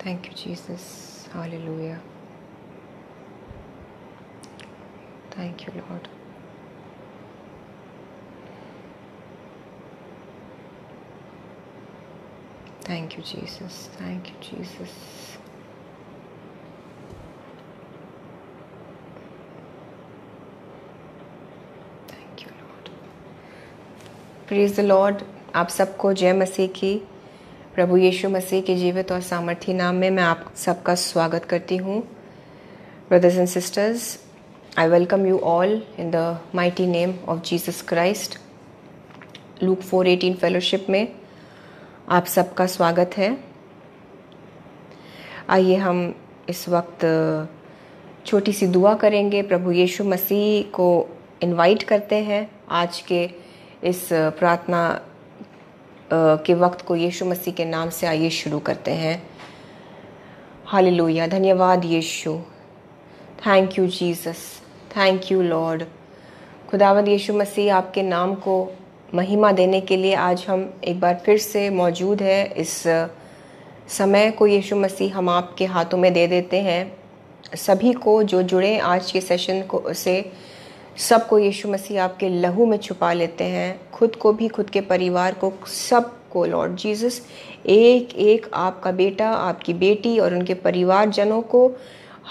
Thank you, Jesus. Hallelujah. Thank you, Lord. Thank you, Jesus. Thank you, Jesus. Thank you, Lord. Praise the Lord. आप सबको जय मसीह की, प्रभु यीशु मसीह के जीवित और सामर्थी नाम में मैं आप सबका स्वागत करती हूँ. Brothers and sisters, I welcome you all in the mighty name of Jesus Christ. Luke 4:18 fellowship में आप सबका स्वागत है. आइए हम इस वक्त छोटी सी दुआ करेंगे. प्रभु यीशु मसीह को इनवाइट करते हैं. आज के इस प्रार्थना के वक्त को यीशु मसीह के नाम से आइए शुरू करते हैं. हालेलुया. धन्यवाद यीशु. Thank you Jesus. Thank you Lord. खुदावंद यीशु मसीह, आपके नाम को महिमा देने के लिए आज हम एक बार फिर से मौजूद है. इस समय को यीशु मसीह हम आपके हाथों में दे देते हैं. सभी को जो जुड़े आज के सेशन को से सबको यीशु मसीह आपके लहू में छुपा लेते हैं. खुद को भी, खुद के परिवार को, सबको लॉर्ड जीसस, एक एक आपका बेटा, आपकी बेटी और उनके परिवारजनों को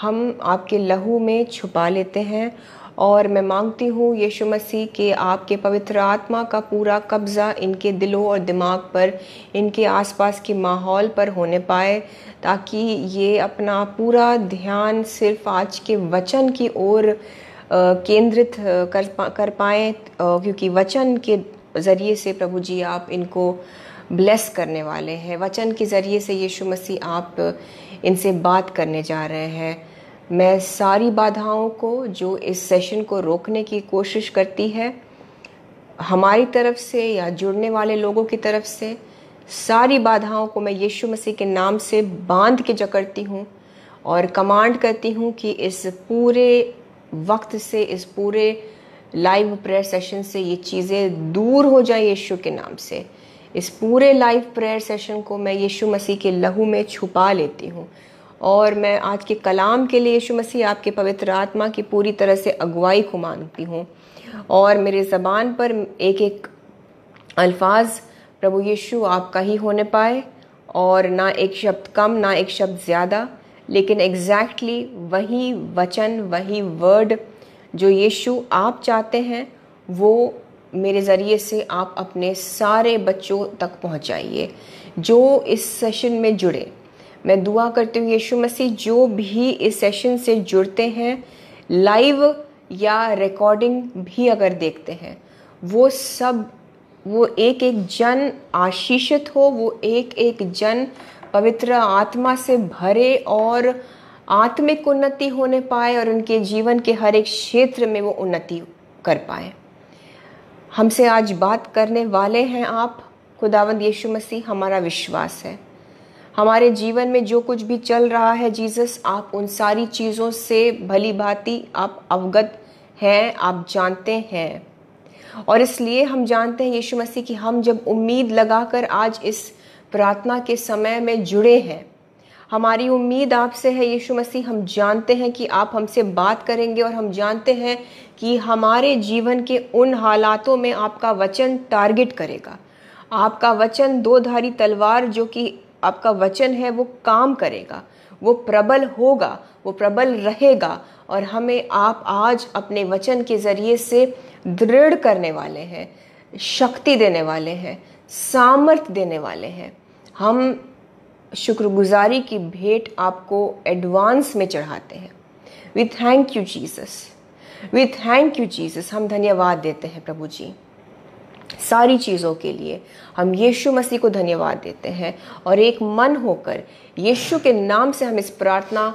हम आपके लहू में छुपा लेते हैं. और मैं मांगती हूँ यीशु मसीह के आपके पवित्र आत्मा का पूरा कब्ज़ा इनके दिलों और दिमाग पर, इनके आसपास के माहौल पर होने पाए, ताकि ये अपना पूरा ध्यान सिर्फ आज के वचन की ओर केंद्रित कर पाएँ, क्योंकि वचन के ज़रिए से प्रभु जी आप इनको ब्लेस करने वाले हैं. वचन के ज़रिए से यीशु मसीह आप इनसे बात करने जा रहे हैं. मैं सारी बाधाओं को जो इस सेशन को रोकने की कोशिश करती है, हमारी तरफ से या जुड़ने वाले लोगों की तरफ से, सारी बाधाओं को मैं यीशु मसीह के नाम से बांध के जकड़ती हूँ और कमांड करती हूँ कि इस पूरे वक्त से, इस पूरे लाइव प्रेयर सेशन से ये चीज़ें दूर हो जाए यीशु के नाम से. इस पूरे लाइव प्रेयर सेशन को मैं यीशु मसीह के लहू में छुपा लेती हूँ. और मैं आज के कलाम के लिए यीशु मसीह आपके पवित्र आत्मा की पूरी तरह से अगुवाई को मांगती हूँ. और मेरे ज़बान पर एक एक अल्फाज प्रभु यीशु आपका ही होने पाए, और ना एक शब्द कम, ना एक शब्द ज़्यादा, लेकिन एग्जैक्टली वही वचन, वही वर्ड जो यीशु आप चाहते हैं वो मेरे ज़रिए से आप अपने सारे बच्चों तक पहुँचाइए जो इस सेशन में जुड़े. मैं दुआ करती हूँ यीशु मसीह, जो भी इस सेशन से जुड़ते हैं, लाइव या रिकॉर्डिंग भी अगर देखते हैं, वो सब, वो एक एक जन आशीषित हो, वो एक एक जन पवित्र आत्मा से भरे और आत्मिक उन्नति होने पाए और उनके जीवन के हर एक क्षेत्र में वो उन्नति कर पाए. हमसे आज बात करने वाले हैं आप खुदावंद यीशु मसीह. हमारा विश्वास है हमारे जीवन में जो कुछ भी चल रहा है जीसस, आप उन सारी चीज़ों से भली भांति आप अवगत हैं, आप जानते हैं. और इसलिए हम जानते हैं यीशु मसीह कि हम जब उम्मीद लगाकर आज इस प्रार्थना के समय में जुड़े हैं, हमारी उम्मीद आपसे है यीशु मसीह. हम जानते हैं कि आप हमसे बात करेंगे और हम जानते हैं कि हमारे जीवन के उन हालातों में आपका वचन टारगेट करेगा. आपका वचन दो-धारी तलवार जो कि आपका वचन है वो काम करेगा, वो प्रबल होगा, वो प्रबल रहेगा. और हमें आप आज अपने वचन के ज़रिए से दृढ़ करने वाले हैं, शक्ति देने वाले हैं, सामर्थ देने वाले हैं. हम शुक्रगुजारी की भेंट आपको एडवांस में चढ़ाते हैं. We thank you Jesus. We thank you Jesus. हम धन्यवाद देते हैं प्रभु जी सारी चीज़ों के लिए. हम यीशु मसीह को धन्यवाद देते हैं और एक मन होकर यीशु के नाम से हम इस प्रार्थना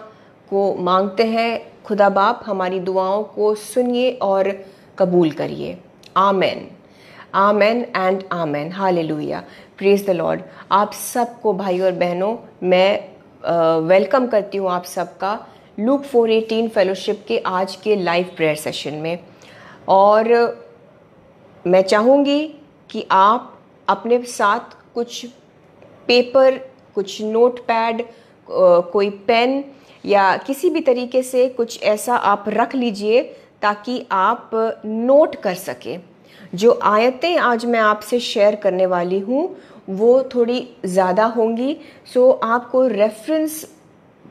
को मांगते हैं. खुदा बाप, हमारी दुआओं को सुनिए और कबूल करिए. Amen, amen and amen. Hallelujah. Praise the Lord. आप सबको भाई और बहनों मैं वेलकम करती हूँ आप सबका लूक 4:18 फेलोशिप के आज के लाइव प्रेयर सेशन में. और मैं चाहूँगी कि आप अपने साथ कुछ पेपर, कुछ नोटपैड, कोई पेन या किसी भी तरीके से कुछ ऐसा आप रख लीजिए ताकि आप नोट कर सकें। जो आयतें आज मैं आपसे शेयर करने वाली हूँ वो थोड़ी ज़्यादा होंगी, सो आपको रेफरेंस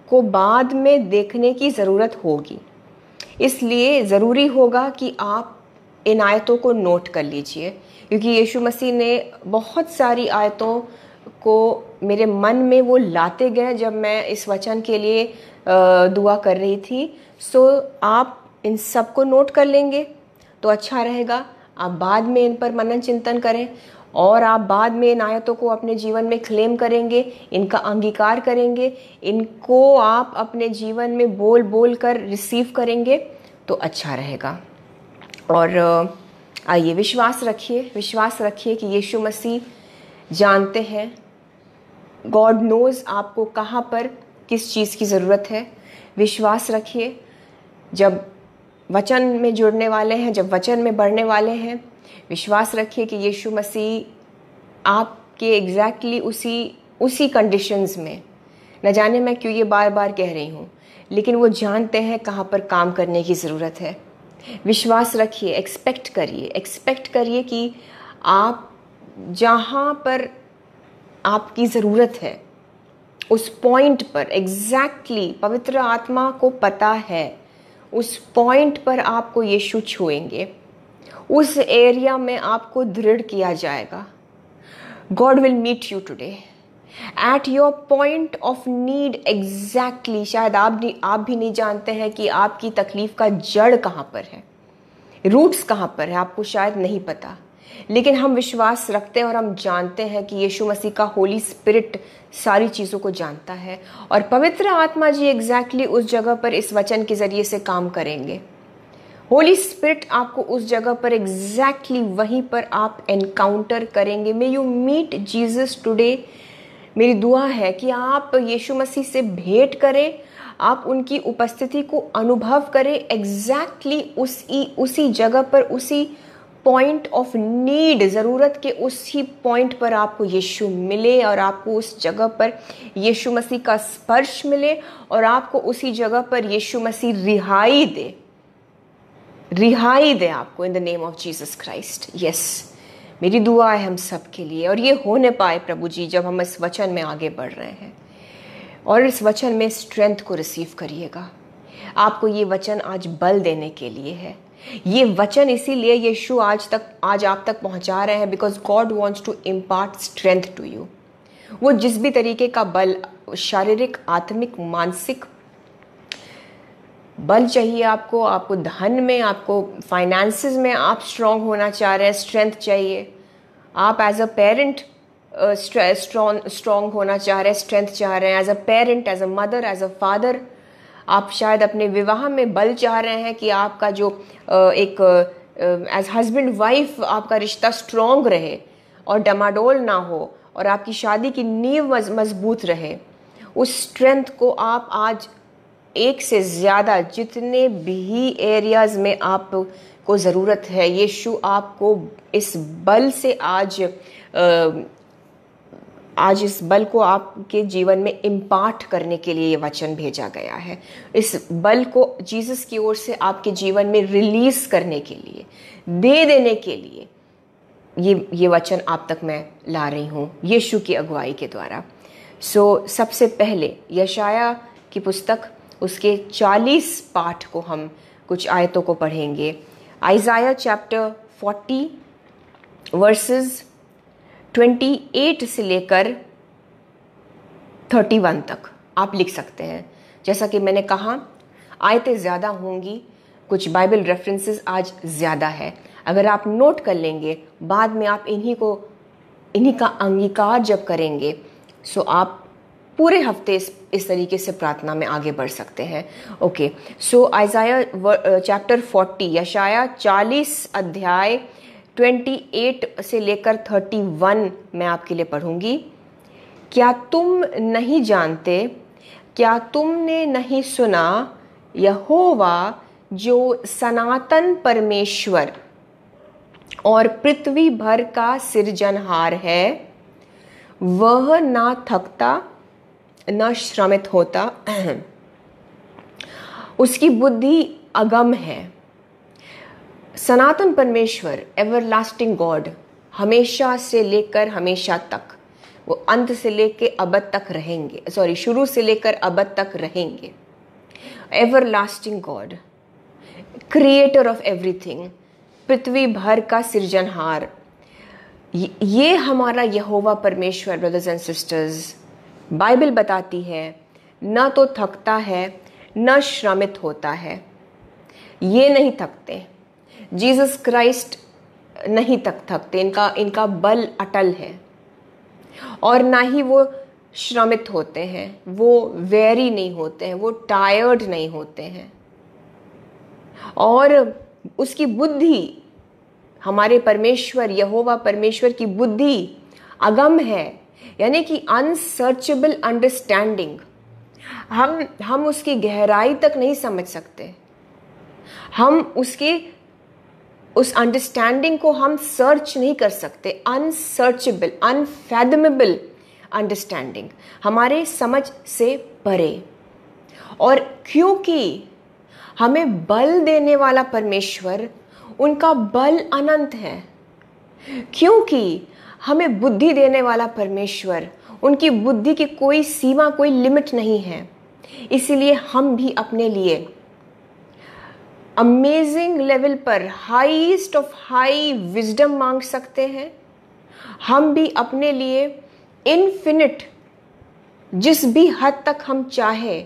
को बाद में देखने की ज़रूरत होगी, इसलिए ज़रूरी होगा कि आप इन आयतों को नोट कर लीजिए, क्योंकि यीशु मसीह ने बहुत सारी आयतों को मेरे मन में वो लाते गए जब मैं इस वचन के लिए दुआ कर रही थी। सो आप इन सब को नोट कर लेंगे तो अच्छा रहेगा। आप बाद में इन पर मनन चिंतन करें और आप बाद में इन आयतों को अपने जीवन में क्लेम करेंगे, इनका अंगीकार करेंगे, इनको आप अपने जीवन में बोल बोल कर रिसीव करेंगे तो अच्छा रहेगा। और आइए विश्वास रखिए कि यीशु मसीह जानते हैं, गॉड नोज़ आपको कहाँ पर किस चीज़ की ज़रूरत है। विश्वास रखिए, जब वचन में जुड़ने वाले हैं, जब वचन में बढ़ने वाले हैं, विश्वास रखिए कि यीशु मसीह आपके एग्जैक्टली उसी कंडीशंस में, न जाने मैं क्यों ये बार बार कह रही हूँ, लेकिन वो जानते हैं कहाँ पर काम करने की ज़रूरत है। विश्वास रखिए, एक्सपेक्ट करिए कि आप जहाँ पर आपकी ज़रूरत है उस पॉइंट पर एग्जैक्टली पवित्र आत्मा को पता है, उस पॉइंट पर आपको यीशु छुएंगे, उस एरिया में आपको दृढ़ किया जाएगा। God will meet you today at your point of need exactly. शायद आप भी नहीं जानते हैं कि आपकी तकलीफ का जड़ कहाँ पर है, रूट्स कहाँ पर है, आपको शायद नहीं पता, लेकिन हम विश्वास रखते हैं और हम जानते हैं कि यीशु मसीह का होली स्पिरिट सारी चीज़ों को जानता है और पवित्र आत्मा जी एग्जैक्टली उस जगह पर इस वचन के ज़रिए से काम करेंगे। होली स्पिरिट आपको उस जगह पर एग्जैक्टली वहीं पर आप एनकाउंटर करेंगे। May you meet Jesus today. मेरी दुआ है कि आप यीशु मसीह से भेंट करें, आप उनकी उपस्थिति को अनुभव करें एग्जैक्टली उसी जगह पर, उसी पॉइंट ऑफ नीड, ज़रूरत के उसी पॉइंट पर आपको यीशु मिले और आपको उस जगह पर यीशु मसीह का स्पर्श मिले और आपको उसी जगह पर यीशु मसीह रिहाई दे आपको इन the name of Jesus Christ. Yes, मेरी दुआ है हम सब के लिए और ये होने पाए प्रभु जी जब हम इस वचन में आगे बढ़ रहे हैं। और इस वचन में स्ट्रेंथ को रिसीव करिएगा। आपको ये वचन आज बल देने के लिए है। ये वचन इसीलिए यीशु आज आप तक पहुंचा रहे हैं because God wants to impart strength to you. वो जिस भी तरीके का बल, शारीरिक, आत्मिक, मानसिक बल चाहिए आपको धन में, आपको फाइनेंसेस में आप स्ट्रांग होना चाह रहे हैं, स्ट्रेंथ चाहिए। आप एज अ पेरेंट स्ट्रांग होना चाह रहे हैं, स्ट्रेंथ चाह रहे हैं as a parent, as a mother, as a father. आप शायद अपने विवाह में बल चाह रहे हैं कि आपका जो एक एज हस्बैंड वाइफ आपका रिश्ता स्ट्रांग रहे और डमाडोल ना हो और आपकी शादी की नींव मजबूत रहे। उस स्ट्रेंथ को आप आज एक से ज़्यादा जितने भी एरियाज़ में आपको ज़रूरत है, यीशु आपको इस बल से आज इस बल को आपके जीवन में इम्पार्ट करने के लिए ये वचन भेजा गया है। इस बल को जीसस की ओर से आपके जीवन में रिलीज करने के लिए, दे देने के लिए ये वचन आप तक मैं ला रही हूँ यीशु की अगुवाई के द्वारा। सबसे पहले यशाया की पुस्तक, उसके 40 पाठ को हम कुछ आयतों को पढ़ेंगे। आइज़ाया चैप्टर 40 वर्सेस 28 से लेकर 31 तक आप लिख सकते हैं। जैसा कि मैंने कहा, आयतें ज़्यादा होंगी, कुछ बाइबल रेफरेंसेस आज ज़्यादा है। अगर आप नोट कर लेंगे, बाद में आप इन्हीं का अंगीकार जब करेंगे, सो आप पूरे हफ्ते इस तरीके से प्रार्थना में आगे बढ़ सकते हैं। ओके, सो आइज़ाया चैप्टर 40, यशाया 40 अध्याय 28 से लेकर 31 मैं आपके लिए पढ़ूंगी। क्या तुम नहीं जानते, क्या तुमने नहीं सुना, यहोवा जो सनातन परमेश्वर और पृथ्वी भर का सिरजनहार है, वह ना थकता न श्रमित होता, उसकी बुद्धि अगम है। सनातन परमेश्वर, एवरलास्टिंग गॉड, हमेशा से लेकर हमेशा तक, वो अंत से लेकर अबद तक रहेंगे, सॉरी शुरू से लेकर अबद तक रहेंगे। Everlasting God, creator of everything, पृथ्वी भर का सृजनहार, ये हमारा यहोवा परमेश्वर ब्रदर्स एंड सिस्टर्स, बाइबल बताती है न तो थकता है न श्रमित होता है। ये नहीं थकते, जीसस क्राइस्ट नहीं थकते, इनका बल अटल है। और ना ही वो श्रमित होते हैं, वो वेरी नहीं होते हैं, वो टायर्ड नहीं होते हैं। और उसकी बुद्धि, हमारे परमेश्वर यहोवा परमेश्वर की बुद्धि अगम है, यानी कि अनसर्चेबल अंडरस्टैंडिंग। हम उसकी गहराई तक नहीं समझ सकते, हम उस अंडरस्टैंडिंग को हम सर्च नहीं कर सकते। अनसर्चेबल, अनफैथमेबल अंडरस्टैंडिंग, हमारे समझ से परे। और क्योंकि हमें बल देने वाला परमेश्वर, उनका बल अनंत है, क्योंकि हमें बुद्धि देने वाला परमेश्वर, उनकी बुद्धि की कोई सीमा, कोई लिमिट नहीं है, इसीलिए हम भी अपने लिए अमेजिंग लेवल पर हाईएस्ट ऑफ हाई विजडम मांग सकते हैं। हम भी अपने लिए इनफिनिट, जिस भी हद तक हम चाहे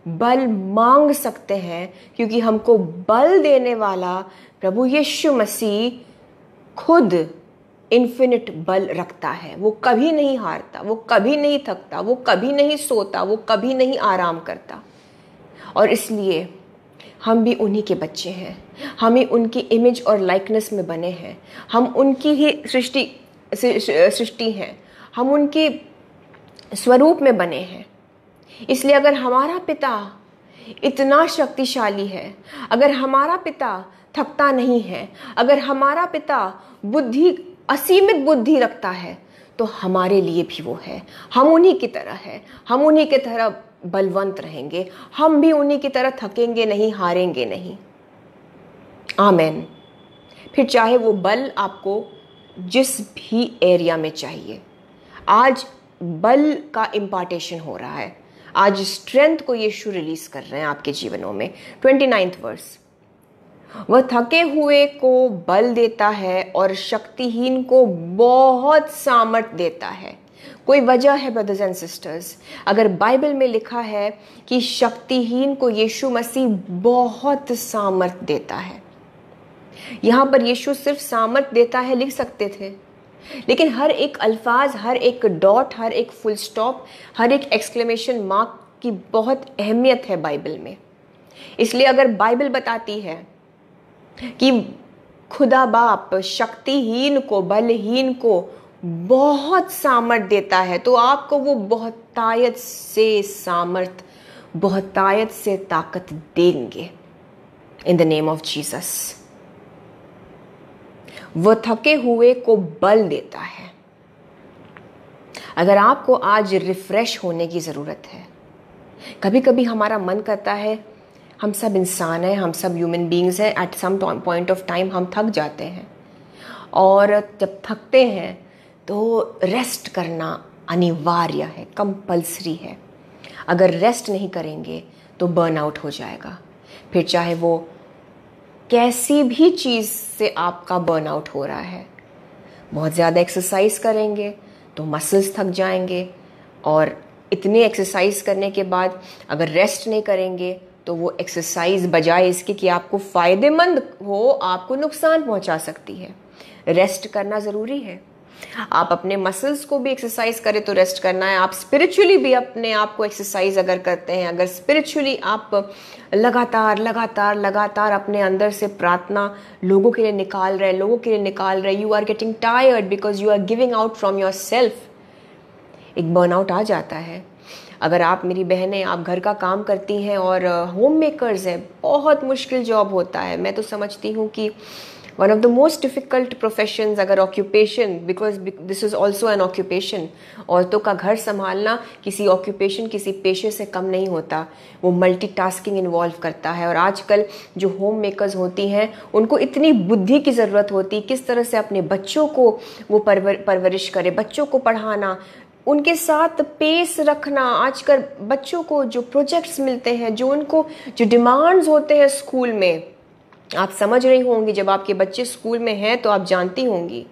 बल मांग सकते हैं, क्योंकि हमको बल देने वाला प्रभु यीशु मसीह खुद इन्फिनिट बल रखता है। वो कभी नहीं हारता, वो कभी नहीं थकता, वो कभी नहीं सोता, वो कभी नहीं आराम करता। और इसलिए हम भी उन्हीं के बच्चे हैं, हम ही उनकी इमेज और लाइकनेस में बने हैं, हम उनकी ही सृष्टि हैं, हम उनके स्वरूप में बने हैं। इसलिए अगर हमारा पिता इतना शक्तिशाली है, अगर हमारा पिता थकता नहीं है, अगर हमारा पिता असीमित बुद्धि रखता है, तो हमारे लिए भी वो है। हम उन्हीं की तरह है, हम उन्हीं की तरह बलवंत रहेंगे, हम भी उन्हीं की तरह थकेंगे नहीं, हारेंगे नहीं। आमेन। फिर चाहे वो बल आपको जिस भी एरिया में चाहिए, आज बल का इम्पार्टेशन हो रहा है, आज स्ट्रेंथ को यीशु रिलीज कर रहे हैं आपके जीवनों में। 29वां वर्स, वह थके हुए को बल देता है और शक्तिहीन को बहुत सामर्थ देता है। कोई वजह है ब्रदर्स एंड सिस्टर्स, अगर बाइबल में लिखा है कि शक्तिहीन को यीशु मसीह बहुत सामर्थ देता है। यहां पर यीशु सिर्फ सामर्थ देता है लिख सकते थे, लेकिन हर एक अल्फाज, हर एक डॉट, हर एक फुल स्टॉप, हर एक एक्सक्लेमेशन मार्क की बहुत अहमियत है बाइबल में। इसलिए अगर बाइबल बताती है कि खुदा बाप शक्तिहीन को, बलहीन को बहुत सामर्थ देता है, तो आपको वो बहुतायत से सामर्थ, बहुतायत से ताकत देंगे इन द नेम ऑफ जीसस। वह थके हुए को बल देता है। अगर आपको आज रिफ्रेश होने की ज़रूरत है, कभी कभी हमारा मन करता है, हम सब इंसान हैं, हम सब ह्यूमन बीइंग्स हैं, at some point of time हम थक जाते हैं, और जब थकते हैं तो रेस्ट करना अनिवार्य है, कंपल्सरी है। अगर रेस्ट नहीं करेंगे तो बर्नआउट हो जाएगा। फिर चाहे वो कैसी भी चीज़ से आपका बर्नआउट हो रहा है, बहुत ज़्यादा एक्सरसाइज करेंगे तो मसल्स थक जाएंगे, और इतनी एक्सरसाइज करने के बाद अगर रेस्ट नहीं करेंगे तो वो एक्सरसाइज बजाय इसके कि आपको फ़ायदेमंद हो, आपको नुकसान पहुंचा सकती है। रेस्ट करना ज़रूरी है। आप अपने मसल्स को भी एक्सरसाइज करें तो रेस्ट करना है। आप स्पिरिचुअली भी अपने आप को एक्सरसाइज अगर करते हैं, अगर स्पिरिचुअली आप लगातार लगातार लगातार अपने अंदर से प्रार्थना लोगों के लिए निकाल रहे, you are getting tired because you are giving out from yourself, एक बर्नआउट आ जाता है। अगर आप, मेरी बहनें, आप घर का काम करती हैं और होम मेकर्स हैं, बहुत मुश्किल जॉब होता है। मैं तो समझती हूँ कि one of the most difficult professions, अगर occupation, because this is also an occupation, औरतों का घर संभालना किसी ऑक्यूपेशन, किसी पेशे से कम नहीं होता। वो मल्टीटास्किंग इन्वॉल्व करता है। और आजकल जो होम मेकर्स होती हैं उनको इतनी बुद्धि की ज़रूरत होती है, किस तरह से अपने बच्चों को वो परवरिश करे, बच्चों को पढ़ाना, उनके साथ पेस रखना। आजकल बच्चों को जो प्रोजेक्ट्स मिलते हैं, जो उनको जो डिमांड्स होते हैं स्कूल में, आप समझ रही होंगी, जब आपके बच्चे स्कूल में हैं तो आप जानती होंगी।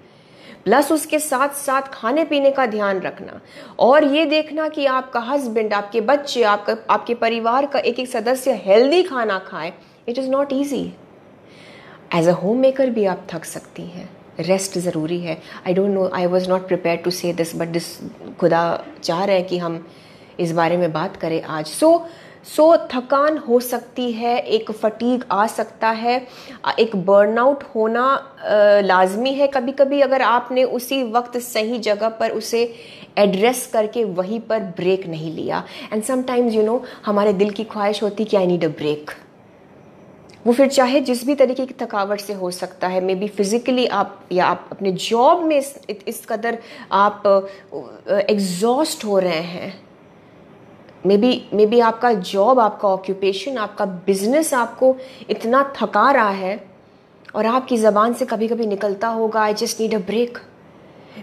प्लस उसके साथ साथ खाने पीने का ध्यान रखना और ये देखना कि आपका हस्बैंड, आपके बच्चे, आपके परिवार का एक एक सदस्य हेल्दी खाना खाए। It is not easy. As a homemaker भी आप थक सकती हैं। रेस्ट ज़रूरी है। I don't know, I was not prepare to say this, but this खुदा चाह रहे हैं कि हम इस बारे में बात करें आज। सो थकान हो सकती है, एक फटीग आ सकता है, एक बर्नआउट होना लाजमी है कभी कभी, अगर आपने उसी वक्त सही जगह पर उसे एड्रेस करके वहीं पर ब्रेक नहीं लिया। एंड समटाइम्स यू नो, हमारे दिल की ख्वाहिश होती कि आई नीड अ ब्रेक। वो फिर चाहे जिस भी तरीके की थकावट से हो सकता है, मे बी फिजिकली आप, या आप अपने जॉब में इस कदर आप एग्जॉस्ट हो रहे हैं, मे बी आपका जॉब, आपका ऑक्यूपेशन, आपका बिजनेस आपको इतना थका रहा है और आपकी ज़बान से कभी कभी निकलता होगा I just need a break.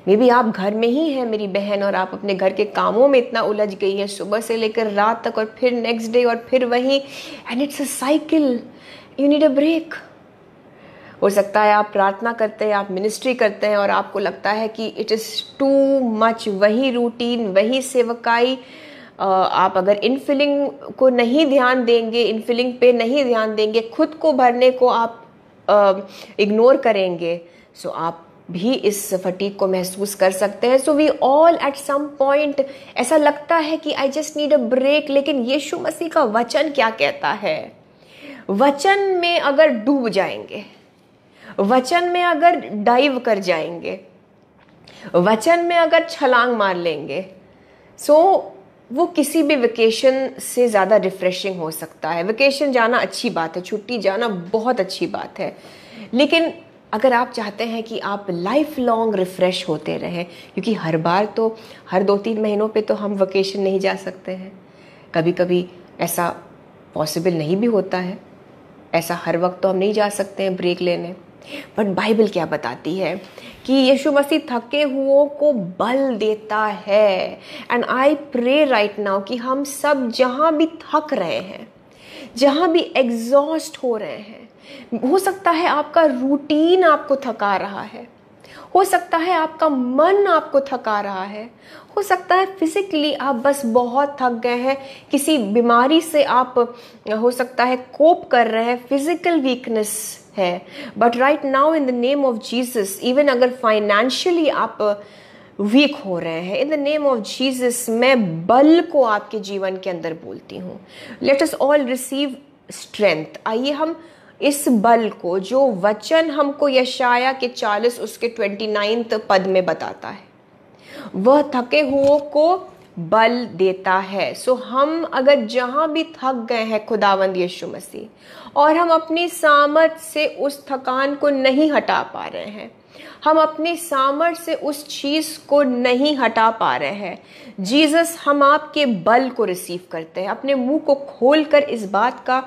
Maybe आप घर में ही हैं मेरी बहन, और आप अपने घर के कामों में इतना उलझ गई हैं सुबह से लेकर रात तक, और फिर नेक्स्ट डे और फिर वही, and it's a cycle. You need a break. हो सकता है आप प्रार्थना करते हैं, आप मिनिस्ट्री करते हैं और आपको लगता है कि इट इज़ टू मच, वही रूटीन, वही सेवकाई। आप अगर इनफिलिंग को नहीं ध्यान देंगे, इनफिलिंग पे नहीं ध्यान देंगे, खुद को भरने को आप इग्नोर करेंगे, सो आप भी इस फटीग को महसूस कर सकते हैं। So we all at some point ऐसा लगता है कि I just need a break. लेकिन यीशु मसीह का वचन क्या कहता है? वचन में अगर डूब जाएंगे, वचन में अगर डाइव कर जाएंगे, वचन में अगर छलांग मार लेंगे, सो वो किसी भी वेकेशन से ज़्यादा रिफ्रेशिंग हो सकता है। वेकेशन जाना अच्छी बात है, छुट्टी जाना बहुत अच्छी बात है, लेकिन अगर आप चाहते हैं कि आप लाइफ लॉन्ग रिफ़्रेश होते रहें, क्योंकि हर बार तो, हर 2-3 महीनों पे तो हम वेकेशन नहीं जा सकते हैं, कभी कभी ऐसा पॉसिबल नहीं भी होता है, ऐसा हर वक्त तो हम नहीं जा सकते हैं ब्रेक लेने। बट बाइबल क्या बताती है कि यीशु मसीह थके हुओं को बल देता है। And I pray right now कि हम सब जहाँ भी थक रहे हैं, जहाँ भी एग्जॉस्ट हो रहे हैं, हो सकता है आपका रूटीन आपको थका रहा है, हो सकता है आपका मन आपको थका रहा है, हो सकता है फिजिकली आप बस बहुत थक गए हैं, किसी बीमारी से आप हो सकता है कोप कर रहे हैं, फिजिकल वीकनेस है। But right now in the name of Jesus, even अगर फाइनेंशियली आप वीक हो रहे हैं, इन द नेम ऑफ जीसस मैं बल को आपके जीवन के अंदर बोलती हूँ। Let us all receive strength. आइए हम इस बल को, जो वचन हमको यशाया के 40 उसके 29 पद में बताता है, वह थके हुओं को बल देता है। सो हम अगर जहां भी थक गए हैं खुदावंद यीशु मसीह, और हम अपनी सामर्थ से उस थकान को नहीं हटा पा रहे हैं, हम अपनी सामर्थ से उस चीज को नहीं हटा पा रहे हैं, जीसस हम आपके बल को रिसीव करते हैं। अपने मुंह को खोलकर इस बात का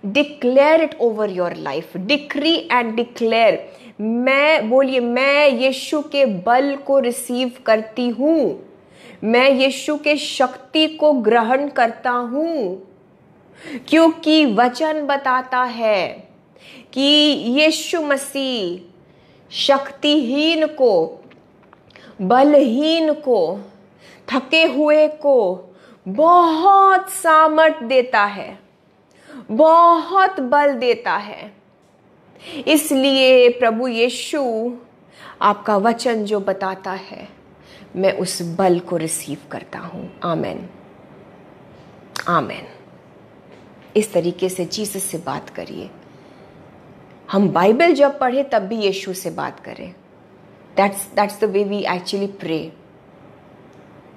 declare it over your life, decree and declare. मैं बोलिए, मैं यीशु के बल को रिसीव करती हूं, मैं यीशु के शक्ति को ग्रहण करता हूं, क्योंकि वचन बताता है कि यीशु मसीह शक्तिहीन को, बलहीन को, थके हुए को बहुत सामर्थ देता है, बहुत बल देता है। इसलिए प्रभु यीशु आपका वचन जो बताता है, मैं उस बल को रिसीव करता हूं। आमेन, आमेन। इस तरीके से जीसस से बात करिए। हम बाइबल जब पढ़े तब भी यीशु से बात करें। That's the way we actually pray.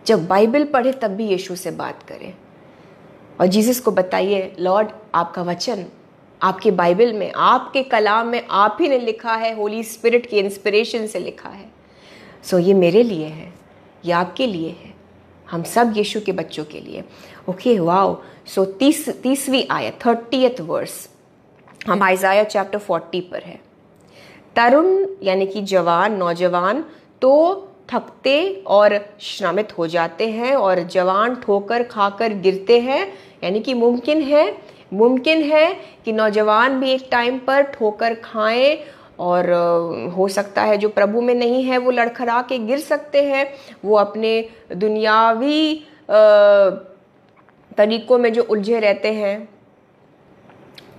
जब बाइबल पढ़े तब भी यीशु से बात करें और जीसस को बताइए, लॉर्ड आपका वचन, आपके बाइबल में, आपके कलाम में आप ही ने लिखा है, होली स्पिरिट की इंस्पिरेशन से लिखा है। सो ये मेरे लिए है, ये आपके लिए है, हम सब यीशु के बच्चों के लिए। Okay, wow. सो 30वीं आयत, 30th वर्स, हम आइज़ाया चैप्टर 40 पर है। तरुण यानी कि जवान, नौजवान तो थकते और श्रमित हो जाते हैं, और जवान ठोकर खाकर गिरते हैं। यानी कि मुमकिन है कि नौजवान भी एक टाइम पर ठोकर खाएं, और हो सकता है जो प्रभु में नहीं है वो लड़खड़ा के गिर सकते हैं। वो अपने दुनियावी तरीकों में जो उलझे रहते हैं,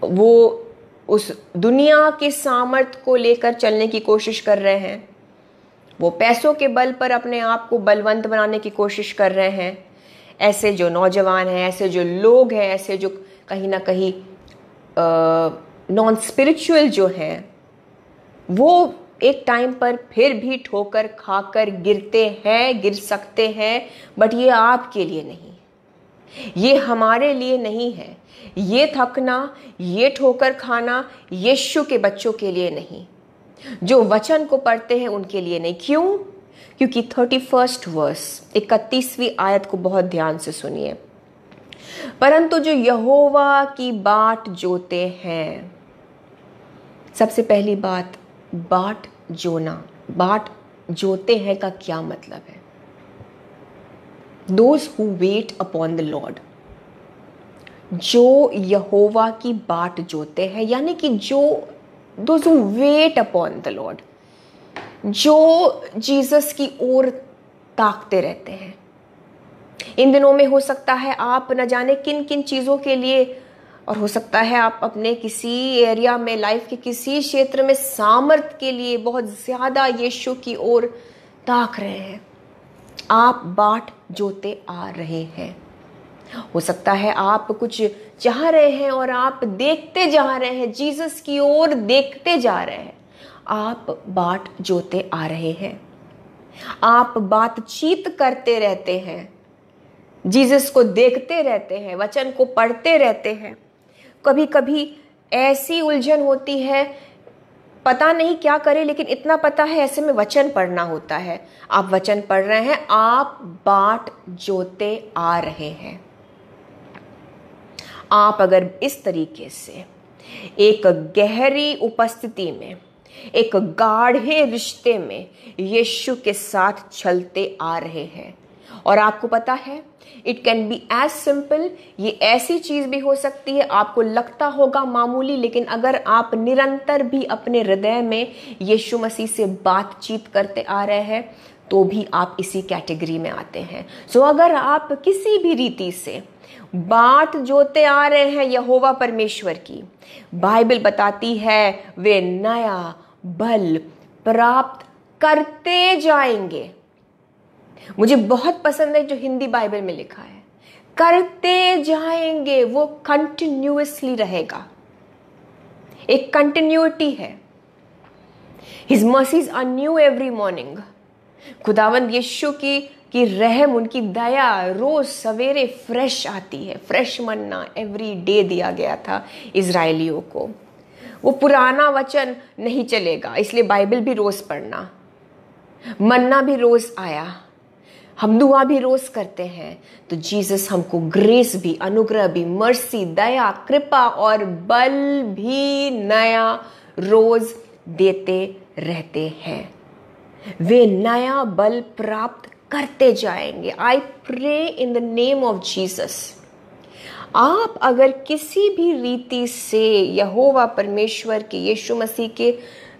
वो उस दुनिया के सामर्थ्य को लेकर चलने की कोशिश कर रहे हैं, वो पैसों के बल पर अपने आप को बलवंत बनाने की कोशिश कर रहे हैं। ऐसे जो नौजवान हैं, ऐसे जो लोग हैं, ऐसे जो कहीं ना कहीं नॉन स्पिरिचुअल जो हैं, वो एक टाइम पर फिर भी ठोकर खाकर गिर सकते हैं। बट ये आपके लिए नहीं, ये हमारे लिए नहीं है। ये थकना, ये ठोकर खाना यीशु के बच्चों के लिए नहीं, जो वचन को पढ़ते हैं उनके लिए नहीं। क्यों? क्योंकि 31st वर्स, 31वीं आयत को बहुत ध्यान से सुनिए। परंतु जो यहोवा की बाट जोते हैं, सबसे पहली बात, बाट जोना, बाट जोते हैं का क्या मतलब है? Those who wait upon the Lord, जो यहोवा की बाट जोते हैं, यानी कि जो those who wait upon the Lord, जो जीसस की ओर ताकते रहते हैं। इन दिनों में हो सकता है आप न जाने किन किन चीज़ों के लिए, और हो सकता है आप अपने किसी एरिया में, लाइफ के किसी क्षेत्र में सामर्थ के लिए बहुत ज़्यादा यीशु की ओर ताक रहे हैं। आप बाट जोते आ रहे हैं। हो सकता है आप कुछ चाह रहे हैं और आप देखते जा रहे हैं, जीसस की ओर देखते जा रहे हैं। आप बाट जोते आ रहे हैं। आप बातचीत करते रहते हैं, जीसस को देखते रहते हैं, वचन को पढ़ते रहते हैं। कभी कभी ऐसी उलझन होती है, पता नहीं क्या करें, लेकिन इतना पता है ऐसे में वचन पढ़ना होता है। आप वचन पढ़ रहे हैं, आप बाट जोते आ रहे हैं। आप अगर इस तरीके से एक गहरी उपस्थिति में, एक गाढ़े रिश्ते में यीशु के साथ चलते आ रहे हैं, और आपको पता है it can be as simple, ये ऐसी चीज भी हो सकती है आपको लगता होगा मामूली, लेकिन अगर आप निरंतर भी अपने हृदय में यीशु मसीह से बातचीत करते आ रहे हैं तो भी आप इसी कैटेगरी में आते हैं। सो अगर आप किसी भी रीति से बाट जोते आ रहे हैं यहोवा परमेश्वर की, बाइबल बताती है वे नया बल प्राप्त करते जाएंगे। मुझे बहुत पसंद है जो हिंदी बाइबल में लिखा है, करते जाएंगे, वो कंटिन्यूअसली रहेगा, एक कंटिन्यूटी है। His mercies are new every morning. खुदावंद यीशु की रहम, उनकी दया रोज सवेरे फ्रेश आती है। फ्रेश मन्ना एवरी डे दिया गया था इजरायलियों को। वो पुराना वचन नहीं चलेगा, इसलिए बाइबल भी रोज पढ़ना, मन्ना भी रोज आया, हम दुआ भी रोज करते हैं। तो जीसस हमको ग्रेस भी, अनुग्रह भी, मर्सी, दया, कृपा और बल भी नया रोज देते रहते हैं। वे नया बल प्राप्त करते जाएंगे। I pray in the name of Jesus, आप अगर किसी भी रीति से यहोवा परमेश्वर के, यीशु मसीह के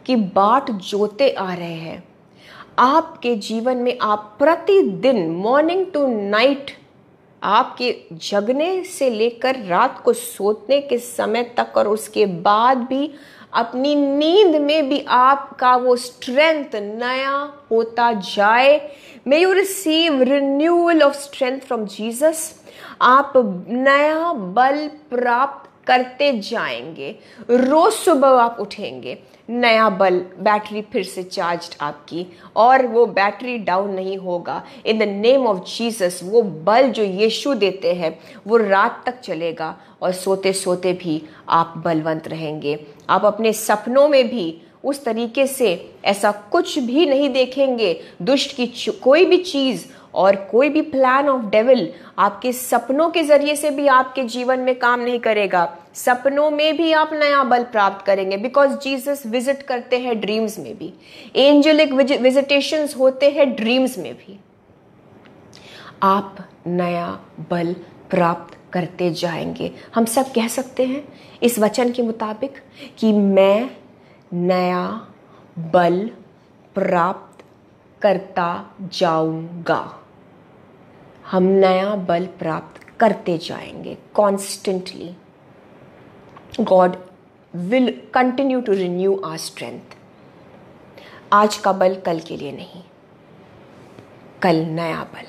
की बाट जोते आ रहे हैं, आपके जीवन में आप प्रतिदिन मॉर्निंग टू नाइट, आपके जगने से लेकर रात को सोने के समय तक और उसके बाद भी अपनी नींद में भी आपका वो स्ट्रेंथ नया होता जाए। May you receive renewal of strength from Jesus. आप नया बल प्राप्त करते जाएंगे। रोज सुबह आप उठेंगे, नया बल, बैटरी फिर से चार्ज आपकी, और वो बैटरी डाउन नहीं होगा। इन द नेम ऑफ जीसस वो बल जो यीशु देते हैं वो रात तक चलेगा, और सोते सोते भी आप बलवंत रहेंगे। आप अपने सपनों में भी उस तरीके से ऐसा कुछ भी नहीं देखेंगे, दुष्ट की कोई भी चीज और कोई भी प्लान ऑफ डेविल आपके सपनों के जरिए से भी आपके जीवन में काम नहीं करेगा। सपनों में भी आप नया बल प्राप्त करेंगे, बिकॉज जीसस विजिट करते हैं ड्रीम्स में भी, एंजेलिक विजिटेशंस होते हैं ड्रीम्स में भी। आप नया बल प्राप्त करते जाएंगे। हम सब कह सकते हैं इस वचन के मुताबिक कि मैं नया बल प्राप्त करता जाऊंगा। हम नया बल प्राप्त करते जाएंगे constantly. God will continue to renew our strength. आज का बल कल के लिए नहीं, कल नया बल,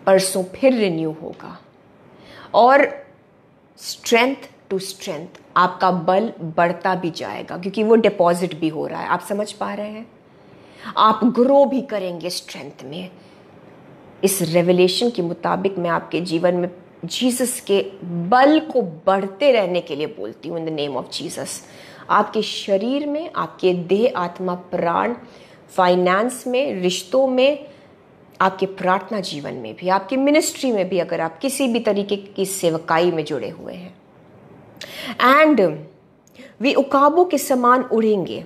परसों फिर रिन्यू होगा, और स्ट्रेंथ टू स्ट्रेंथ आपका बल बढ़ता भी जाएगा, क्योंकि वो डिपॉजिट भी हो रहा है। आप समझ पा रहे हैं? आप ग्रो भी करेंगे स्ट्रेंथ में। इस रेवलेशन के मुताबिक मैं आपके जीवन में जीसस के बल को बढ़ते रहने के लिए बोलती हूँ in the name of Jesus. आपके शरीर में, आपके देह, आत्मा, प्राण, फाइनेंस में, रिश्तों में, आपके प्रार्थना जीवन में भी, आपकी मिनिस्ट्री में भी, अगर आप किसी भी तरीके की सेवकाई में जुड़े हुए हैं। एंड वे उकाबों के समान उड़ेंगे,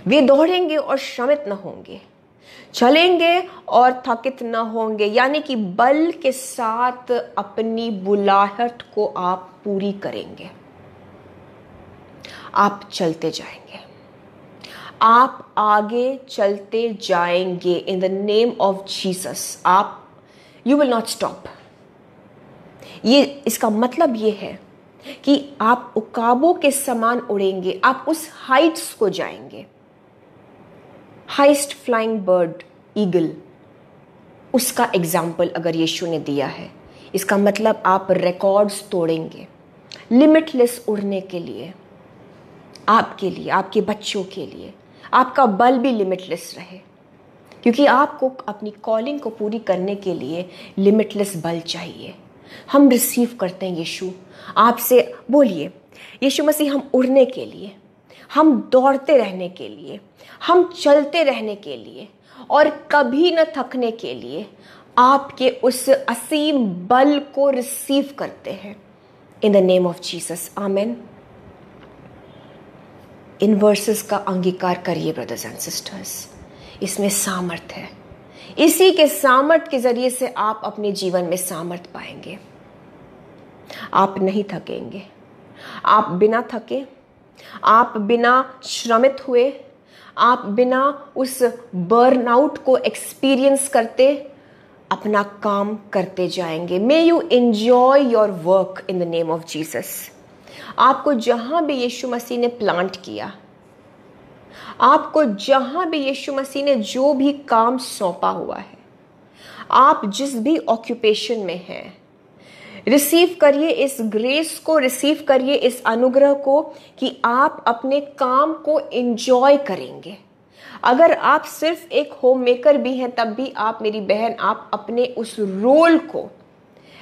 वे दौड़ेंगे और श्रमित न होंगे, चलेंगे और थकित न होंगे। यानी कि बल के साथ अपनी बुलाहट को आप पूरी करेंगे। आप चलते जाएंगे, आप आगे चलते जाएंगे इन द नेम ऑफ जीसस। आप यू विल नॉट स्टॉप। ये इसका मतलब ये है कि आप उकाबों के समान उड़ेंगे, आप उस हाइट्स को जाएंगे। हाइस्ट फ्लाइंग बर्ड, ईगल, उसका एग्जाम्पल अगर यीशु ने दिया है, इसका मतलब आप रिकॉर्ड्स तोड़ेंगे लिमिटलेस उड़ने के लिए, आपके लिए, आपके बच्चों के लिए। आपका बल भी लिमिटलेस रहे, क्योंकि आपको अपनी कॉलिंग को पूरी करने के लिए लिमिटलेस बल चाहिए। हम रिसीव करते हैं यीशु। आपसे बोलिए, यीशु मसीह, हम उड़ने के लिए, हम दौड़ते रहने के लिए, हम चलते रहने के लिए और कभी न थकने के लिए आपके उस असीम बल को रिसीव करते हैं इन the name of Jesus. Amen. In versus का अंगीकार करिए ब्रदर्स एंड सिस्टर्स। इसमें सामर्थ है। इसी के सामर्थ के जरिए से आप अपने जीवन में सामर्थ पाएंगे। आप नहीं थकेंगे। आप बिना थके, आप बिना श्रमित हुए, आप बिना उस बर्नआउट को एक्सपीरियंस करते अपना काम करते जाएंगे। May you enjoy your work in the name of Jesus. आपको जहां भी यीशु मसीह ने प्लांट किया, आपको जहां भी यीशु मसीह ने जो भी काम सौंपा हुआ है, आप जिस भी ऑक्यूपेशन में हैं, रिसीव करिए इस ग्रेस को, रिसीव करिए इस अनुग्रह को कि आप अपने काम को एंजॉय करेंगे। अगर आप सिर्फ एक होम मेकर भी हैं तब भी आप, मेरी बहन, आप अपने उस रोल को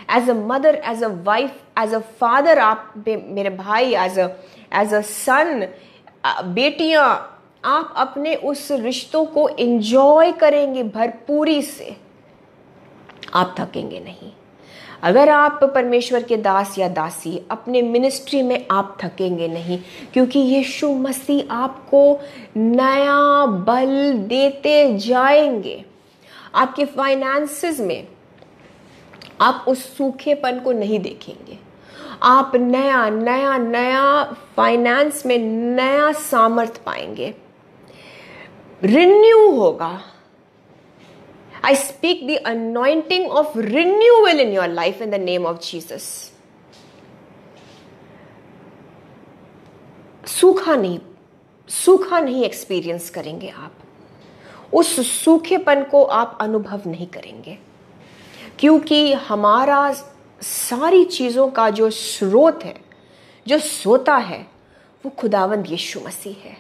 as a mother, as a wife, as a father, आप मेरे भाई, एज अ सन, बेटियां, आप अपने उस रिश्तों को एंजॉय करेंगे भरपूरी से। आप थकेंगे नहीं। अगर आप परमेश्वर के दास या दासी, अपने मिनिस्ट्री में आप थकेंगे नहीं, क्योंकि यीशु मसीह आपको नया बल देते जाएंगे। आपके फाइनेंसेस में आप उस सूखेपन को नहीं देखेंगे। आप नया नया नया फाइनेंस में नया सामर्थ पाएंगे। रिन्यू होगा। I speak the anointing of renewal in your life in the name of Jesus. सूखा नहीं एक्सपीरियंस करेंगे आप। उस सूखेपन को आप अनुभव नहीं करेंगे, क्योंकि हमारा सारी चीजों का जो स्रोत है, जो सोता है, वो खुदावंद यीशु मसीह है।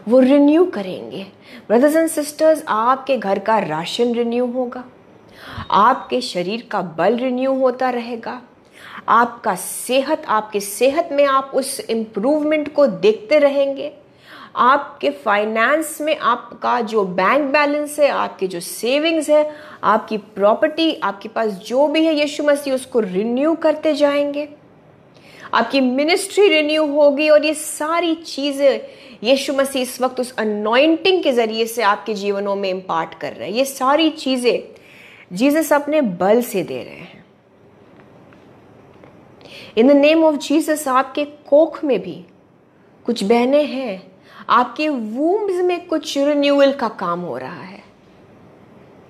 वो रिन्यू करेंगे। ब्रदर्स एंड सिस्टर्स, आपके घर का राशन रिन्यू होगा, आपके शरीर का बल रिन्यू होता रहेगा, आपकी सेहत में आप उस इम्प्रूवमेंट को देखते रहेंगे। आपके फाइनेंस में आपका जो बैंक बैलेंस है, आपके जो सेविंग्स है, आपकी प्रॉपर्टी, आपके पास जो भी है, यीशु मसीह उसको रिन्यू करते जाएंगे। आपकी मिनिस्ट्री रिन्यू होगी और ये सारी चीजें यीशु मसीह इस वक्त उस अनॉइंटिंग के जरिए से आपके जीवनों में इम्पार्ट कर रहे हैं। ये सारी चीजें जीसस अपने बल से दे रहे हैं। इन द नेम ऑफ जीसस, आपके कोख में भी कुछ बहनें हैं, आपके वूम्स में कुछ रिन्यूअल का काम हो रहा है।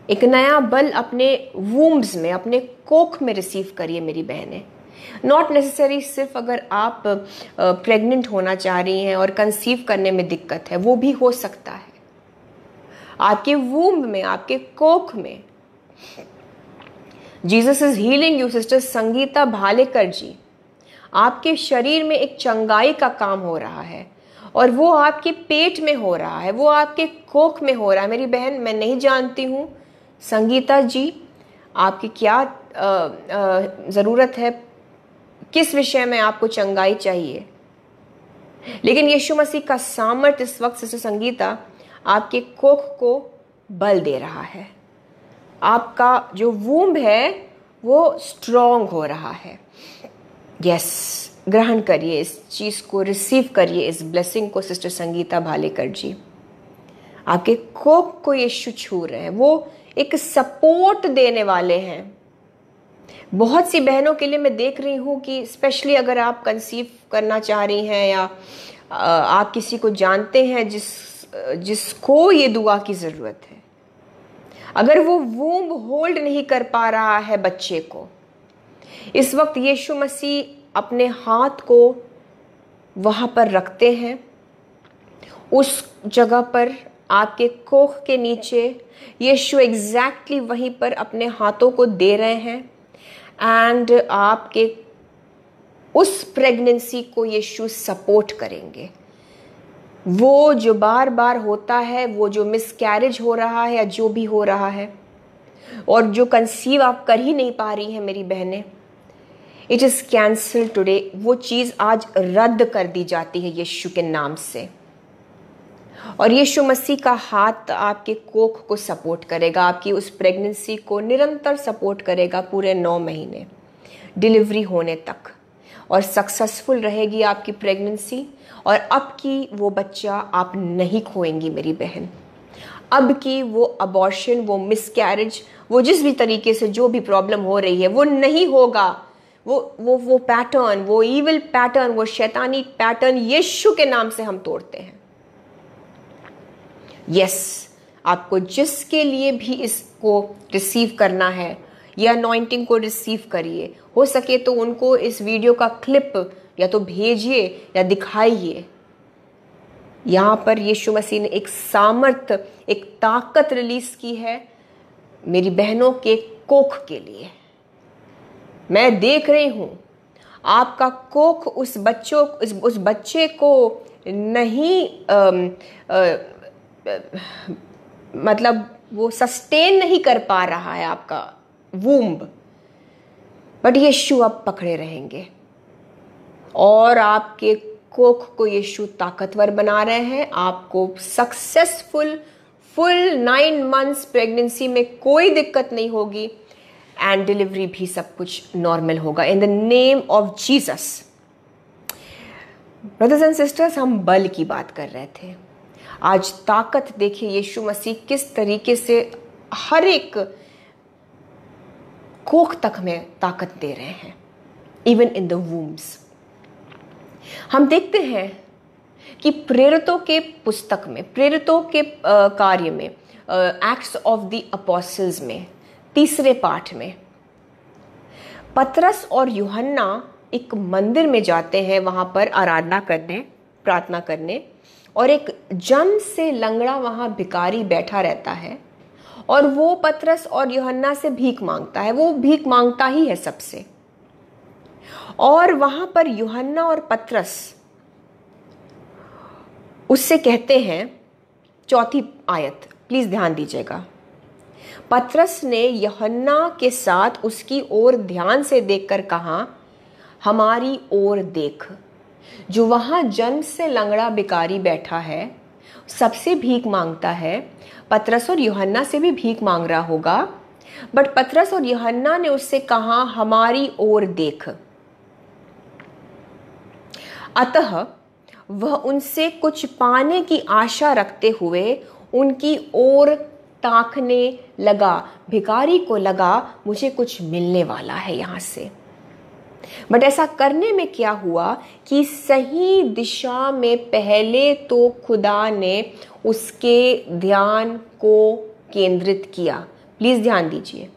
एक नया बल अपने वूम्स में, अपने कोख में रिसीव करिए मेरी बहनें। नॉट नेसेसरी सिर्फ अगर आप प्रेग्नेंट होना चाह रही हैं और कंसीव करने में दिक्कत है, वो भी हो सकता है। आपके वूम्ब में, आपके कोख में Jesus is healing you. Sister Sangeeta Bhalekar ji, आपके शरीर में एक चंगाई का काम हो रहा है और वो आपके पेट में हो रहा है, वो आपके कोख में हो रहा है। मेरी बहन, मैं नहीं जानती हूँ संगीता जी आपकी क्या ज़रूरत है, किस विषय में आपको चंगाई चाहिए, लेकिन यीशु मसीह का सामर्थ्य इस वक्त सिस्टर संगीता आपके कोख को बल दे रहा है। आपका जो वूम्ब है वो स्ट्रॉन्ग हो रहा है। यस, ग्रहण करिए इस चीज को, रिसीव करिए इस ब्लेसिंग को। सिस्टर संगीता भालेकर जी, आपके कोख को यीशु छू रहे हैं, वो एक सपोर्ट देने वाले हैं। बहुत सी बहनों के लिए मैं देख रही हूँ कि स्पेशली अगर आप कंसीव करना चाह रही हैं या आप किसी को जानते हैं जिसको ये दुआ की ज़रूरत है, अगर वो वूम्ब होल्ड नहीं कर पा रहा है बच्चे को, इस वक्त यीशु मसीह अपने हाथ को वहाँ पर रखते हैं, उस जगह पर आपके कोख के नीचे यीशु एग्जैक्टली वहीं पर अपने हाथों को दे रहे हैं एंड आपके उस प्रेगनेंसी को यीशु सपोर्ट करेंगे। वो जो बार बार होता है, वो जो मिसकैरेज हो रहा है या जो भी हो रहा है और जो कंसीव आप कर ही नहीं पा रही हैं मेरी बहनें, इट इज़ कैंसल टुडे। वो चीज़ आज रद्द कर दी जाती है यीशु के नाम से और यीशु मसीह का हाथ आपके कोख को सपोर्ट करेगा, आपकी उस प्रेगनेंसी को निरंतर सपोर्ट करेगा पूरे 9 महीने डिलीवरी होने तक, और सक्सेसफुल रहेगी आपकी प्रेगनेंसी। और अब की वो बच्चा आप नहीं खोएंगी मेरी बहन। अब की वो अबॉर्शन, वो मिसकैरेज, वो जिस भी तरीके से जो भी प्रॉब्लम हो रही है वो नहीं होगा। वो पैटर्न, वो ईविल पैटर्न, वो शैतानी पैटर्न यीशु के नाम से हम तोड़ते हैं। यस, आपको जिसके लिए भी इसको रिसीव करना है, ये अनॉइंटिंग को रिसीव करिए। हो सके तो उनको इस वीडियो का क्लिप या तो भेजिए या दिखाइए। यहाँ पर यीशु मसीह ने एक सामर्थ, एक ताकत रिलीज की है मेरी बहनों के कोख के लिए। मैं देख रही हूँ आपका कोख उस बच्चे को नहीं मतलब वो सस्टेन नहीं कर पा रहा है आपका वूम्ब, बट यीशु अब पकड़े रहेंगे और आपके कोख को यीशु ताकतवर बना रहे हैं। आपको सक्सेसफुल फुल 9 मंथ्स प्रेगनेंसी में कोई दिक्कत नहीं होगी एंड डिलीवरी भी सब कुछ नॉर्मल होगा इन the name of Jesus. Brothers and sisters, हम बल की बात कर रहे थे। आज ताकत देखिए यीशु मसीह किस तरीके से हर एक कोख तक में ताकत दे रहे हैं, इवन इन द वूम्स। हम देखते हैं कि प्रेरितों के पुस्तक में, प्रेरितों के कार्य में, एक्ट्स ऑफ द अपोस्टल्स में 3 पाठ में पतरस और यूहन्ना एक मंदिर में जाते हैं, वहां पर आराधना करने, प्रार्थना करने, और एक जन्म से लंगड़ा वहां भिखारी बैठा रहता है और वो पतरस और यूहन्ना से भीख मांगता है। वो भीख मांगता ही है सबसे, और वहां पर यूहन्ना और पतरस उससे कहते हैं, 4 आयत प्लीज ध्यान दीजिएगा। पतरस ने यूहन्ना के साथ उसकी ओर ध्यान से देखकर कहा, हमारी ओर देख। जो वहां जन्म से लंगड़ा भिखारी बैठा है, सबसे भीख मांगता है। पतरस और यूहन्ना से भी भीख मांग रहा होगा, बट पतरस और यूहन्ना ने उससे कहा, हमारी ओर देख। अतः वह उनसे कुछ पाने की आशा रखते हुए उनकी ओर ताकने लगा। भिखारी को लगा मुझे कुछ मिलने वाला है यहां से। बट ऐसा करने में क्या हुआ कि सही दिशा में पहले तो खुदा ने उसके ध्यान को केंद्रित किया। प्लीज ध्यान दीजिए।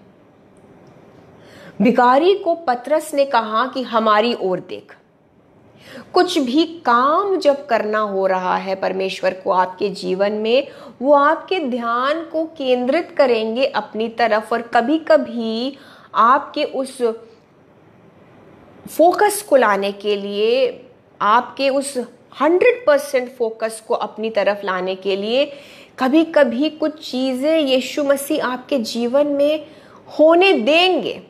भिखारी को पतरस ने कहा कि हमारी ओर देख। कुछ भी काम जब करना हो रहा है परमेश्वर को आपके जीवन में, वो आपके ध्यान को केंद्रित करेंगे अपनी तरफ, और कभी कभी आपके उस फोकस को लाने के लिए, आपके उस 100% फोकस को अपनी तरफ लाने के लिए, कभी कभी कुछ चीजें यीशु मसीह आपके जीवन में होने देंगे।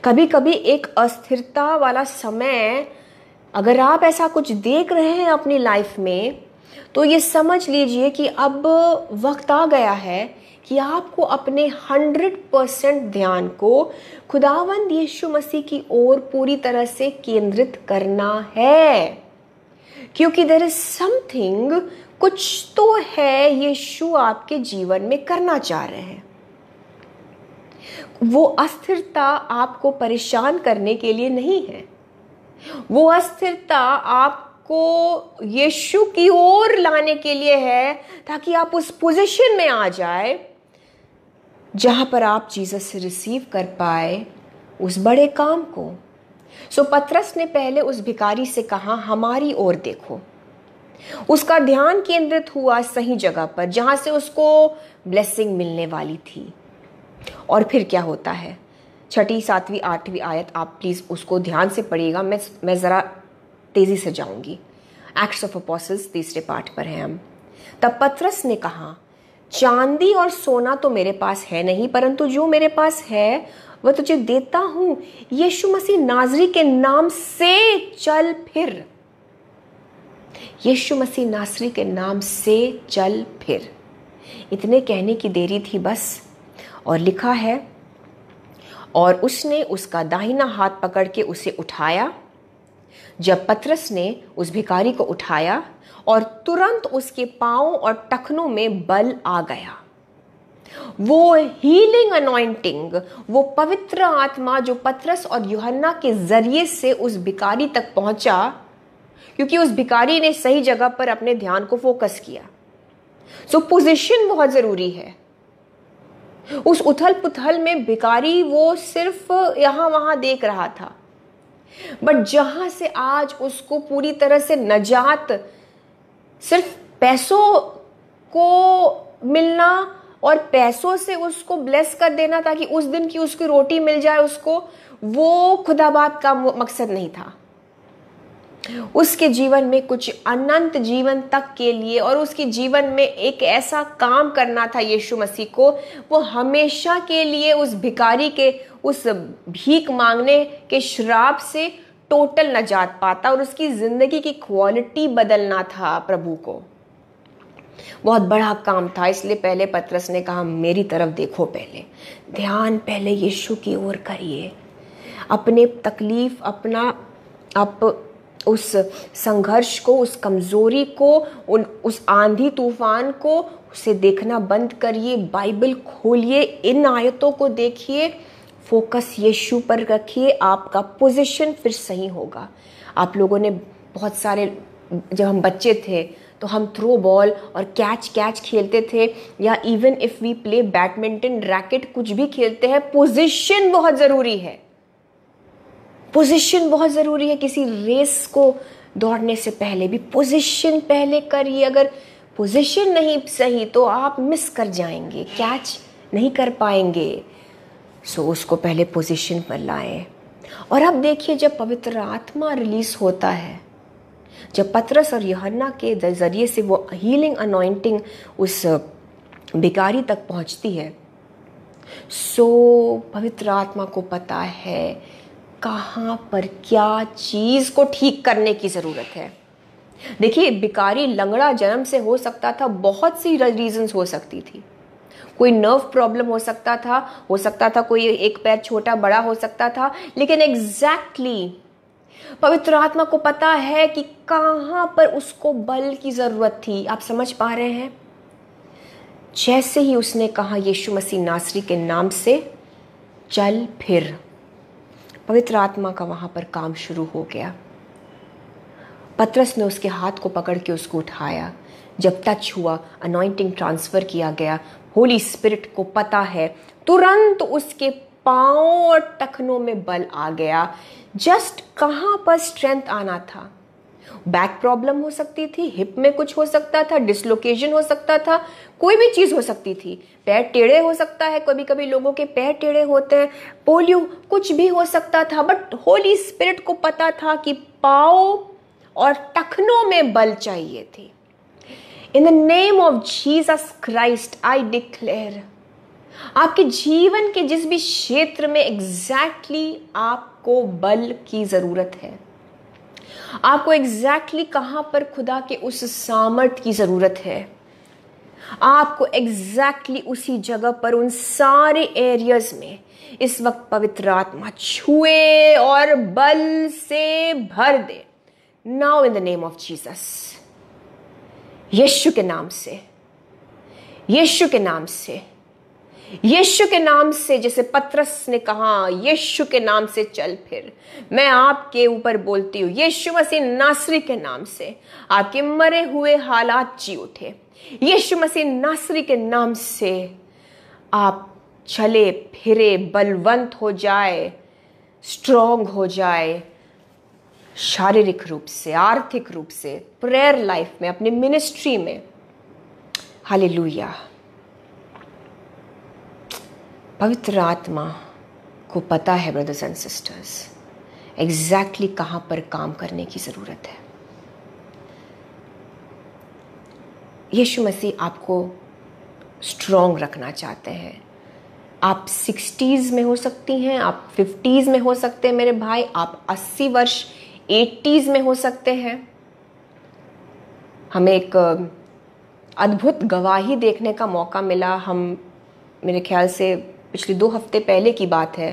कभी कभी एक अस्थिरता वाला समय, अगर आप ऐसा कुछ देख रहे हैं अपनी लाइफ में, तो ये समझ लीजिए कि अब वक्त आ गया है कि आपको अपने 100% ध्यान को खुदावंद यीशु मसीह की ओर पूरी तरह से केंद्रित करना है। क्योंकि देयर इज समथिंग, कुछ तो है यीशु आपके जीवन में करना चाह रहे हैं। वो अस्थिरता आपको परेशान करने के लिए नहीं है। वो अस्थिरता आपको यीशु की ओर लाने के लिए है, ताकि आप उस पोजीशन में आ जाए जहां पर आप जीसस से रिसीव कर पाए उस बड़े काम को। सो पतरस ने पहले उस भिखारी से कहा, हमारी ओर देखो। उसका ध्यान केंद्रित हुआ सही जगह पर, जहां से उसको ब्लेसिंग मिलने वाली थी। और फिर क्या होता है, 6, 7, 8 आयत आप प्लीज उसको ध्यान से पढ़िएगा। मैं जरा तेजी से जाऊंगी। एक्ट्स ऑफ अपोस्टल्स 3 पाठ पर है हम। तब पतरस ने कहा, चांदी और सोना तो मेरे पास है नहीं, परंतु जो मेरे पास है वह तुझे देता हूं। यीशु मसीह नाजरी के नाम से चल फिर। यीशु मसीह नासरी के नाम से चल फिर। इतने कहने की देरी थी बस, और लिखा है, और उसने उसका दाहिना हाथ पकड़ के उसे उठाया। जब पतरस ने उस भिखारी को उठाया, और तुरंत उसके पांव और टखनों में बल आ गया। वो हीलिंग अनॉइंटिंग, वो पवित्र आत्मा जो पतरस और यूहन्ना के जरिए से उस भिखारी तक पहुंचा, क्योंकि उस भिखारी ने सही जगह पर अपने ध्यान को फोकस किया। सो पोजीशन बहुत जरूरी है। उस उथल पुथल में भिखारी वो सिर्फ यहां वहां देख रहा था, बट जहां से आज उसको पूरी तरह से नजात सिर्फ पैसों को मिलना और पैसों से उसको ब्लेस कर देना ताकि उस दिन की उसकी रोटी मिल जाए उसको, वो खुदाबाद का मकसद नहीं था। उसके जीवन में कुछ अनंत जीवन तक के लिए, और उसके जीवन में एक ऐसा काम करना था यीशु मसीह को, वो हमेशा के लिए उस भिखारी के उस भीख मांगने के श्राप से टोटल नजात पाता, और उसकी जिंदगी की क्वालिटी बदलना था प्रभु को। बहुत बड़ा काम था। इसलिए पहले पतरस ने कहा, मेरी तरफ देखो, पहले ध्यान पहले यीशु की ओर करिए। अपने तकलीफ, आप उस संघर्ष को, उस कमजोरी को, उस आंधी तूफान को, उसे देखना बंद करिए। बाइबल खोलिए, इन आयतों को देखिए, फोकस यीशु पर रखिए। आपका पोजीशन फिर सही होगा। आप लोगों ने बहुत सारे, जब हम बच्चे थे तो हम थ्रो बॉल और कैच खेलते थे, या even if we play badminton, racket, कुछ भी खेलते हैं, पोजीशन बहुत जरूरी है। पोजीशन बहुत जरूरी है। किसी रेस को दौड़ने से पहले भी पोजीशन पहले करिए। अगर पोजीशन नहीं सही तो आप मिस कर जाएंगे, कैच नहीं कर पाएंगे। सो उसको पहले पोजीशन पर लाएं। और अब देखिए, जब पवित्र आत्मा रिलीज होता है जब पतरस और यूहन्ना के जरिए से वो हीलिंग अनॉइंटिंग उस भिखारी तक पहुंचती है, सो पवित्र आत्मा को पता है कहाँ पर क्या चीज़ को ठीक करने की ज़रूरत है। देखिए, भिखारी लंगड़ा जन्म से हो सकता था, बहुत सी रीजंस हो सकती थी। कोई नर्व प्रॉब्लम हो सकता था कोई एक पैर छोटा बड़ा हो सकता था, लेकिन एग्जैक्टली पवित्र आत्मा को पता है कि कहाँ पर उसको बल की ज़रूरत थी। आप समझ पा रहे हैं? जैसे ही उसने कहा यीशु मसीह नासरी के नाम से चल फिर, पवित्र आत्मा का वहाँ पर काम शुरू हो गया। पतरस ने उसके हाथ को पकड़ के उसको उठाया। जब टच हुआ, अनॉइंटिंग ट्रांसफ़र किया गया। होली स्पिरिट को पता है, तुरंत उसके पाँव और टखनों में बल आ गया। जस्ट कहाँ पर स्ट्रेंथ आना था? बैक प्रॉब्लम हो सकती थी, हिप में कुछ हो सकता था, डिसलोकेशन हो सकता था, कोई भी चीज़ हो सकती थी। पैर टेढ़े हो सकता है, कभी कभी लोगों के पैर टेढ़े होते हैं, पोलियो, कुछ भी हो सकता था। बट होली स्पिरिट को पता था कि पाँव और टखनों में बल चाहिए थी। इन the name of Jesus Christ I declare, आपके जीवन के जिस भी क्षेत्र में एग्जैक्टली आपको बल की जरूरत है, आपको एग्जैक्टली कहां पर खुदा के उस सामर्थ की जरूरत है, आपको एग्जैक्टली उसी जगह पर उन सारे एरियाज में इस वक्त पवित्र आत्मा छुए और बल से भर दे। Now in the name of Jesus, यीशु के नाम से, यीशु के नाम से, यीशु के नाम से, जैसे पतरस ने कहा यीशु के नाम से चल फिर, मैं आपके ऊपर बोलती हूँ यीशु मसीह नासरी के नाम से आपके मरे हुए हालात जी उठे। यीशु मसीह नासरी के नाम से आप चले फिरे, बलवंत हो जाए, स्ट्रॉन्ग हो जाए, शारीरिक रूप से, आर्थिक रूप से, प्रेयर लाइफ में, अपने मिनिस्ट्री में। हालेलुया। पवित्र आत्मा को पता है ब्रदर्स एंड सिस्टर्स एग्जैक्टली कहां पर काम करने की जरूरत है। यीशु मसीह आपको स्ट्रॉन्ग रखना चाहते हैं। आप 60s में हो सकती हैं, आप 50s में हो सकते हैं मेरे भाई, आप 80 वर्ष 80s में हो सकते हैं। हमें एक अद्भुत गवाही देखने का मौका मिला। हम, मेरे ख्याल से पिछले 2 हफ्ते पहले की बात है।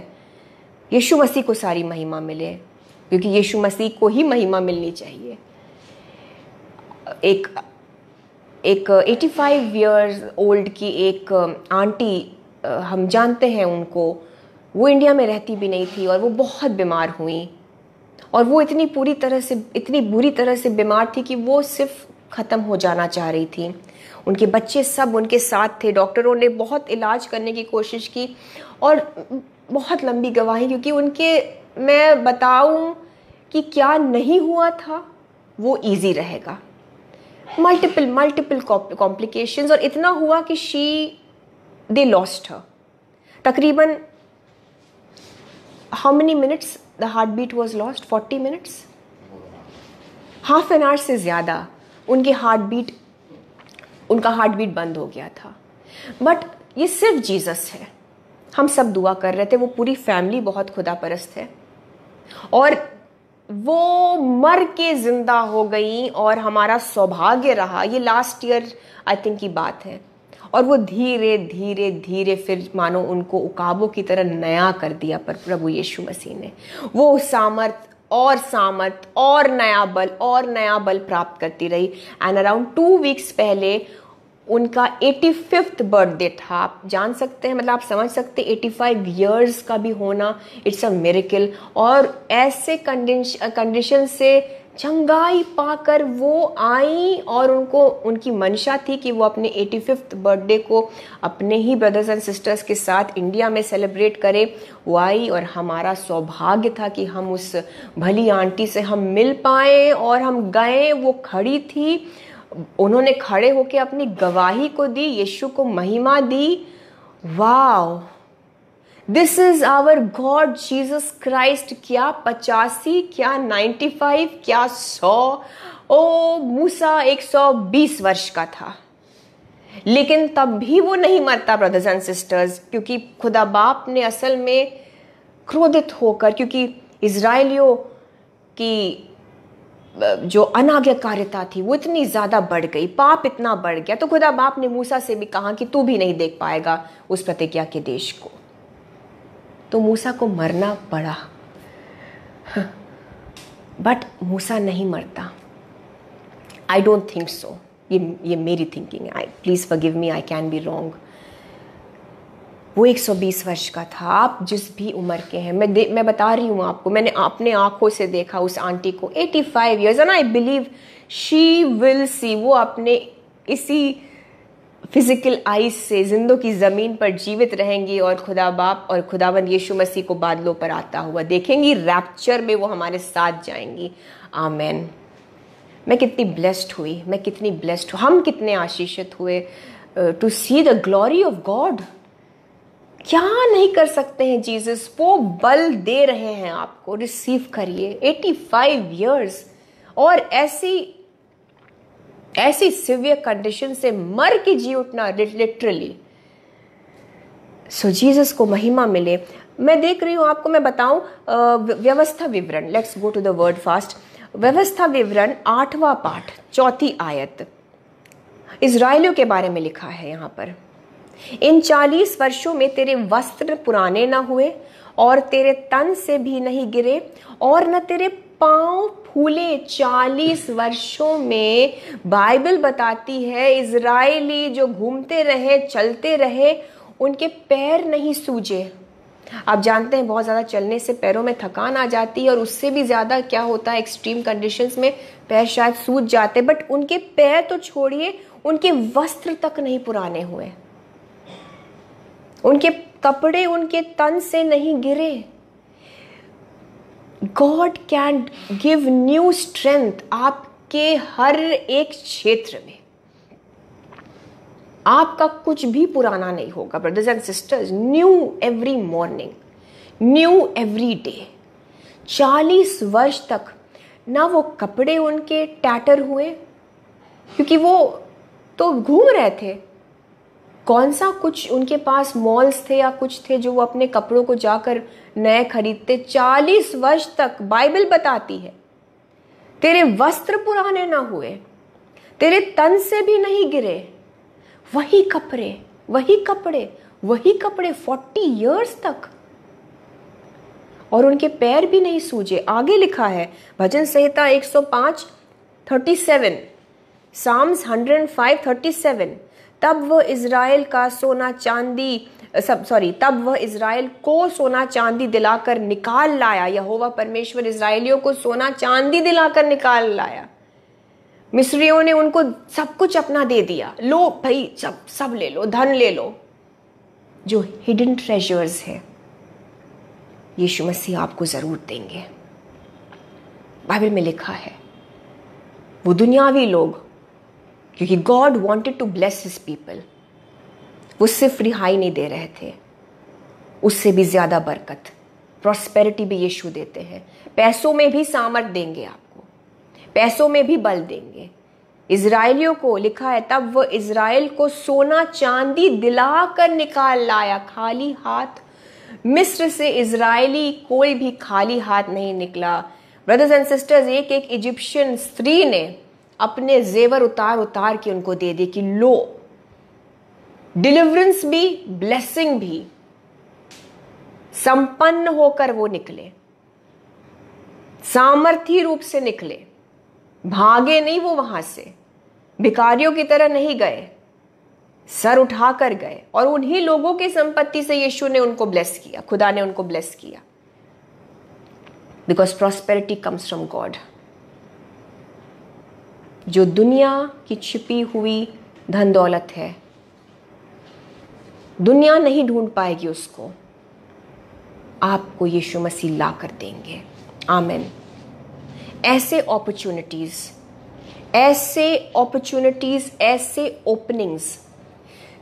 यीशु मसीह को सारी महिमा मिले, क्योंकि यीशु मसीह को ही महिमा मिलनी चाहिए। एक 85 इयर्स ओल्ड की एक आंटी, हम जानते हैं उनको, वो इंडिया में रहती भी नहीं थी और वो बहुत बीमार हुई, और वो इतनी बुरी तरह से बीमार थी कि वो सिर्फ ख़त्म हो जाना चाह रही थी। उनके बच्चे सब उनके साथ थे। डॉक्टरों ने बहुत इलाज करने की कोशिश की, और बहुत लंबी गवाही, क्योंकि उनके, मैं बताऊं कि क्या नहीं हुआ था वो इजी रहेगा। मल्टीपल कॉम्प्लिकेशंस, और इतना हुआ कि दे लॉस्ट हर। तकरीबन how many minutes the heart beat was lost? 40 minutes, half an hour से ज़्यादा उनका हार्ट बीट बंद हो गया था। बट ये सिर्फ जीसस है। हम सब दुआ कर रहे थे, वो पूरी फैमिली बहुत खुदा परस्त है, और वो मर के जिंदा हो गई, और हमारा सौभाग्य रहा, ये लास्ट ईयर आई थिंक की बात है, और वो धीरे धीरे धीरे फिर मानो उनको उकाबों की तरह नया कर दिया। पर प्रभु यीशु मसीह ने वो सामर्थ और नया बल प्राप्त करती रही। एंड अराउंड 2 वीक्स पहले उनका 85th बर्थडे था। आप जान सकते हैं, मतलब आप समझ सकते हैं 85 इयर्स का भी होना, इट्स अ मिरेकल। और ऐसे कंडीशन से चंगाई पाकर वो आई, और उनकी मंशा थी कि वो अपने 85th बर्थडे को अपने ही ब्रदर्स एंड सिस्टर्स के साथ इंडिया में सेलिब्रेट करे। वो आई, और हमारा सौभाग्य था कि हम उस भली आंटी से हम मिल पाए, और हम गए। वो खड़ी थी, उन्होंने खड़े होकर अपनी गवाही को दी, यीशु को महिमा दी। Wow, this is our God Jesus Christ. क्या 85, क्या 95, क्या 100, ओ मूसा 120 वर्ष का था, लेकिन तब भी वो नहीं मरता ब्रदर्स एंड सिस्टर्स, क्योंकि खुदा बाप ने असल में क्रोधित होकर, क्योंकि इजराइलियों की जो अनाज्ञाकारिता थी वो इतनी ज़्यादा बढ़ गई, पाप इतना बढ़ गया, तो खुदा बाप ने मूसा से भी कहा कि तू भी नहीं देख पाएगा उस प्रतिज्ञा के देश को। तो मूसा को मरना पड़ा, बट मूसा नहीं मरता। आई डोंट थिंक सो, ये मेरी थिंकिंग है, please forgive me, I can be wrong. वो 120 वर्ष का था। आप जिस भी उम्र के हैं, मैं बता रही हूँ आपको, मैंने अपने आंखों से देखा उस आंटी को 85 years, and I believe she will see, वो अपने इसी फिजिकल आइज से जिंदों की ज़मीन पर जीवित रहेंगी और खुदा बाप और खुदावंद यीशु मसीह को बादलों पर आता हुआ देखेंगी, रैप्चर में वो हमारे साथ जाएंगी। आमेन। मैं कितनी ब्लेस्ड हुई, मैं कितनी ब्लेस्ड, हम कितने आशीषित हुए to see the glory of God. क्या नहीं कर सकते हैं जीसस, वो बल दे रहे हैं आपको, रिसीव करिए। 85 इयर्स और ऐसी सिवियर कंडीशन से मर के जी उठना, लिटरली। सो जीसस को महिमा मिले। मैं देख रही हूं आपको, मैं बताऊं व्यवस्था विवरण, let's go to the word first. व्यवस्था विवरण 8वां पाठ 4थी आयत, इजराइलियों के बारे में लिखा है यहाँ पर। इन 40 वर्षों में तेरे वस्त्र पुराने न हुए और तेरे तन से भी नहीं गिरे और न तेरे पांव फूले। 40 वर्षों में बाइबल बताती है इजरायली जो घूमते रहे, चलते रहे, उनके पैर नहीं सूजे। आप जानते हैं बहुत ज़्यादा चलने से पैरों में थकान आ जाती है, और उससे भी ज़्यादा क्या होता है, एक्सट्रीम कंडीशंस में पैर शायद सूज जाते, बट उनके पैर तो छोड़िए, उनके वस्त्र तक नहीं पुराने हुए, उनके कपड़े उनके तन से नहीं गिरे। God can give new strength आपके हर एक क्षेत्र में। आपका कुछ भी पुराना नहीं होगा brothers and sisters. New every morning, new every day. 40 वर्ष तक ना वो कपड़े उनके टैटर हुए, क्योंकि वो तो घूम रहे थे। कौन सा कुछ उनके पास मॉल्स थे या कुछ थे जो वो अपने कपड़ों को जाकर नए खरीदते। 40 वर्ष तक बाइबल बताती है तेरे वस्त्र पुराने ना हुए, तेरे तन से भी नहीं गिरे, वही कपड़े वही कपड़े वही कपड़े 40 इयर्स तक, और उनके पैर भी नहीं सूजे। आगे लिखा है भजन संहिता 105 37, साम्स 105 37, तब वह इज़राइल का सोना चांदी तब वह इज़राइल को सोना चांदी दिलाकर निकाल लाया। यहोवा परमेश्वर इज़राइलियों को सोना चांदी दिलाकर निकाल लाया। मिस्रियों ने उनको सब कुछ अपना दे दिया, लो भाई सब ले लो, धन ले लो। जो हिडन ट्रेजर्स है यीशु मसीह आपको जरूर देंगे। बाइबल में लिखा है वो दुनियावी लोग, क्योंकि God wanted to bless his people, वो सिर्फ रिहाई नहीं दे रहे थे, उससे भी ज्यादा बरकत, प्रॉस्पेरिटी भी यीशु देते हैं। पैसों में भी सामर्थ देंगे आपको, पैसों में भी बल देंगे। इजराइलियों को लिखा है तब वह इजराइल को सोना चांदी दिलाकर निकाल लाया। खाली हाथ मिस्र से इजरायली कोई भी खाली हाथ नहीं निकला। ब्रदर्स एंड सिस्टर्स, एक एक इजिप्शियन स्त्री ने अपने जेवर उतार उतार के उनको दे दिए कि लो, डिलीवरेंस भी, ब्लेसिंग भी। संपन्न होकर वो निकले, सामर्थी रूप से निकले, भागे नहीं वो वहां से, भिखारियों की तरह नहीं गए, सर उठाकर गए। और उन्हीं लोगों की संपत्ति से यीशु ने उनको ब्लेस किया, खुदा ने उनको ब्लेस किया। Because prosperity comes from God. जो दुनिया की छिपी हुई धन दौलत है, दुनिया नहीं ढूंढ पाएगी उसको, आपको यीशु मसीह ला कर देंगे। आमीन। ऐसे अपॉर्चुनिटीज, ऐसे ओपनिंग्स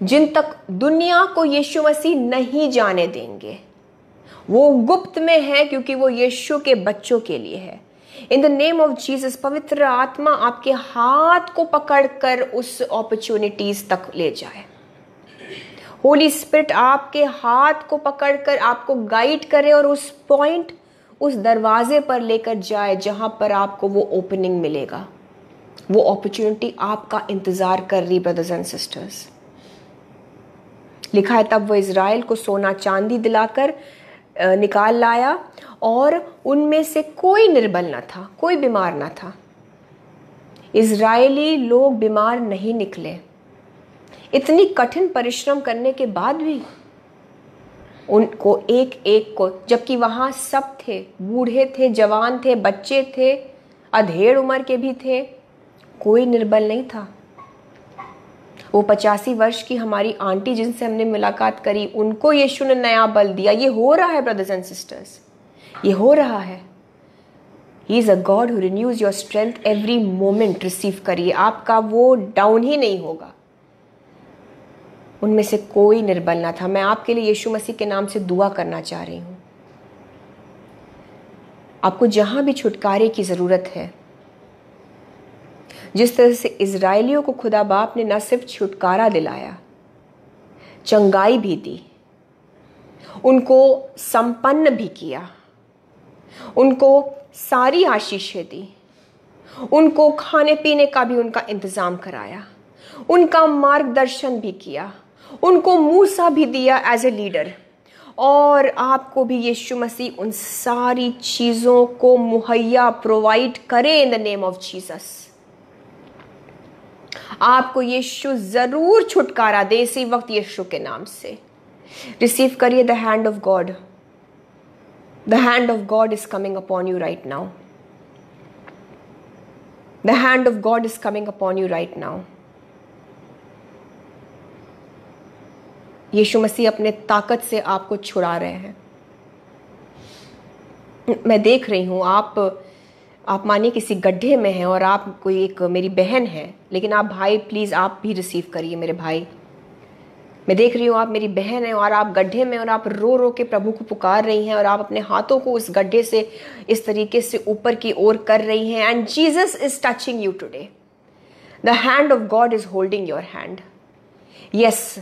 जिन तक दुनिया को यीशु मसीह नहीं जाने देंगे, वो गुप्त में है क्योंकि वो यीशु के बच्चों के लिए है। इन द नेम ऑफ जीसस पवित्र आत्मा आपके हाथ को पकड़कर उस अपॉर्चुनिटीज तक ले जाए। होली स्पिरिट आपके हाथ को पकड़कर आपको गाइड करे और उस पॉइंट, उस दरवाजे पर लेकर जाए जहां पर आपको वो ओपनिंग मिलेगा। वो अपॉर्चुनिटी आपका इंतजार कर रही ब्रदर्स एंड सिस्टर्स। लिखा है तब वो इज़राइल को सोना चांदी दिलाकर निकाल लाया और उनमें से कोई निर्बल न था, कोई बीमार न था। इज़राइली लोग बीमार नहीं निकले, इतनी कठिन परिश्रम करने के बाद भी उनको एक एक को, जबकि वहां सब थे, बूढ़े थे, जवान थे, बच्चे थे, अधेड़ उम्र के भी थे, कोई निर्बल नहीं था। वो 85 वर्ष की हमारी आंटी जिनसे हमने मुलाकात करी, उनको यीशु ने नया बल दिया। ये हो रहा है ब्रदर्स एंड सिस्टर्स, ये हो रहा है। He is a God who renews your strength every moment. Receive करिए, आपका वो डाउन ही नहीं होगा। उनमें से कोई निर्बल ना था। मैं आपके लिए यीशु मसीह के नाम से दुआ करना चाह रही हूं। आपको जहां भी छुटकारे की जरूरत है, जिस तरह से इजराइलियों को खुदा बाप ने न सिर्फ छुटकारा दिलाया, चंगाई भी दी, उनको संपन्न भी किया, उनको सारी आशीषें दी, उनको खाने पीने का भी उनका इंतजाम कराया, उनका मार्गदर्शन भी किया, उनको मूसा भी दिया एज ए लीडर, और आपको भी यीशु मसीह उन सारी चीजों को मुहैया प्रोवाइड करे इन द नेम ऑफ जीसस। आपको यीशु जरूर छुटकारा दे इसी वक्त यीशु के नाम से। रिसीव करिए the hand of God. The hand of God is coming upon you right now. The hand of God is coming upon you right now. यीशु मसीह अपने ताकत से आपको छुड़ा रहे हैं। मैं देख रही हूं, आप मानिए किसी गड्ढे में हैं और आप कोई एक मेरी बहन है, लेकिन आप भाई प्लीज़ आप भी रिसीव करिए मेरे भाई। मैं देख रही हूँ आप मेरी बहन है और आप गड्ढे में, और आप रो रो के प्रभु को पुकार रही हैं, और आप अपने हाथों को उस गड्ढे से इस तरीके से ऊपर की ओर कर रही हैं। And Jesus is touching you today. The hand of God is holding your hand. Yes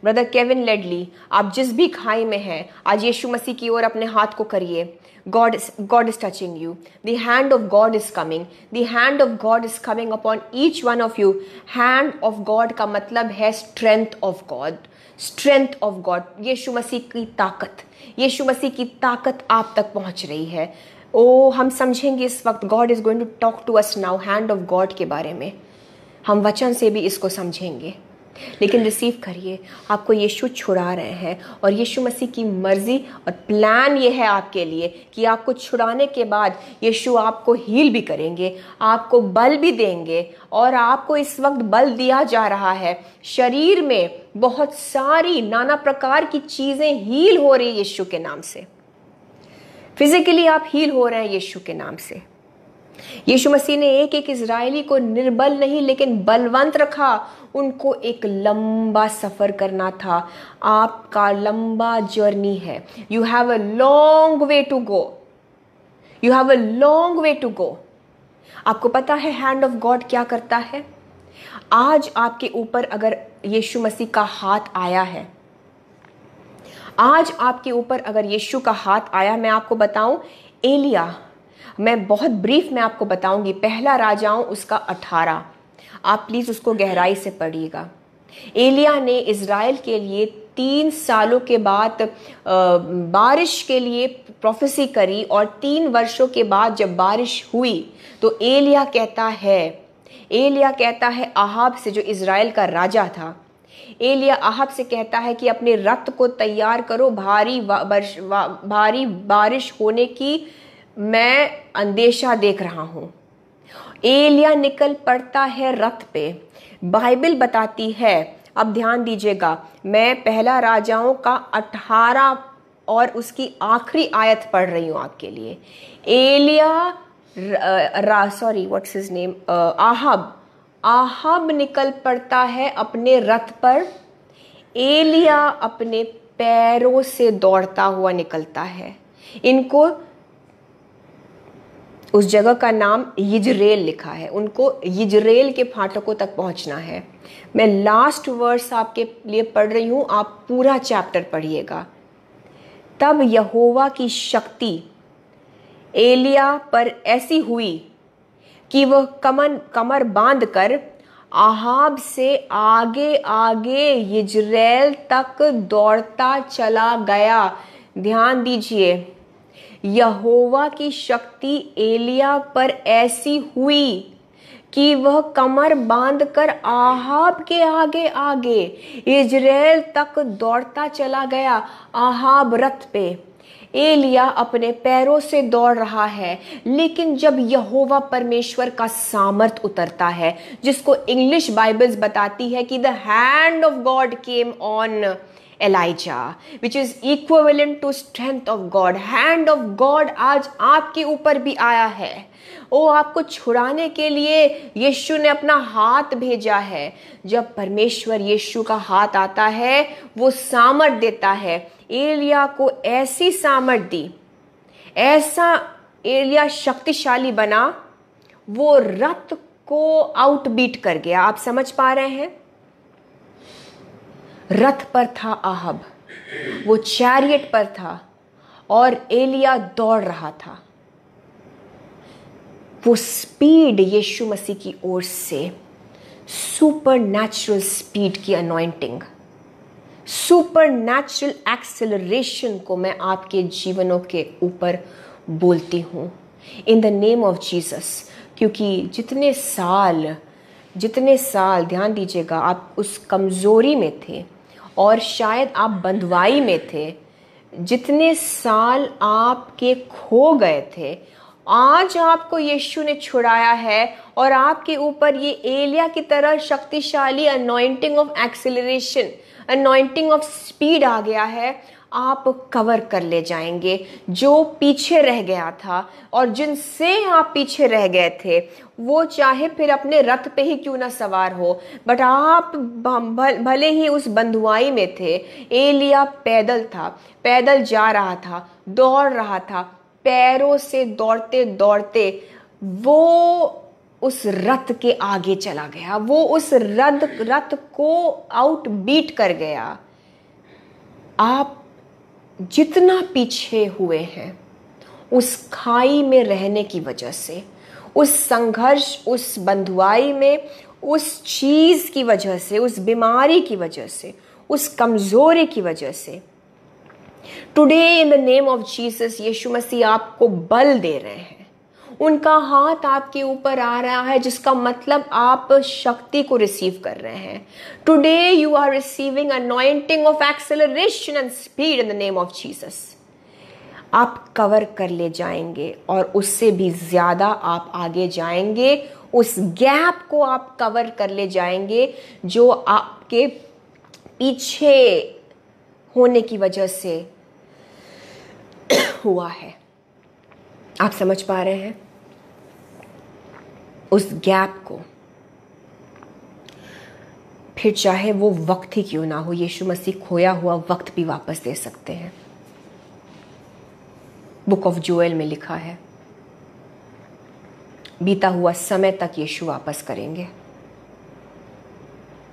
brother Kevin Ledley, आप जिस भी खाई में हैं, आज यीशु मसीह की ओर अपने हाथ को करिए। God is touching you. The hand of God is coming. The hand of God is coming upon each one of you. Hand of God का मतलब है strength of God. Strength of God. यीशु मसीह की ताकत, यीशु मसीह की ताकत आप तक पहुंच रही है। ओ हम समझेंगे इस वक्त, God is going to talk to us now, hand of God के बारे में। हम वचन से भी इसको समझेंगे, लेकिन रिसीव करिए। आपको यीशु छुड़ा रहे हैं, और यीशु मसीह की मर्जी और प्लान ये है आपके लिए कि आपको छुड़ाने के बाद यीशु आपको हील भी करेंगे, आपको बल भी देंगे। और आपको इस वक्त बल दिया जा रहा है। शरीर में बहुत सारी नाना प्रकार की चीजें हील हो रही है यीशु के नाम से। फिजिकली आप हील हो रहे हैं यीशु के नाम से। यीशु मसीह ने एक एक इजरायली को निर्बल नहीं लेकिन बलवंत रखा। उनको एक लंबा सफर करना था। आपका लंबा जर्नी है। You have a long way to go. You have a long way to go. आपको पता है हैंड ऑफ गॉड क्या करता है? आज आपके ऊपर अगर यीशु मसीह का हाथ आया है, आज आपके ऊपर अगर यीशु का हाथ आया, मैं आपको बताऊं, एलिया, मैं बहुत ब्रीफ में आपको बताऊंगी, पहला राजाओं उसका 18, आप प्लीज उसको गहराई से पढ़िएगा। एलिया ने इज़राइल के लिए 3 सालों के बाद बारिश के लिए प्रोफेसी करी, और 3 वर्षों के बाद जब बारिश हुई तो एलिया कहता है आहाब से, जो इज़राइल का राजा था, एलिया आहाब से कहता है कि अपने रथ को तैयार करो, भारी बारिश होने की मैं अंदेशा देख रहा हूं। एलिया निकल पड़ता है रथ पे। बाइबल बताती है, अब ध्यान दीजिएगा, मैं पहला राजाओं का 18 और उसकी आखिरी आयत पढ़ रही हूं आपके लिए। एलिया व्हाट्स हिज नेम, आहाब निकल पड़ता है अपने रथ पर। एलिया अपने पैरों से दौड़ता हुआ निकलता है। इनको उस जगह का नाम यिज्रेल लिखा है। उनको यिज्रेल के फाटकों तक पहुंचना है। मैं लास्ट वर्स आपके लिए पढ़ रही हूं, आप पूरा चैप्टर पढ़िएगा। तब यहोवा की शक्ति एलिया पर ऐसी हुई कि वह कमर बांधकर आहाब से आगे आगे यिज्रेल तक दौड़ता चला गया। ध्यान दीजिए, यहोवा की शक्ति एलिया पर ऐसी हुई कि वह कमर बांधकर आहाब के आगे आगे यिज्रेल तक दौड़ता चला गया। आहाब रथ पे, एलिया अपने पैरों से दौड़ रहा है। लेकिन जब यहोवा परमेश्वर का सामर्थ उतरता है, जिसको इंग्लिश बाइबल्स बताती है कि the hand of God came on Elijah, which is equivalent to strength of God. Hand of God आज आपके ऊपर भी आया है। वो आपको छुड़ाने के लिए यीशु ने अपना हाथ भेजा है। जब परमेश्वर यीशु का हाथ आता है, वो सामर्थ देता है। एलिया को ऐसी सामर्थ दी, ऐसा एलिया शक्तिशाली बना, वो रथ को आउटबीट कर गया। आप समझ पा रहे हैं? रथ पर था आहब, वो चैरियट पर था और एलिया दौड़ रहा था। वो स्पीड यीशु मसीह की ओर से, सुपर नेचुरल स्पीड की अनॉइंटिंग, सुपर नेचुरल एक्सेलरेशन को मैं आपके जीवनों के ऊपर बोलती हूं in the name of Jesus. क्योंकि जितने साल ध्यान दीजिएगा, आप उस कमजोरी में थे और शायद आप बंधुआई में थे, जितने साल आपके खो गए थे, आज आपको यीशु ने छुड़ाया है और आपके ऊपर ये एलिया की तरह शक्तिशाली anointing of acceleration, anointing of speed आ गया है। आप कवर कर ले जाएंगे जो पीछे रह गया था, और जिनसे आप पीछे रह गए थे वो चाहे फिर अपने रथ पे ही क्यों ना सवार हो, बट आप भले ही उस बंधुआई में थे। एलिया पैदल था, पैदल जा रहा था, दौड़ रहा था, पैरों से दौड़ते दौड़ते वो उस रथ के आगे चला गया, वो उस रथ को आउटबीट कर गया। आप जितना पीछे हुए हैं उस खाई में रहने की वजह से, उस संघर्ष, उस बंधुआई में, उस चीज की वजह से, उस बीमारी की वजह से, उस कमजोरी की वजह से, today in the name of Jesus यीशु मसीह आपको बल दे रहे हैं। उनका हाथ आपके ऊपर आ रहा है, जिसका मतलब आप शक्ति को रिसीव कर रहे हैं। Today you are receiving anointing of acceleration and speed in the name of Jesus. आप कवर कर ले जाएंगे और उससे भी ज्यादा आप आगे जाएंगे। उस गैप को आप कवर कर ले जाएंगे जो आपके पीछे होने की वजह से हुआ है। आप समझ पा रहे हैं? उस गैप को, फिर चाहे वो वक्त ही क्यों ना हो, यीशु मसीह खोया हुआ वक्त भी वापस दे सकते हैं। बुक ऑफ जोएल में लिखा है, बीता हुआ समय तक यीशु वापस करेंगे।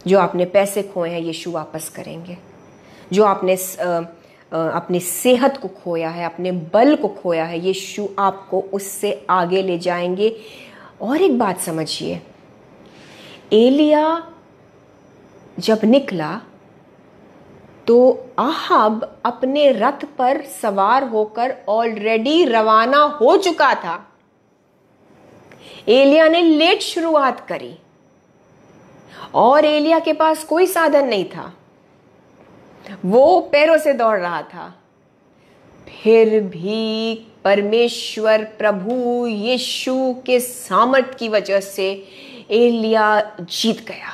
जो आपने पैसे खोए हैं यीशु वापस करेंगे। जो आपने अपनी सेहत को खोया है, अपने बल को खोया है, यीशु आपको उससे आगे ले जाएंगे। और एक बात समझिए, एलिया जब निकला तो आहब अपने रथ पर सवार होकर ऑलरेडी रवाना हो चुका था। एलिया ने लेट शुरुआत करी और एलिया के पास कोई साधन नहीं था, वो पैरों से दौड़ रहा था। फिर भी परमेश्वर प्रभु यीशु के सामर्थ की वजह से एलिया जीत गया,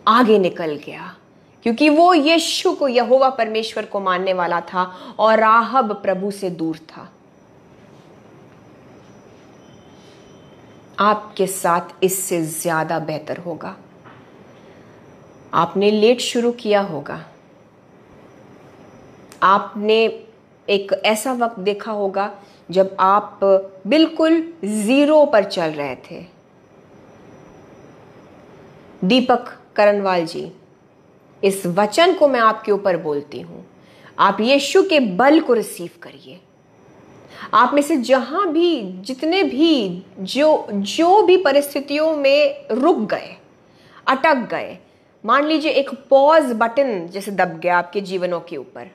आगे निकल गया, क्योंकि वो यीशु को, यहोवा परमेश्वर को मानने वाला था और आहब प्रभु से दूर था। आपके साथ इससे ज्यादा बेहतर होगा। आपने लेट शुरू किया होगा, आपने एक ऐसा वक्त देखा होगा जब आप बिल्कुल जीरो पर चल रहे थे। दीपक करनवाल जी, इस वचन को मैं आपके ऊपर बोलती हूं, आप यीशु के बल को रिसीव करिए। आप में से जहां भी, जितने भी जो भी परिस्थितियों में रुक गए, अटक गए, मान लीजिए एक पॉज बटन जैसे दब गया आपके जीवनों के ऊपर,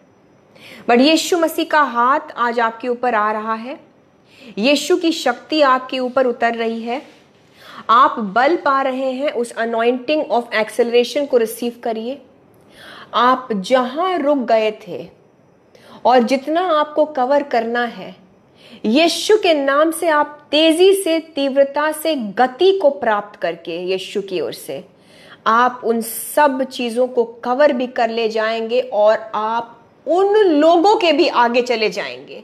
बट यीशु मसीह का हाथ आज आपके ऊपर आ रहा है। यीशु की शक्ति आपके ऊपर उतर रही है। आप बल पा रहे हैं। उस अनॉइंटिंग ऑफ एक्सेलरेशन को रिसीव करिए। आप जहां रुक गए थे और जितना आपको कवर करना है, यीशु के नाम से आप तेजी से, तीव्रता से, गति को प्राप्त करके यीशु की ओर से आप उन सब चीजों को कवर भी कर ले जाएंगे और आप उन लोगों के भी आगे चले जाएंगे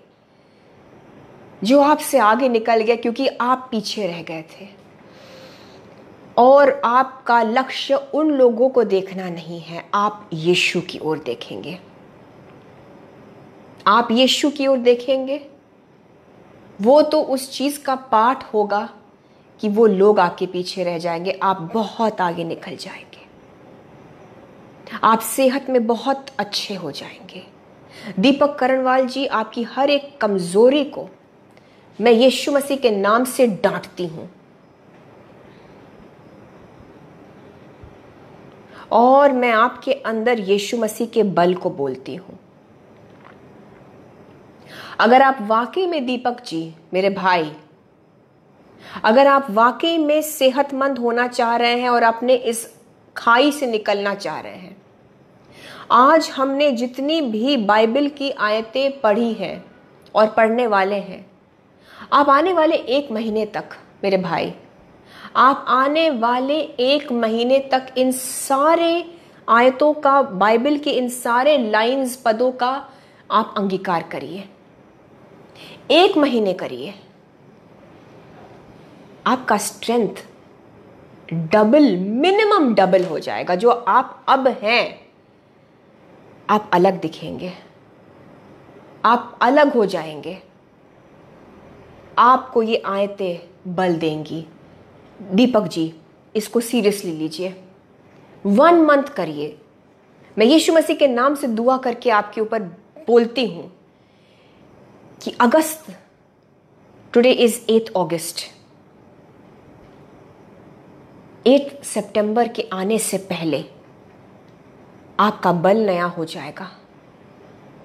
जो आपसे आगे निकल गए, क्योंकि आप पीछे रह गए थे। और आपका लक्ष्य उन लोगों को देखना नहीं है, आप यीशु की ओर देखेंगे। आप यीशु की ओर देखेंगे। वो तो उस चीज का पाठ होगा कि वो लोग आपके पीछे रह जाएंगे, आप बहुत आगे निकल जाएंगे, आप सेहत में बहुत अच्छे हो जाएंगे। दीपक करनवाल जी, आपकी हर एक कमजोरी को मैं यीशु मसीह के नाम से डांटती हूं और मैं आपके अंदर यीशु मसीह के बल को बोलती हूं। अगर आप वाकई में, दीपक जी मेरे भाई, अगर आप वाकई में सेहतमंद होना चाह रहे हैं और अपने इस खाई से निकलना चाह रहे हैं, आज हमने जितनी भी बाइबल की आयतें पढ़ी हैं और पढ़ने वाले हैं, आप आने वाले 1 महीने तक मेरे भाई, आप आने वाले 1 महीने तक इन सारे आयतों का, बाइबल के इन सारे लाइंस, पदों का आप अंगीकार करिए। 1 महीने करिए। आपका स्ट्रेंथ डबल, मिनिमम डबल हो जाएगा। जो आप अब हैं, आप अलग दिखेंगे, आप अलग हो जाएंगे। आपको ये आयतें बल देंगी। दीपक जी, इसको सीरियसली लीजिए। 1 मंथ करिए। मैं यीशु मसीह के नाम से दुआ करके आपके ऊपर बोलती हूं कि अगस्त, टुडे इज 8 अगस्त, 8 सितंबर के आने से पहले आपका बल नया हो जाएगा।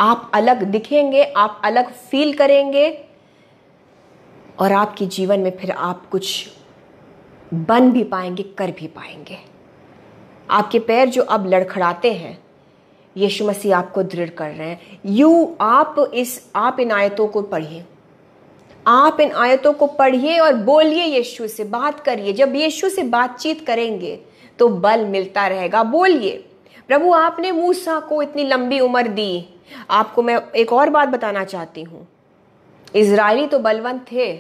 आप अलग दिखेंगे, आप अलग फील करेंगे और आपके जीवन में फिर आप कुछ बन भी पाएंगे, कर भी पाएंगे। आपके पैर जो अब लड़खड़ाते हैं, यीशु मसीह आपको दृढ़ कर रहे हैं। आप इन आयतों को पढ़िए। आप इन आयतों को पढ़िए और बोलिए, यीशु से बात करिए। जब यीशु से बातचीत करेंगे तो बल मिलता रहेगा। बोलिए, प्रभु आपने मूसा को इतनी लंबी उम्र दी। आपको मैं एक और बात बताना चाहती हूं, इजरायली तो बलवंत थे।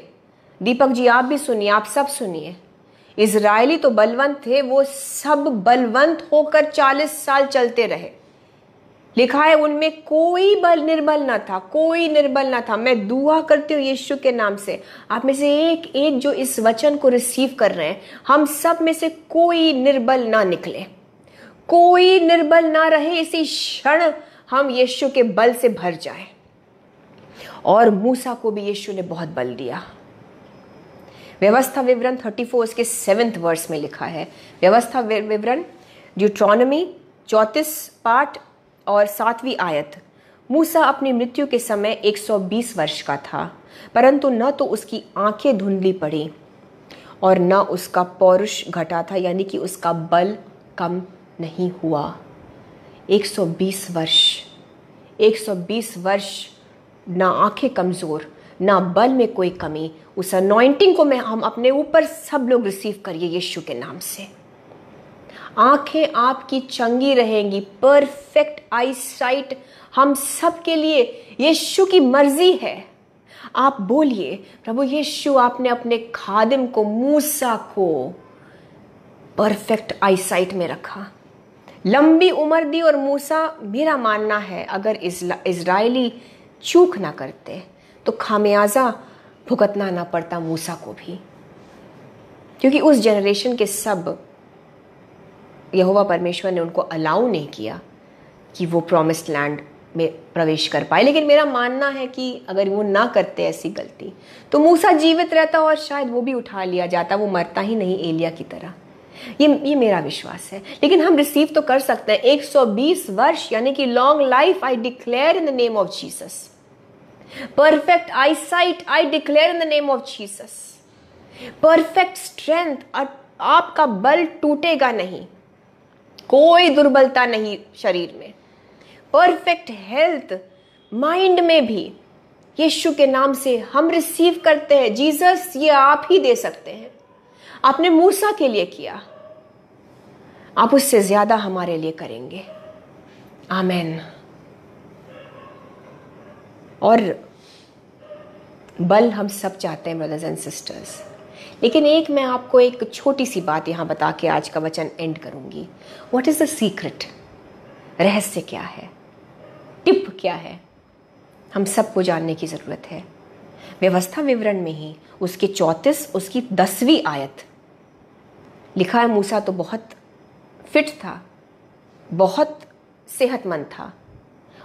दीपक जी आप भी सुनिए, आप सब सुनिए। इजरायली तो बलवंत थे, वो सब बलवंत होकर 40 साल चलते रहे। लिखा है उनमें कोई निर्बल ना था, कोई निर्बल ना था। मैं दुआ करती हूँ यीशु के नाम से, आप में से एक एक जो इस वचन को रिसीव कर रहे हैं, हम सब में से कोई निर्बल ना निकले, कोई निर्बल ना रहे। इसी क्षण हम यीशु के बल से भर जाए। और मूसा को भी यीशु ने बहुत बल दिया। व्यवस्था विवरण 34 के 7वें वर्स में लिखा है। व्यवस्था विवरण ड्यूट्रॉनमी 34 पाठ और 7वीं आयत। मूसा अपनी मृत्यु के समय 120 वर्ष का था, परंतु न तो उसकी आंखें धुंधली पड़ी और न उसका पौरुष घटा था, यानी कि उसका बल कम नहीं हुआ। 120 वर्ष, 120 वर्ष, ना आंखें कमजोर, ना बल में कोई कमी। उस अनॉइंटिंग को हम अपने ऊपर सब लोग रिसीव करिए यीशु के नाम से। आंखें आपकी चंगी रहेंगी, परफेक्ट आई साइट हम सब के लिए यीशु की मर्जी है। आप बोलिए, प्रभु यीशु आपने अपने खादिम को, मूसा को परफेक्ट आई साइट में रखा, लंबी उम्र दी। और मूसा, मेरा मानना है, अगर इजरायली चूक ना करते तो खामियाजा भुगतना ना पड़ता मूसा को भी, क्योंकि उस जनरेशन के सब यहोवा परमेश्वर ने उनको अलाउ नहीं किया कि वो प्रॉमिस्ड लैंड में प्रवेश कर पाए। लेकिन मेरा मानना है कि अगर वो ना करते ऐसी गलती तो मूसा जीवित रहता और शायद वो भी उठा लिया जाता, वो मरता ही नहीं एलिया की तरह। ये मेरा विश्वास है। लेकिन हम रिसीव तो कर सकते हैं 120 वर्ष, यानी कि long life I declare in the name of Jesus. Perfect I site I declare in the name of Jesus. Perfect strength, आपका बल टूटेगा नहीं, कोई दुर्बलता नहीं शरीर में। परफेक्ट हेल्थ माइंड में भी यीशु के नाम से हम रिसीव करते हैं। जीसस ये आप ही दे सकते हैं। आपने मूसा के लिए किया, आप उससे ज्यादा हमारे लिए करेंगे। आमेन। और बल हम सब चाहते हैं ब्रदर्स एंड सिस्टर्स, लेकिन एक मैं आपको एक छोटी सी बात यहां बता के आज का वचन एंड करूंगी। What is the secret? रहस्य क्या है? टिप क्या है? हम सबको जानने की जरूरत है। व्यवस्था विवरण में ही उसकी 34 उसकी 10वीं आयत लिखा है, मूसा तो बहुत फिट था, बहुत सेहतमंद था,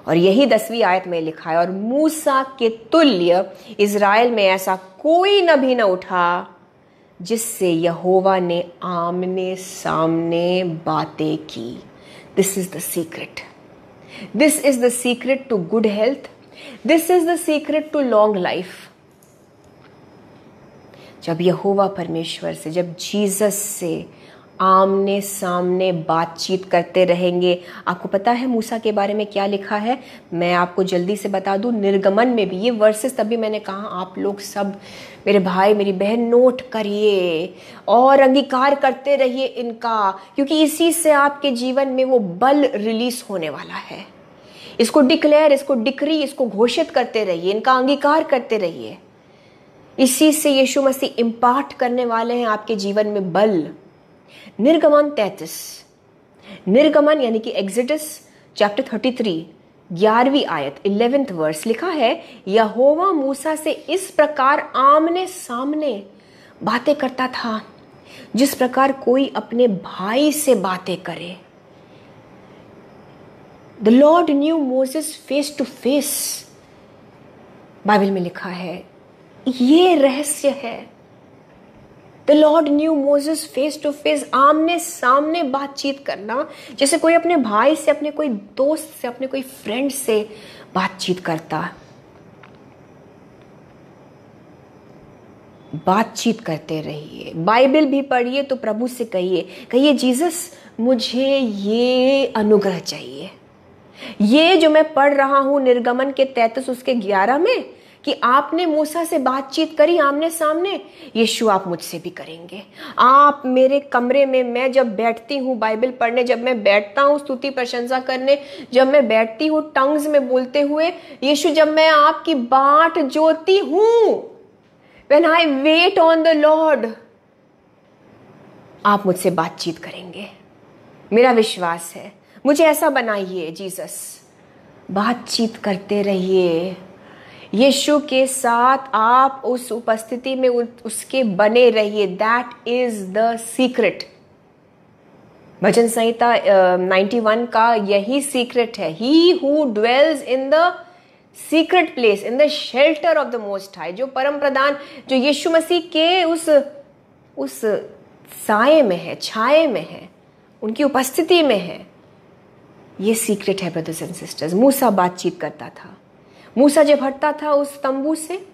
और यही 10वीं आयत में लिखा है, और मूसा के तुल्य इज़राइल में ऐसा कोई नबी न उठा जिससे यहोवा ने आमने सामने बातें की। This is the secret. This is the secret to good health. This is the secret to long life. जब यहोवा परमेश्वर से, जब जीसस से आमने सामने बातचीत करते रहेंगे। आपको पता है मूसा के बारे में क्या लिखा है? मैं आपको जल्दी से बता दूं, निर्गमन में भी ये वर्सेस, तभी मैंने कहा आप लोग सब मेरे भाई मेरी बहन नोट करिए और अंगीकार करते रहिए इनका, क्योंकि इसी से आपके जीवन में वो बल रिलीज होने वाला है। इसको डिक्लेयर, इसको डिक्री, इसको घोषित करते रहिए, इनका अंगीकार करते रहिए। इसी से यीशु मसीह इम्पार्ट करने वाले हैं आपके जीवन में बल। निर्गमन 33, निर्गमन यानी कि एक्सोडस चैप्टर 33 11वीं आयत 11th वर्स लिखा है, यहोवा मूसा से इस प्रकार आमने सामने बातें करता था जिस प्रकार कोई अपने भाई से बातें करे। The Lord knew Moses face to face, Bible में लिखा है। ये रहस्य है। The Lord knew Moses face to face, आमने सामने बातचीत करना, जैसे कोई अपने भाई से, अपने कोई दोस्त से, अपने कोई फ्रेंड से बातचीत करता। बातचीत करते रहिए, बाइबल भी पढ़िए तो प्रभु से कहिए जीसस मुझे ये अनुग्रह चाहिए। ये जो मैं पढ़ रहा हूं निर्गमन के 33 उसके 11 में कि आपने मूसा से बातचीत करी आमने सामने, यीशु आप मुझसे भी करेंगे। आप मेरे कमरे में, मैं जब बैठती हूँ बाइबल पढ़ने, जब मैं बैठता हूँ स्तुति प्रशंसा करने, जब मैं बैठती हूँ टंग्स में बोलते हुए, यीशु जब मैं आपकी बाट जोती हूँ, when I wait on the Lord, आप मुझसे बातचीत करेंगे। मेरा विश्वास है। मुझे ऐसा बनाइए जीसस, बातचीत करते रहिए यीशु के साथ, आप उस उपस्थिति में उसके बने रहिए। That is the secret. भजन संहिता 91 का यही सीक्रेट है। He who dwells in the secret place, in the shelter of the most high, जो परम प्रधान, जो यीशु मसीह के उस साए में है, छाए में है, उनकी उपस्थिति में है। ये सीक्रेट है ब्रदर्स एंड सिस्टर्स। मूसा बातचीत करता था। मूसा जब हटता था उस तंबू से,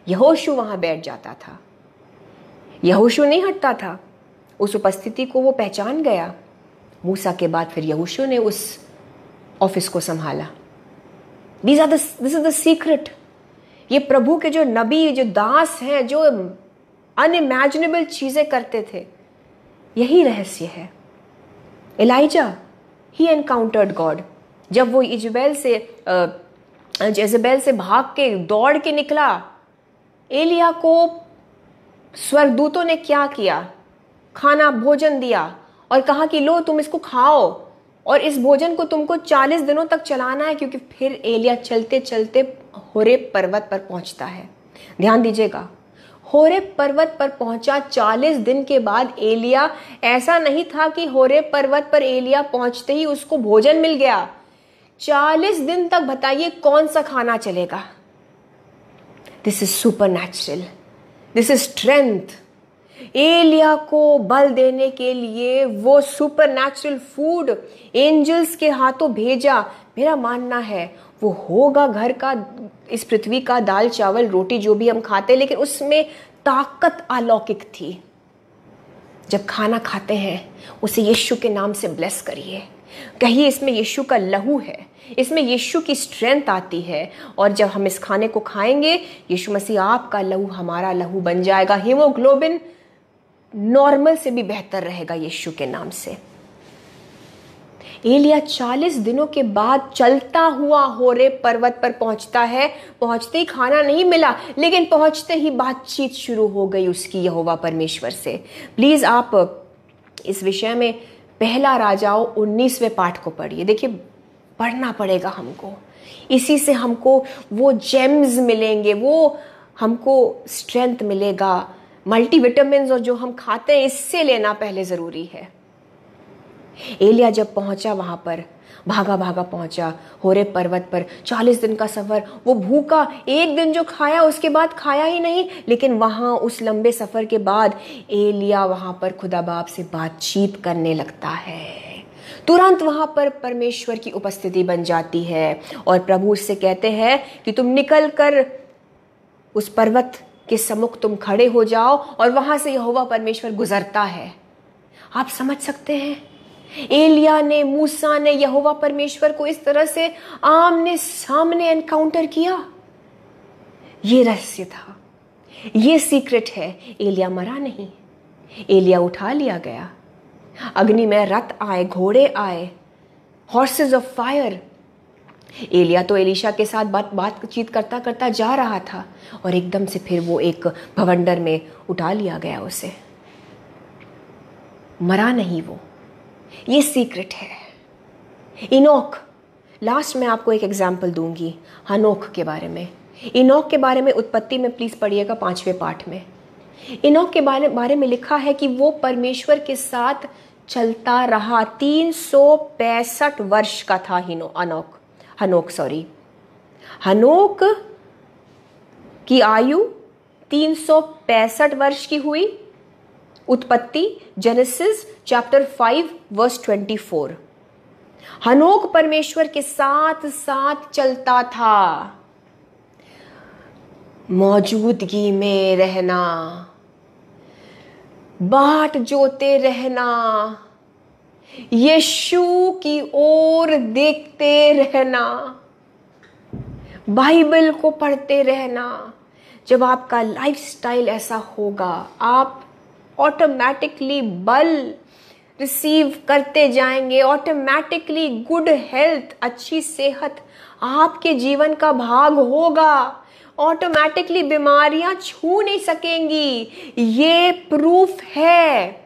यहोशू वहां बैठ जाता था। यहोशू नहीं हटता था, उस उपस्थिति को वो पहचान गया। मूसा के बाद फिर यहोशू ने उस ऑफिस को संभाला। This is the secret. ये प्रभु के जो नबी, जो दास हैं, जो अनइमेजिनेबल चीजें करते थे, यही रहस्य है। एलाइजा, ही एनकाउंटर्ड गॉड। जब वो जेजेबेल से भाग के दौड़ के निकला, एलिया को स्वर्गदूतों ने क्या किया? खाना भोजन दिया और कहा कि लो तुम इसको खाओ। और इस भोजन को तुमको 40 दिनों तक चलाना है, क्योंकि फिर एलिया चलते चलते होरेब पर्वत पर पहुंचता है। ध्यान दीजिएगा, होरेब पर्वत पर पहुंचा 40 दिन के बाद एलिया। ऐसा नहीं था कि होरेब पर्वत पर एलिया पहुंचते ही उसको भोजन मिल गया। 40 दिन तक बताइए कौन सा खाना चलेगा। This is supernatural, this is strength. एलिया को बल देने के लिए वो सुपर नेचुरल फूड एंजल्स के हाथों भेजा। मेरा मानना है वो होगा घर का, इस पृथ्वी का दाल चावल रोटी जो भी हम खाते, लेकिन उसमें ताकत अलौकिक थी। जब खाना खाते हैं उसे यीशु के नाम से ब्लेस करिए, कहिए इसमें यीशु का लहू है, इसमें यीशु की स्ट्रेंथ आती है। और जब हम इस खाने को खाएंगे, यीशु मसीह आपका लहू हमारा लहू बन जाएगा। हीमोग्लोबिन नॉर्मल से भी बेहतर रहेगा यीशु के नाम से। एलिया 40 दिनों के बाद चलता हुआ होरेब पर्वत पर पहुंचता है। पहुंचते ही खाना नहीं मिला, लेकिन पहुंचते ही बातचीत शुरू हो गई उसकी यहोवा परमेश्वर से। प्लीज आप इस विषय में पहला राजाओं 19वें पाठ को पढ़िए। देखिए, पढ़ना पड़ेगा हमको, इसी से हमको वो जेम्स मिलेंगे, वो हमको स्ट्रेंथ मिलेगा। मल्टीविटामिन्स और जो हम खाते हैं इससे लेना पहले जरूरी है। एलिया जब पहुंचा वहां पर, भागा भागा पहुंचा होरेब पर्वत पर। 40 दिन का सफर, वो भूखा, एक दिन जो खाया उसके बाद खाया ही नहीं। लेकिन वहां उस लंबे सफर के बाद एलिया वहां पर खुदा बाप से बातचीत करने लगता है। तुरंत वहां पर परमेश्वर की उपस्थिति बन जाती है और प्रभु उससे कहते हैं कि तुम निकल कर उस पर्वत के सम्मुख तुम खड़े हो जाओ। और वहां से यहोवा परमेश्वर गुजरता है। आप समझ सकते हैं, एलिया ने, मूसा ने यहोवा परमेश्वर को इस तरह से आमने सामने एनकाउंटर किया। ये रहस्य था, ये सीक्रेट है। एलिया मरा नहीं, एलिया उठा लिया गया। अग्नि में रथ आए, घोड़े आए, हॉर्सेस ऑफ फायर। एलिया तो एलीशा के साथ बातचीत करता करता जा रहा था और एकदम से फिर वो एक भवंडर में उठा लिया गया उसे। मरा नहीं वो, ये सीक्रेट है। इनोक, लास्ट में आपको एक एग्जाम्पल दूंगी हनोक के बारे में। इनोक के बारे में उत्पत्ति में प्लीज पढ़िएगा 5वें पाठ में। इनोक के बारे में लिखा है कि वो परमेश्वर के साथ चलता रहा। 365 वर्ष का था हनोक की आयु 365 वर्ष की हुई। उत्पत्ति जेनेसिस चैप्टर 5 वर्स 24। हनोक परमेश्वर के साथ साथ चलता था। मौजूदगी में रहना, बाट जोते रहना, यीशु की ओर देखते रहना, बाइबल को पढ़ते रहना। जब आपका लाइफस्टाइल ऐसा होगा, आप ऑटोमेटिकली बल रिसीव करते जाएंगे। ऑटोमेटिकली गुड हेल्थ, अच्छी सेहत आपके जीवन का भाग होगा। ऑटोमेटिकली बीमारियां छू नहीं सकेंगी। ये प्रूफ है।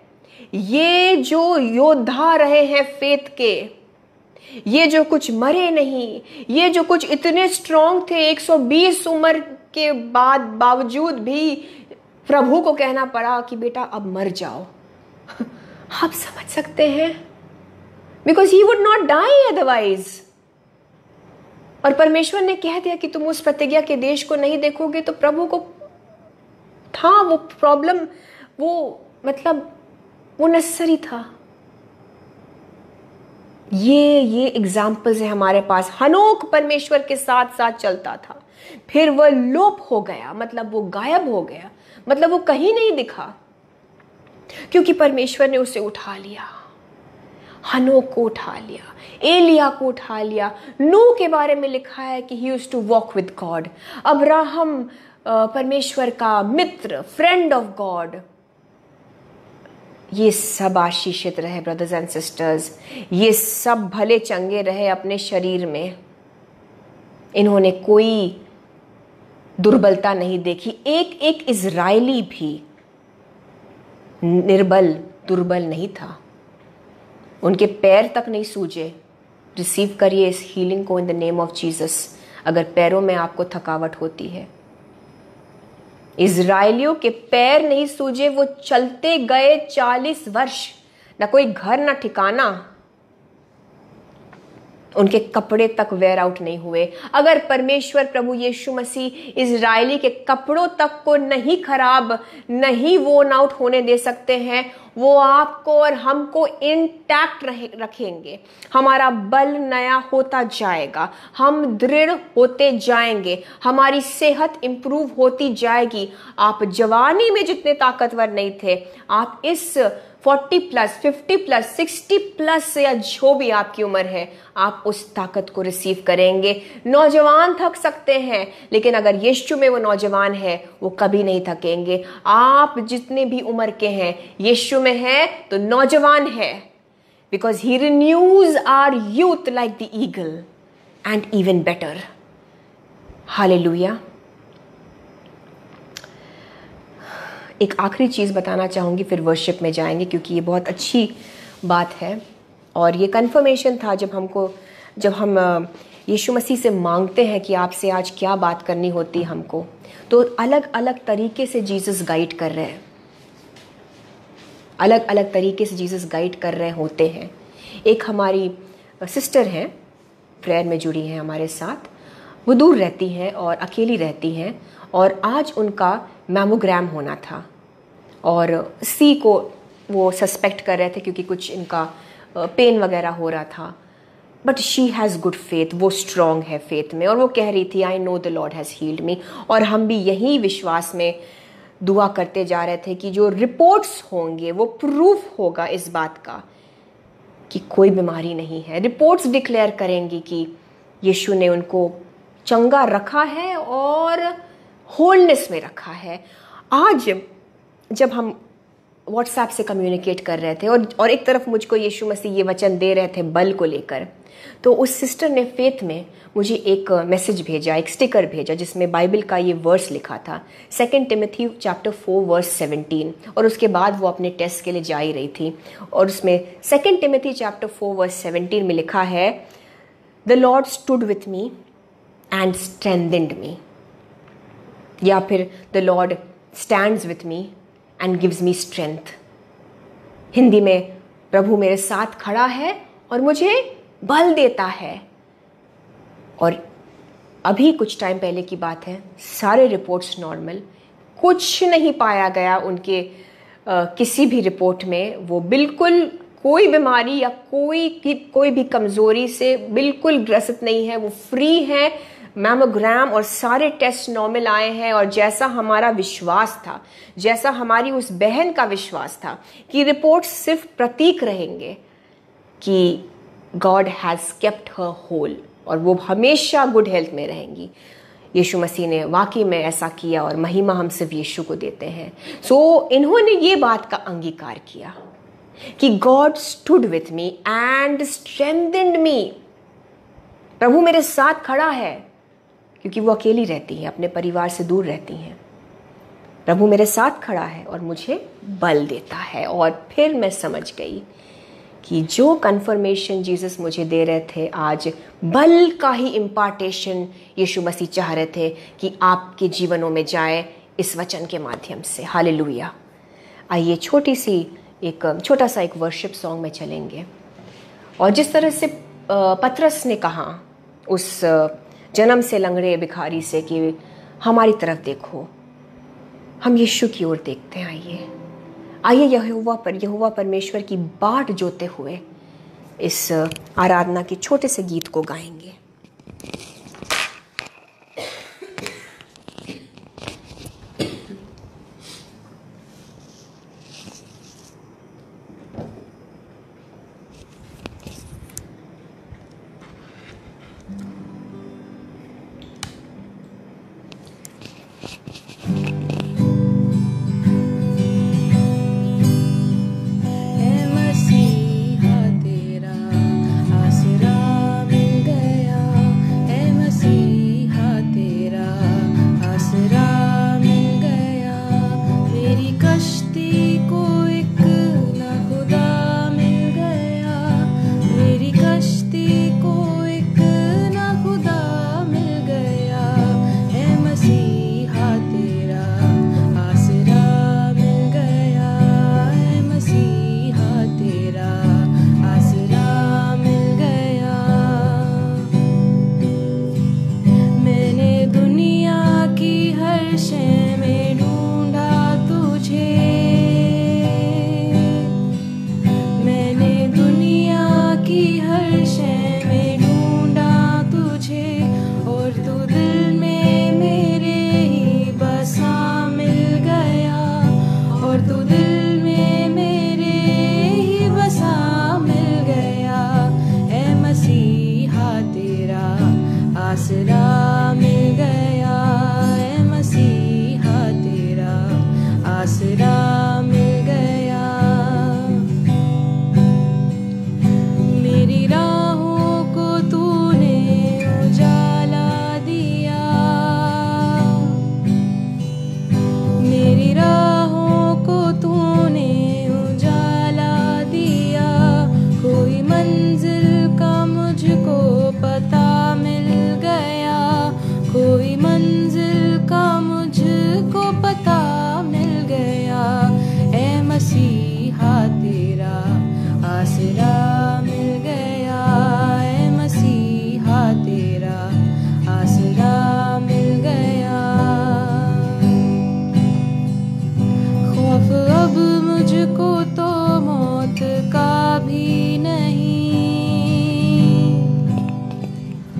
ये जो योद्धा रहे हैं फेथ के, ये जो कुछ मरे नहीं, ये जो कुछ इतने स्ट्रांग थे, 120 उम्र के बावजूद भी प्रभु को कहना पड़ा कि बेटा अब मर जाओ। आप समझ सकते हैं, because he would not die otherwise. और परमेश्वर ने कह दिया कि तुम उस प्रतिज्ञा के देश को नहीं देखोगे। तो प्रभु को था वो प्रॉब्लम, वो मतलब वो नेसेसरी था। ये एग्जाम्पल्स है हमारे पास। हनोक परमेश्वर के साथ साथ चलता था, फिर वह लोप हो गया, मतलब वो गायब हो गया, मतलब वो कहीं नहीं दिखा, क्योंकि परमेश्वर ने उसे उठा लिया। हनोक को उठा लिया, एलिया को उठा लिया। नूह के बारे में लिखा है कि he used to walk with God. Abraham परमेश्वर का मित्र, फ्रेंड ऑफ गॉड। ये सब आशीषित रहे ब्रदर्स एंड सिस्टर्स। ये सब भले चंगे रहे अपने शरीर में। इन्होंने कोई दुर्बलता नहीं देखी। एक इजरायली भी दुर्बल नहीं था। उनके पैर तक नहीं सूजे। रिसीव करिए इस हीलिंग को in the name of Jesus. अगर पैरों में आपको थकावट होती है, इजराइलियों के पैर नहीं सूजे, वो चलते गए 40 वर्ष, ना कोई घर ना ठिकाना, उनके कपड़े तक वेयर आउट नहीं हुए। अगर परमेश्वर प्रभु यीशु मसीह इजरायली के कपड़ों तक को नहीं खराब, नहीं वोर्न आउट होने दे सकते हैं, वो आपको और हमको इंटैक्ट रखेंगे। हमारा बल नया होता जाएगा, हम दृढ़ होते जाएंगे, हमारी सेहत इंप्रूव होती जाएगी। आप जवानी में जितने ताकतवर नहीं थे, आप इस 40+, 50+, 60+ या जो भी आपकी उम्र है, आप उस ताकत को रिसीव करेंगे। नौजवान थक सकते हैं, लेकिन अगर यीशु में वो नौजवान है, वो कभी नहीं थकेंगे। आप जितने भी उम्र के हैं, यीशु में है तो नौजवान है, because he renews our youth like the eagle and even better. Hallelujah. एक आखिरी चीज़ बताना चाहूँगी, फिर वर्शिप में जाएंगे, क्योंकि ये बहुत अच्छी बात है और ये कन्फर्मेशन था जब हम यीशु मसीह से मांगते हैं कि आपसे आज क्या बात करनी होती हमको, तो अलग अलग तरीके से जीसस गाइड कर रहे हैं, अलग अलग तरीके से जीसस गाइड कर रहे होते हैं। एक हमारी सिस्टर हैं, प्रेयर में जुड़ी हैं हमारे साथ, वो दूर रहती हैं और अकेली रहती हैं, और आज उनका मैमोग्राम होना था और सी को वो सस्पेक्ट कर रहे थे क्योंकि कुछ इनका पेन वगैरह हो रहा था। But she has good faith, वो स्ट्रॉन्ग है फेथ में, और वो कह रही थी I know the Lord has healed me. और हम भी यही विश्वास में दुआ करते जा रहे थे कि जो रिपोर्ट्स होंगे वो प्रूफ होगा इस बात का कि कोई बीमारी नहीं है। रिपोर्ट्स डिक्लेयर करेंगी कि यीशु ने उनको चंगा रखा है और होलनेस में रखा है। आज जब हम व्हाट्सएप से कम्युनिकेट कर रहे थे और एक तरफ मुझको यीशु मसीह ये वचन दे रहे थे बल को लेकर, तो उस सिस्टर ने फेथ में मुझे एक मैसेज भेजा, एक स्टिकर भेजा, जिसमें बाइबल का ये वर्स लिखा था, 2 टिमोथी चैप्टर 4 वर्स 17। और उसके बाद वो अपने टेस्ट के लिए जा ही रही थी, और उसमें 2 टिमोथी चैप्टर 4 वर्स 17 में लिखा है, the Lord stood with me and strengthened me, या फिर the Lord stands with me and gives me strength. Hindi में, प्रभु मेरे साथ खड़ा है और मुझे बल देता है। और अभी कुछ टाइम पहले की बात है, सारे रिपोर्ट्स नॉर्मल, कुछ नहीं पाया गया उनके किसी भी रिपोर्ट में, वो बिल्कुल कोई बीमारी या कोई भी कमजोरी से बिल्कुल ग्रसित नहीं है, वो फ्री है। मैमोग्राम और सारे टेस्ट नॉर्मल आए हैं, और जैसा हमारा विश्वास था, जैसा हमारी उस बहन का विश्वास था कि रिपोर्ट्स सिर्फ प्रतीक रहेंगे कि God has kept her whole और वो हमेशा गुड हेल्थ में रहेंगी, यीशु मसीह ने वाकई में ऐसा किया, और महिमा हम सिर्फ यीशु को देते हैं। सो इन्होंने ये बात का अंगीकार किया कि God stood with me and strengthened me, प्रभु मेरे साथ खड़ा है, क्योंकि वो अकेली रहती हैं, अपने परिवार से दूर रहती हैं। प्रभु मेरे साथ खड़ा है और मुझे बल देता है। और फिर मैं समझ गई कि जो कन्फर्मेशन जीसस मुझे दे रहे थे, आज बल का ही इम्पार्टेशन यीशु मसीह चाह रहे थे कि आपके जीवनों में जाए इस वचन के माध्यम से। हालेलुया। आइए छोटा सा एक वर्शिप सॉन्ग में चलेंगे, और जिस तरह से पतरस ने कहा उस जन्म से लंगड़े भिखारी से कि हमारी तरफ देखो, हम यीशु की ओर देखते हैं। आइए यहोवा परमेश्वर की बाट जोते हुए इस आराधना के छोटे से गीत को गाएंगे। मसीहा तेरा आसरा मिल गया।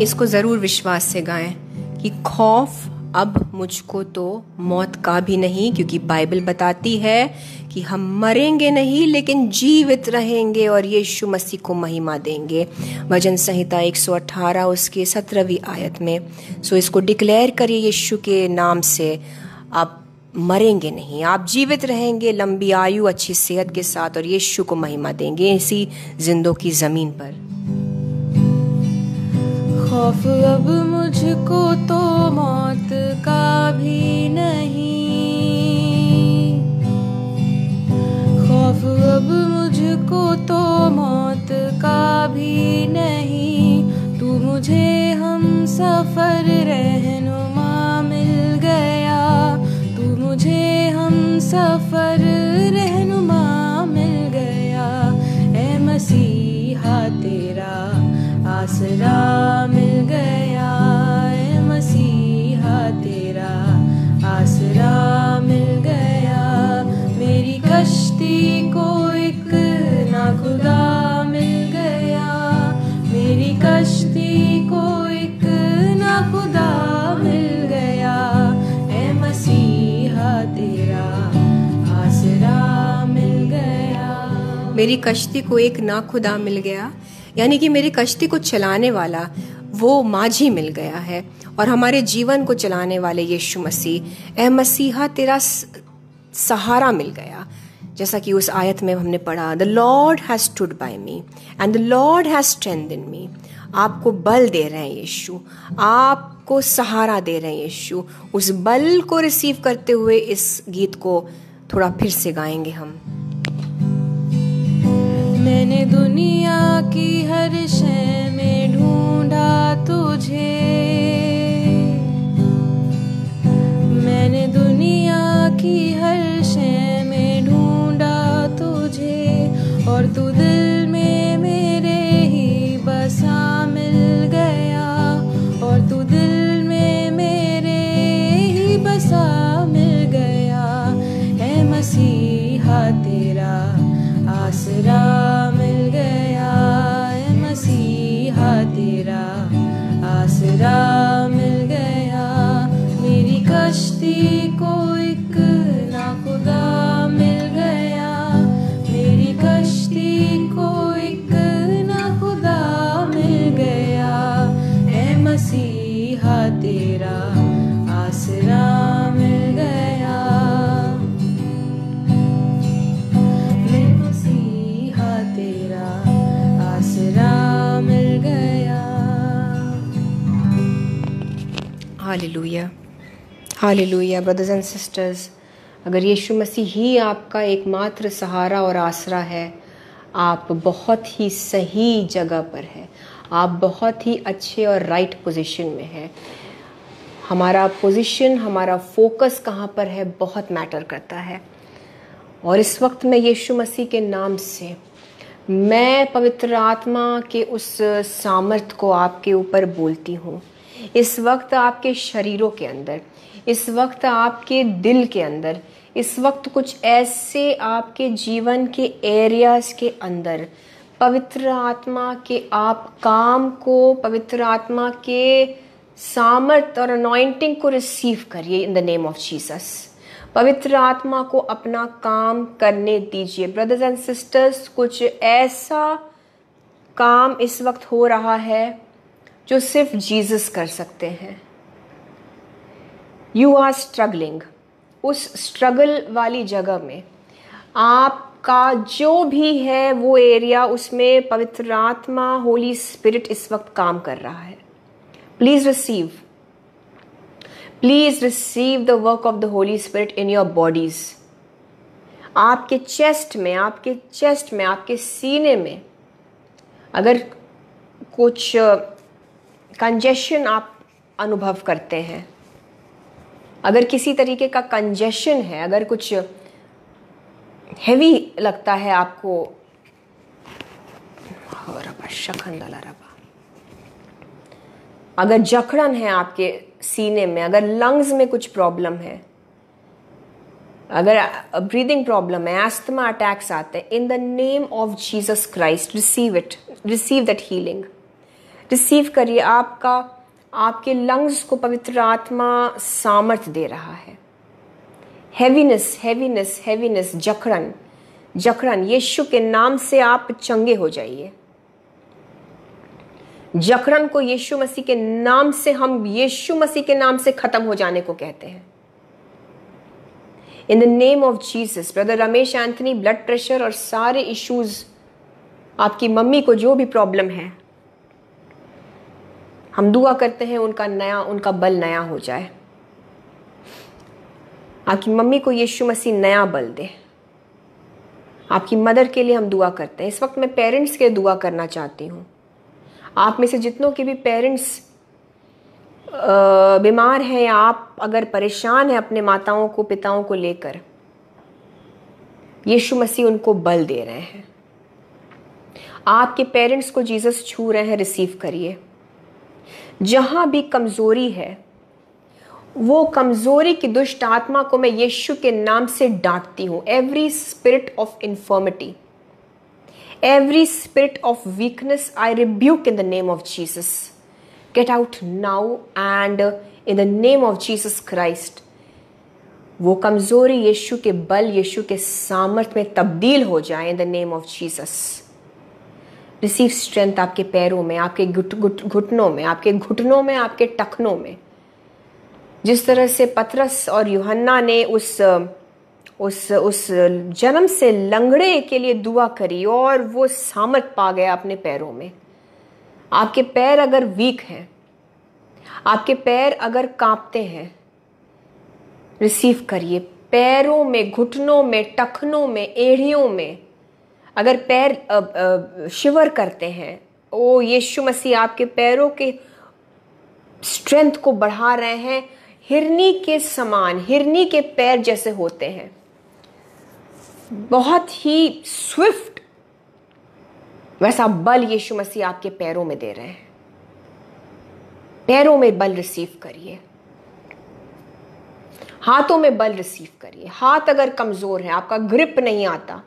इसको ज़रूर विश्वास से गाएं कि खौफ अब मुझको तो मौत का भी नहीं, क्योंकि बाइबल बताती है कि हम मरेंगे नहीं लेकिन जीवित रहेंगे और यीशु मसीह को महिमा देंगे। भजन संहिता 118 उसके 17वीं आयत में। सो इसको डिक्लेयर करिए यीशु के नाम से, आप मरेंगे नहीं, आप जीवित रहेंगे, लंबी आयु, अच्छी सेहत के साथ, और यीशु को महिमा देंगे इसी जिंदों की जमीन पर। खौफ अब मुझको तो मौत का भी नहीं, खौफ अब मुझको तो मौत का भी नहीं। तू मुझे हम सफर रहनुमा मिल गया, तू मुझे हम सफर रहनुमा मिल गया। ऐ मसीहा तेरा आसरा मिल गया, ऐ मसीहा तेरा आसरा मिल गया। मेरी कश्ती को एक नाखुदा मिल गया, मेरी कश्ती को एक नाखुदा मिल गया। ऐ मसीहा तेरा आसरा मिल गया। मेरी कश्ती को एक नाखुदा मिल गया, यानी कि मेरी कश्ती को चलाने वाला वो माझी मिल गया है, और हमारे जीवन को चलाने वाले यीशु मसीह। ऐ मसीहा तेरा सहारा मिल गया, जैसा कि उस आयत में हमने पढ़ा, the Lord has stood by me and the Lord has strengthened me. आपको बल दे रहे हैं यीशु, आपको सहारा दे रहे हैं यीशु। उस बल को रिसीव करते हुए इस गीत को थोड़ा फिर से गाएंगे हम। मैंने दुनिया की हर शय में ढूंढा तुझे, मैंने दुनिया की हर शय में ढूंढा तुझे, और तू दिल में मेरे ही बसा मिल गया, और तू दिल में मेरे ही बसा मिल गया। ऐ मसीहा तेरा आसरा मिल गया, ऐ मसीहा तेरा आसरा मिल गया। मेरी कश्ती को एक नाखुदा मिल गया, मेरी कश्ती को एक नाखुदा मिल गया। ऐ मसीहा तेरा आसरा मिल गया, तेरा आसरा मिल गया। Hallelujah, hallelujah. Brothers and sisters, अगर यीशु मसीह ही आपका एकमात्र सहारा और आसरा है, आप बहुत ही सही जगह पर हैं, आप बहुत ही अच्छे और राइट पोजीशन में हैं। हमारा पोजीशन, हमारा फोकस कहाँ पर है बहुत मैटर करता है। और इस वक्त मैं यीशु मसीह के नाम से, मैं पवित्र आत्मा के उस सामर्थ को आपके ऊपर बोलती हूँ। इस वक्त आपके शरीरों के अंदर, इस वक्त आपके दिल के अंदर, इस वक्त कुछ ऐसे आपके जीवन के एरियाज के अंदर पवित्र आत्मा के आप काम को, पवित्र आत्मा के सामर्थ और अनॉइंटिंग को रिसीव करिए in the name of Jesus. पवित्र आत्मा को अपना काम करने दीजिए। ब्रदर्स एंड सिस्टर्स, कुछ ऐसा काम इस वक्त हो रहा है जो सिर्फ जीसस कर सकते हैं। यू आर स्ट्रगलिंग, उस स्ट्रगल वाली जगह में आपका जो भी है वो एरिया, उसमें पवित्र आत्मा, होली स्पिरिट इस वक्त काम कर रहा है। Please receive, please receive the work of the Holi spirit in your bodies. आपके चेस्ट में, आपके चेस्ट में, आपके सीने में अगर कुछ कंजेशन आप अनुभव करते हैं, अगर किसी तरीके का कंजेशन है, अगर कुछ हैवी लगता है आपको, अगर जकड़न है आपके सीने में, अगर लंग्स में कुछ प्रॉब्लम है, अगर ब्रीदिंग प्रॉब्लम है, एस्थमा अटैक्स आते हैं, इन the name of Jesus Christ receive it, receive that healing, receive करिए। आपके लंग्स को पवित्र आत्मा सामर्थ दे रहा है। हैवीनेस हैवीनेस हैवीनेस, जकड़न जकड़न, यीशु के नाम से आप चंगे हो जाइए। जकड़न को यीशु मसीह के नाम से, हम यीशु मसीह के नाम से खत्म हो जाने को कहते हैं। इन the name of Jesus. Brother Ramesh Anthony, blood pressure और सारे इश्यूज, आपकी मम्मी को जो भी प्रॉब्लम है, हम दुआ करते हैं उनका बल नया हो जाए। आपकी मम्मी को यीशु मसीह नया बल दे। आपकी मदर के लिए हम दुआ करते हैं। इस वक्त मैं पेरेंट्स के दुआ करना चाहती हूँ। आप में से जितनों के भी पेरेंट्स बीमार हैं या आप अगर परेशान हैं अपने माताओं को, पिताओं को लेकर, यीशु मसीह उनको बल दे रहे हैं। आपके पेरेंट्स को जीसस छू रहे हैं, रिसीव करिए। जहां भी कमजोरी है, वो कमजोरी की दुष्ट आत्मा को मैं यीशु के नाम से डांटती हूं। Every spirit of infirmity, every spirit of weakness, I rebuke in the name of Jesus. Get out now and in the name of Jesus Christ. वो कमजोरी यीशु के बल, यीशु के सामर्थ में तब्दील हो जाए इन the name of Jesus. Receive strength आपके पैरों में, आपके घुटनों में, आपके घुटनों में, आपके टखनों में। जिस तरह से पतरस और यूहन्ना ने उस जन्म से लंगड़े के लिए दुआ करी और वो सामर्थ पा गया अपने पैरों में। आपके पैर अगर वीक हैं, आपके पैर अगर कांपते हैं, रिसीव करिए। पैरों में, घुटनों में, टखनों में, एड़ियों में अगर पैर शिवर करते हैं, ओ यीशु मसीह आपके पैरों के स्ट्रेंथ को बढ़ा रहे हैं। हिरनी के समान, हिरनी के पैर जैसे होते हैं, बहुत ही स्विफ्ट, वैसा बल यीशु मसीह आपके पैरों में दे रहे हैं। पैरों में बल रिसीव करिए। हाथों में बल रिसीव करिए। हाथ अगर कमजोर है, आपका ग्रिप नहीं आता,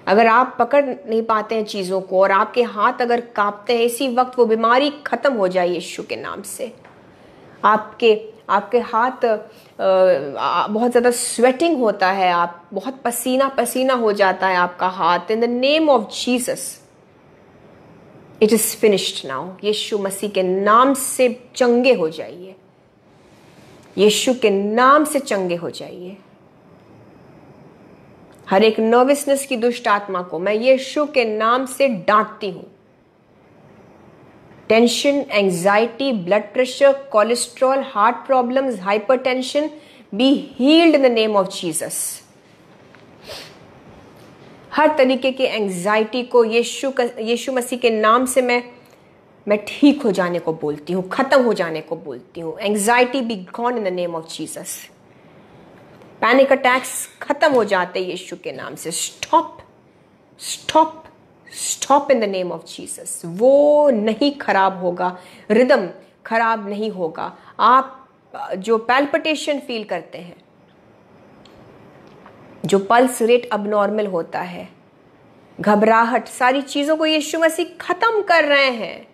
अगर आप पकड़ नहीं पाते हैं चीजों को और आपके हाथ अगर कांपते हैं, इसी वक्त वो बीमारी खत्म हो जाए यीशु के नाम से। आपके हाथ बहुत ज़्यादा स्वेटिंग होता है, आप बहुत पसीना पसीना हो जाता है आपका हाथ। In the name of Jesus it is finished now. यीशु मसीह के नाम से चंगे हो जाइए। यीशु के नाम से चंगे हो जाइए। हर एक नर्वसनेस की दुष्ट आत्मा को मैं यीशु के नाम से डांटती हूं। Tension, anxiety, blood pressure, cholesterol, heart problems, hypertension, be healed in the name of Jesus. हर तरीके के एंजाइटी को यीशु मसीह के नाम से मैं ठीक हो जाने को बोलती हूँ, खत्म हो जाने को बोलती हूँ। Anxiety be gone in the name of Jesus. Panic attacks खत्म हो जाते यीशु के नाम से। Stop stop stop in the name of Jesus. वो नहीं खराब होगा, रिदम खराब नहीं होगा। आप जो पैल्पिटेशन फील करते हैं, जो पल्स रेट अबनॉर्मल होता है, घबराहट, सारी चीजों को यीशु मसीह खत्म कर रहे हैं।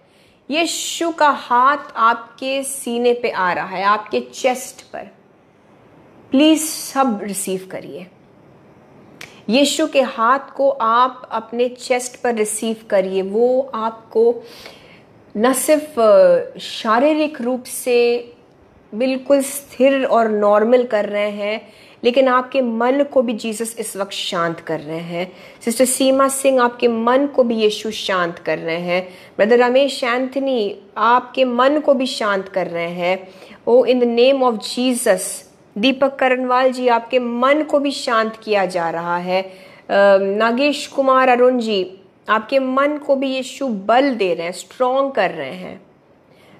यीशु का हाथ आपके सीने पे आ रहा है, आपके चेस्ट पर। प्लीज सब रिसीव करिए। यीशु के हाथ को आप अपने चेस्ट पर रिसीव करिए। वो आपको न सिर्फ शारीरिक रूप से बिल्कुल स्थिर और नॉर्मल कर रहे हैं, लेकिन आपके मन को भी जीसस इस वक्त शांत कर रहे हैं। सिस्टर सीमा सिंह, आपके मन को भी यीशु शांत कर रहे हैं। ब्रदर रमेश एंथनी, आपके मन को भी शांत कर रहे हैं। O in the name of Jesus. Deepak Karanwal ji, आपके मन को भी शांत किया जा रहा है। नागेश कुमार अरुण जी, आपके मन को भी यीशु बल दे रहे हैं, स्ट्रॉन्ग कर रहे हैं।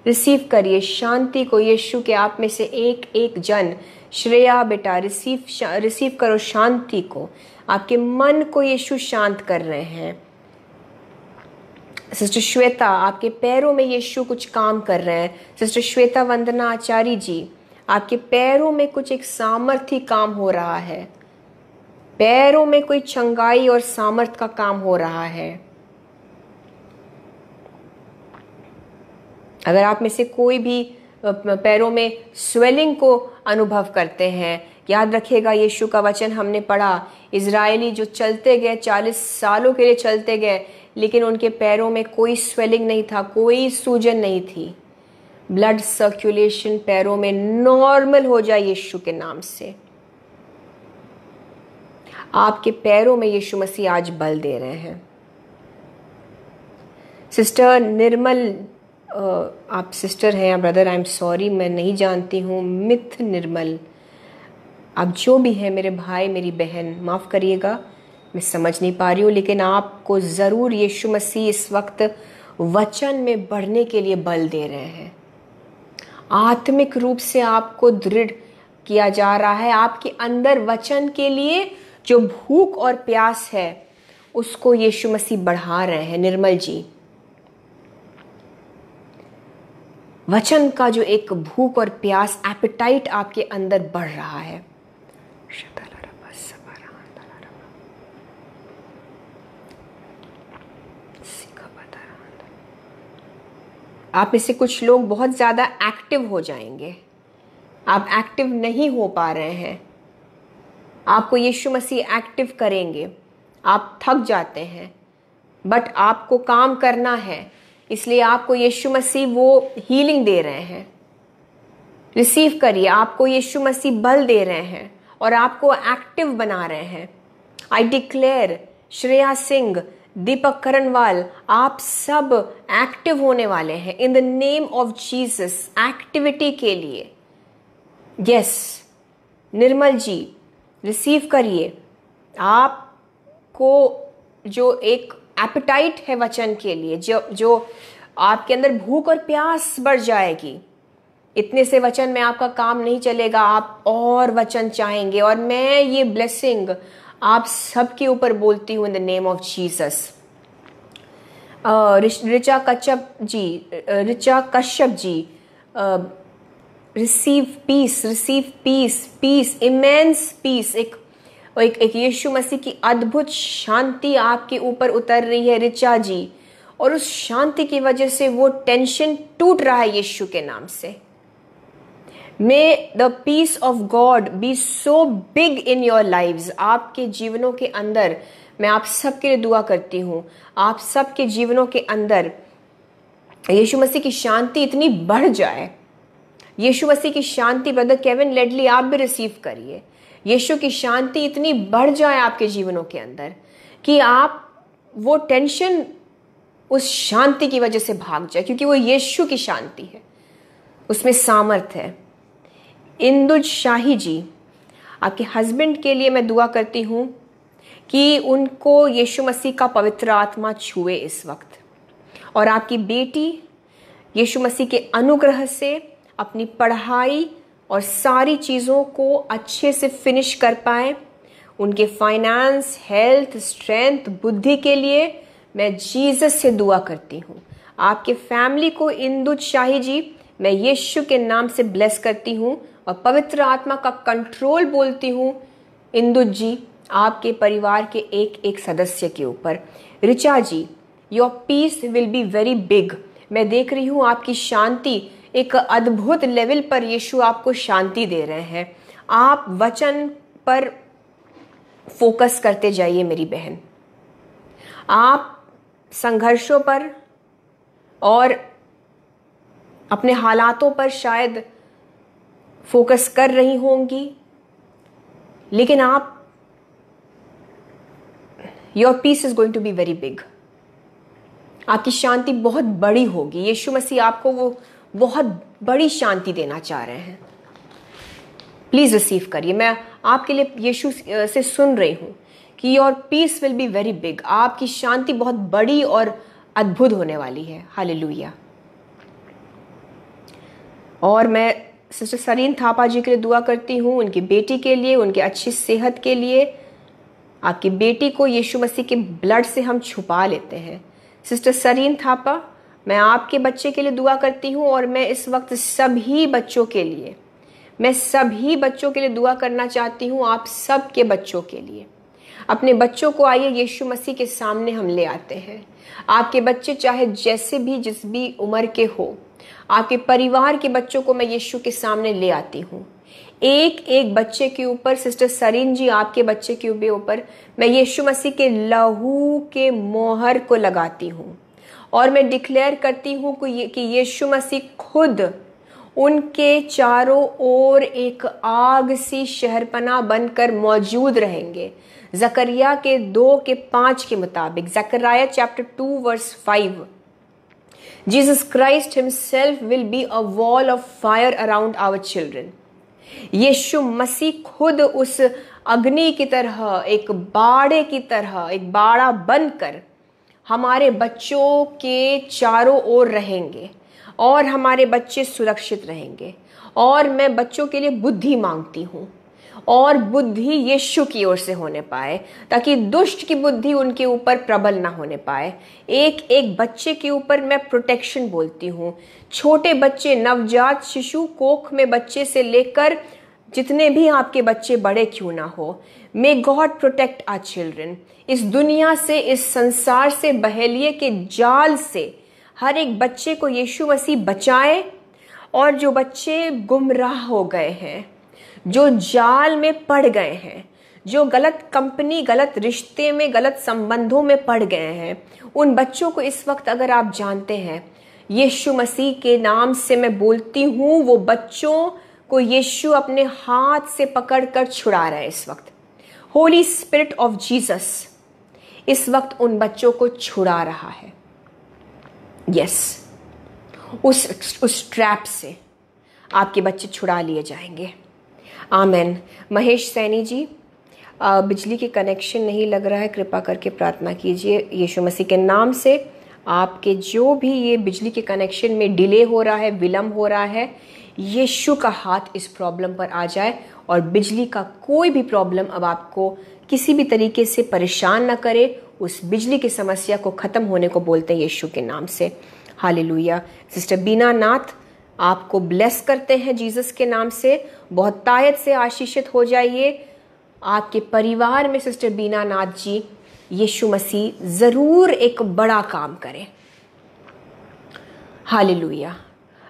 रिसीव करिए शांति को। यीशु के आप में से एक एक जन, श्रेया बेटा, रिसीव करो शांति को। आपके मन को यीशु शांत कर रहे हैं। सिस्टर श्वेता, आपके पैरों में यीशु कुछ काम कर रहे हैं। सिस्टर श्वेता वंदना आचार्य जी, आपके पैरों में कुछ एक सामर्थ्य काम हो रहा है। पैरों में कोई चंगाई और सामर्थ का काम हो रहा है। अगर आप में से कोई भी पैरों में स्वेलिंग को अनुभव करते हैं, याद रखिएगा यीशु का वचन हमने पढ़ा, इजरायली जो चलते गए 40 सालों के लिए चलते गए, लेकिन उनके पैरों में कोई स्वेलिंग नहीं था, कोई सूजन नहीं थी। ब्लड सर्कुलेशन पैरों में नॉर्मल हो जाए यीशु के नाम से। आपके पैरों में यीशु मसीह आज बल दे रहे हैं। सिस्टर निर्मल, आप सिस्टर हैं या ब्रदर, आई एम सॉरी, मैं नहीं जानती हूँ, मिथ निर्मल, आप जो भी हैं मेरे भाई मेरी बहन, माफ़ करिएगा, मैं समझ नहीं पा रही हूँ, लेकिन आपको ज़रूर यीशु मसीह इस वक्त वचन में बढ़ने के लिए बल दे रहे हैं। आत्मिक रूप से आपको दृढ़ किया जा रहा है। आपके अंदर वचन के लिए जो भूख और प्यास है उसको यीशु मसीह बढ़ा रहे हैं। निर्मल जी, वचन का जो एक भूख और प्यास, एपेटाइट आपके अंदर बढ़ रहा है। आप में से कुछ लोग बहुत ज़्यादा एक्टिव हो जाएंगे। आप एक्टिव नहीं हो पा रहे हैं, आपको यीशु मसीह एक्टिव करेंगे। आप थक जाते हैं, बट आपको काम करना है, इसलिए आपको यीशु मसीह वो हीलिंग दे रहे हैं। रिसीव करिए, आपको यीशु मसीह बल दे रहे हैं और आपको एक्टिव बना रहे हैं। आई डिक्लेयर, श्रेया सिंह, दीपक करनवाल, आप सब एक्टिव होने वाले हैं इन the name of Jesus, activity के लिए। यस, निर्मल जी, रिसीव करिए। आपको जो एक एपेटाइट है वचन के लिए, जो आपके अंदर भूख और प्यास बढ़ जाएगी। इतने से वचन में आपका काम नहीं चलेगा, आप और वचन चाहेंगे। और मैं ये ब्लेसिंग आप सबके ऊपर बोलती हूँ in the name of Jesus. Richa Kashyap ji, receive peace, receive peace, peace, immense peace. एक यीशु मसीह की अद्भुत शांति आपके ऊपर उतर रही है ऋचा जी, और उस शांति की वजह से वो टेंशन टूट रहा है यीशु के नाम से। May the peace of God be so big in your lives। आपके जीवनों के अंदर मैं आप सबके लिए दुआ करती हूँ, आप सबके जीवनों के अंदर यीशु मसीह की शांति इतनी बढ़ जाए। यीशु मसीह की शांति, ब्रदर केविन लेडली, आप भी रिसीव करिए। यीशु की शांति इतनी बढ़ जाए आपके जीवनों के अंदर कि आप वो टेंशन उस शांति की वजह से भाग जाए, क्योंकि वो यीशु की शांति है, उसमें सामर्थ है। इंदुज शाही जी, आपके हस्बैंड के लिए मैं दुआ करती हूँ कि उनको यीशु मसीह का पवित्र आत्मा छुए इस वक्त, और आपकी बेटी यीशु मसीह के अनुग्रह से अपनी पढ़ाई और सारी चीज़ों को अच्छे से फिनिश कर पाए। उनके फाइनेंस, हेल्थ, स्ट्रेंथ, बुद्धि के लिए मैं जीसस से दुआ करती हूँ। आपके फैमिली को इंदुज शाही जी मैं यीशु के नाम से ब्लेस करती हूँ और पवित्र आत्मा का कंट्रोल बोलती हूँ इंदुज जी आपके परिवार के एक एक सदस्य के ऊपर। Richa ji, your peace will be very big. मैं देख रही हूँ आपकी शांति एक अद्भुत लेवल पर यीशु आपको शांति दे रहे हैं। आप वचन पर फोकस करते जाइए मेरी बहन। आप संघर्षों पर और अपने हालातों पर शायद फोकस कर रही होंगी, लेकिन आप, your peace is going to be very big. आपकी शांति बहुत बड़ी होगी। यीशु मसीह आपको वो बहुत बड़ी शांति देना चाह रहे हैं। प्लीज रिसीव करिए। मैं आपके लिए यीशु से सुन रही हूं कि your peace will be very big. आपकी शांति बहुत बड़ी और अद्भुत होने वाली है। हालेलुया। और मैं सिस्टर सरीन थापा जी के लिए दुआ करती हूँ, उनकी बेटी के लिए, उनके अच्छी सेहत के लिए। आपकी बेटी को यीशु मसीह के ब्लड से हम छुपा लेते हैं। सिस्टर सरीन थापा, मैं आपके बच्चे के लिए दुआ करती हूँ, और मैं इस वक्त सभी बच्चों के लिए, मैं सभी बच्चों के लिए दुआ करना चाहती हूँ। आप सब के बच्चों के लिए, अपने बच्चों को आइए यीशु मसीह के सामने हम ले आते हैं। आपके बच्चे चाहे जैसे भी जिस भी उम्र के हो, आपके परिवार के बच्चों को मैं यीशु के सामने ले आती हूँ। एक एक बच्चे के ऊपर, सिस्टर सरीन जी आपके बच्चे के ऊपर मैं यीशु मसीह के लहू के मोहर को लगाती हूँ और मैं डिक्लेयर करती हूँ कि यीशु मसीह खुद उनके चारों ओर एक आग सी शहरपनाह बनकर मौजूद रहेंगे। जकरिया के 2:5 के मुताबिक, Zechariah chapter 2:5, Jesus Christ himself will be a wall of fire around our children. Yeshu Masih खुद उस अग्नि की तरह, एक बाड़े की तरह, एक बाड़ा बनकर हमारे बच्चों के चारों ओर रहेंगे और हमारे बच्चे सुरक्षित रहेंगे। और मैं बच्चों के लिए बुद्धि मांगती हूँ और बुद्धि यीशु की ओर से होने पाए, ताकि दुष्ट की बुद्धि उनके ऊपर प्रबल ना होने पाए। एक एक बच्चे के ऊपर मैं प्रोटेक्शन बोलती हूँ। छोटे बच्चे, नवजात शिशु, कोख में बच्चे से लेकर जितने भी आपके बच्चे बड़े क्यों ना हो, may God protect our children. इस दुनिया से, इस संसार से, बहेलिये के जाल से हर एक बच्चे को यीशु मसीह बचाए। और जो बच्चे गुमराह हो गए हैं, जो जाल में पड़ गए हैं, जो गलत कंपनी, गलत रिश्ते में, गलत संबंधों में पड़ गए हैं, उन बच्चों को इस वक्त अगर आप जानते हैं, यीशु मसीह के नाम से मैं बोलती हूँ, वो बच्चों को यीशु अपने हाथ से पकड़कर छुड़ा रहा है इस वक्त। होली स्पिरिट ऑफ जीसस इस वक्त उन बच्चों को छुड़ा रहा है। यस, उस ट्रैप से आपके बच्चे छुड़ा लिए जाएंगे। आमेन। महेश सैनी जी, बिजली के कनेक्शन नहीं लग रहा है, कृपा करके प्रार्थना कीजिए यीशु मसीह के नाम से। आपके जो भी ये बिजली के कनेक्शन में डिले हो रहा है, विलम्ब हो रहा है, यीशु का हाथ इस प्रॉब्लम पर आ जाए और बिजली का कोई भी प्रॉब्लम अब आपको किसी भी तरीके से परेशान ना करे। उस बिजली की समस्या को ख़त्म होने को बोलते हैं यीशु के नाम से। हालेलुया। सिस्टर बीना नाथ, आपको ब्लेस करते हैं जीसस के नाम से। बहुत तायत से आशीषित हो जाइए। आपके परिवार में सिस्टर बीना नाथ जी, यीशु मसीह ज़रूर एक बड़ा काम करे। हालेलुया।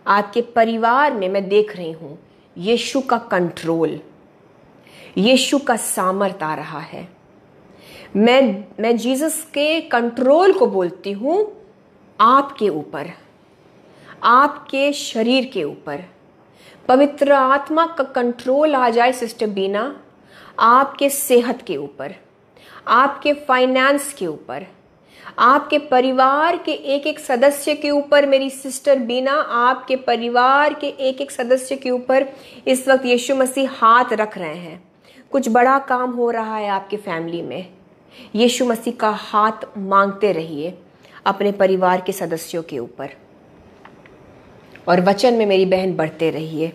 आपके परिवार में मैं देख रही हूँ यीशु का कंट्रोल, यीशु का सामर्थ आ रहा है। मैं जीसस के कंट्रोल को बोलती हूँ आपके ऊपर, आपके शरीर के ऊपर। पवित्र आत्मा का कंट्रोल आ जाए सिस्टर बीना, आपके सेहत के ऊपर, आपके फाइनेंस के ऊपर, आपके परिवार के एक एक सदस्य के ऊपर। मेरी सिस्टर बीना, आपके परिवार के एक एक सदस्य के ऊपर इस वक्त यीशु मसीह हाथ रख रहे हैं। कुछ बड़ा काम हो रहा है आपके फैमिली में। यीशु मसीह का हाथ मांगते रहिए अपने परिवार के सदस्यों के ऊपर और वचन में मेरी बहन बढ़ते रहिए।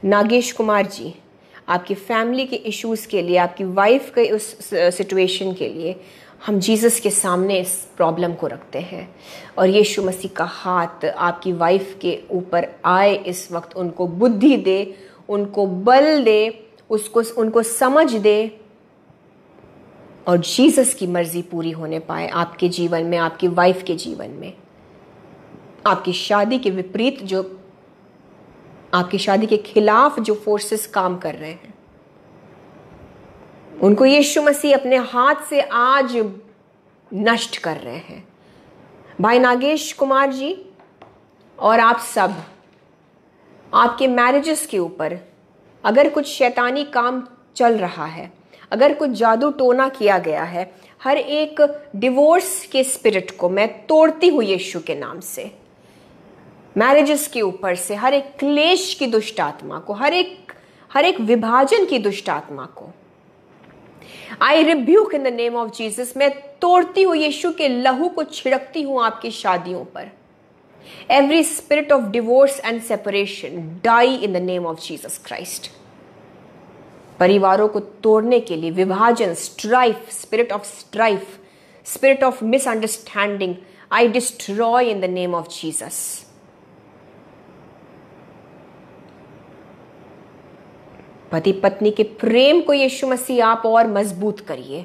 नागेश कुमार जी, आपकी फैमिली के इश्यूज़ के लिए, आपकी वाइफ के उस सिचुएशन के लिए हम जीसस के सामने इस प्रॉब्लम को रखते हैं और यीशु मसीह का हाथ आपकी वाइफ के ऊपर आए इस वक्त। उनको बुद्धि दे, उनको बल दे, उनको समझ दे और जीसस की मर्जी पूरी होने पाए आपके जीवन में, आपकी वाइफ के जीवन में। आपकी शादी के विपरीत, जो आपकी शादी के खिलाफ जो फोर्सेस काम कर रहे हैं, उनको यीशु मसीह अपने हाथ से आज नष्ट कर रहे हैं। भाई नागेश कुमार जी और आप सब, आपके मैरिजेस के ऊपर अगर कुछ शैतानी काम चल रहा है, अगर कुछ जादू टोना किया गया है, हर एक डिवोर्स के स्पिरिट को मैं तोड़ती हूँ यीशु के नाम से। मैरिजेस के ऊपर से हर एक क्लेश की दुष्ट आत्मा को, हर एक विभाजन की दुष्ट आत्मा को आई rebuke in the name of Jesus. मैं तोड़ती हूँ, यीशु के लहू को छिड़कती हूँ आपकी शादियों पर। Every spirit of divorce and separation die in the name of Jesus Christ. परिवारों को तोड़ने के लिए विभाजन, strife, spirit of strife, spirit of misunderstanding, I destroy in the name of Jesus. पति पत्नी के प्रेम को यीशु मसीह आप और मजबूत करिए।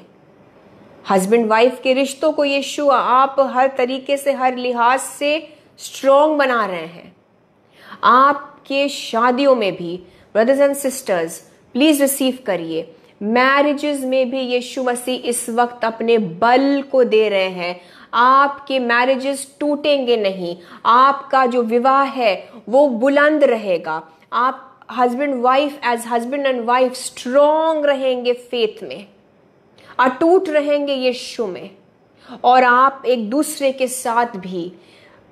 हस्बैंड वाइफ के रिश्तों को यीशु आप हर तरीके से, हर लिहाज से स्ट्रॉन्ग बना रहे हैं। आपके शादियों में भी brothers and sisters please receive करिए। मैरिजेस में भी यीशु मसीह इस वक्त अपने बल को दे रहे हैं। आपके मैरिजेस टूटेंगे नहीं, आपका जो विवाह है वो बुलंद रहेगा। आप husband wife as husband and wife strong रहेंगे, फेथ में अटूट रहेंगे यीशु में, और आप एक दूसरे के साथ भी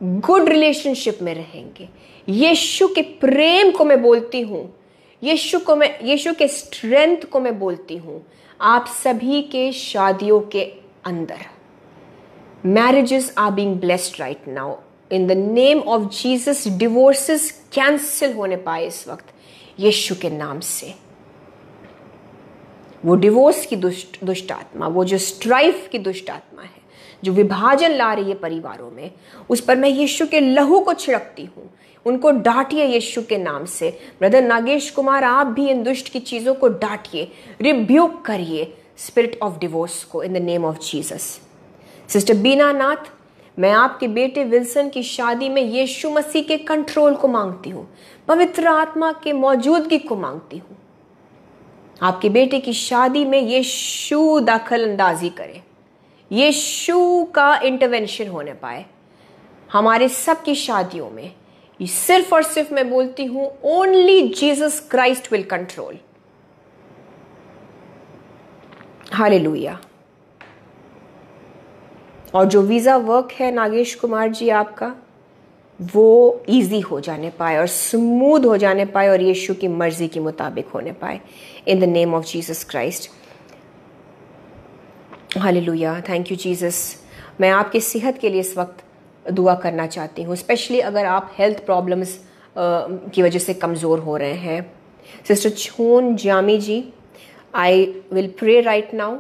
गुड रिलेशनशिप में रहेंगे। यीशु के प्रेम को मैं बोलती हूँ, यीशु के स्ट्रेंथ को मैं बोलती हूँ आप सभी के शादियों के अंदर। Marriages are being blessed right now in the name of Jesus. Divorces cancel होने पाए इस वक्त यीशु के नाम से। वो डिवोर्स की दुष्ट आत्मा, वो जो स्ट्राइफ की दुष्ट आत्मा है, जो विभाजन ला रही है परिवारों में, उस पर मैं यीशु के लहू को छिड़कती हूँ। उनको डांटिए यीशु के नाम से। ब्रदर नागेश कुमार, आप भी इन दुष्ट की चीजों को डांटिए, रिब्यूक करिए स्पिरिट ऑफ डिवोर्स को in the name of Jesus. Sister Bina Nath, मैं आपके बेटे विल्सन की शादी में यीशु मसीह के कंट्रोल को मांगती हूँ, पवित्र आत्मा के मौजूदगी को मांगती हूँ। आपके बेटे की शादी में यीशु दखल अंदाजी करे, यीशु का इंटरवेंशन होने पाए हमारे सबकी शादियों में। सिर्फ और सिर्फ मैं बोलती हूं, only Jesus Christ will control. Hallelujah. और जो वीजा वर्क है नागेश कुमार जी आपका, वो इजी हो जाने पाए और स्मूथ हो जाने पाए और यीशु की मर्जी के मुताबिक होने पाए इन the name of Jesus Christ. Hallelujah. Thank you Jesus. मैं आपकी सेहत के लिए इस वक्त दुआ करना चाहती हूँ, स्पेशली अगर आप हेल्थ प्रॉब्लम्स की वजह से कमज़ोर हो रहे हैं। Sister Chon Jami ji, I will pray right now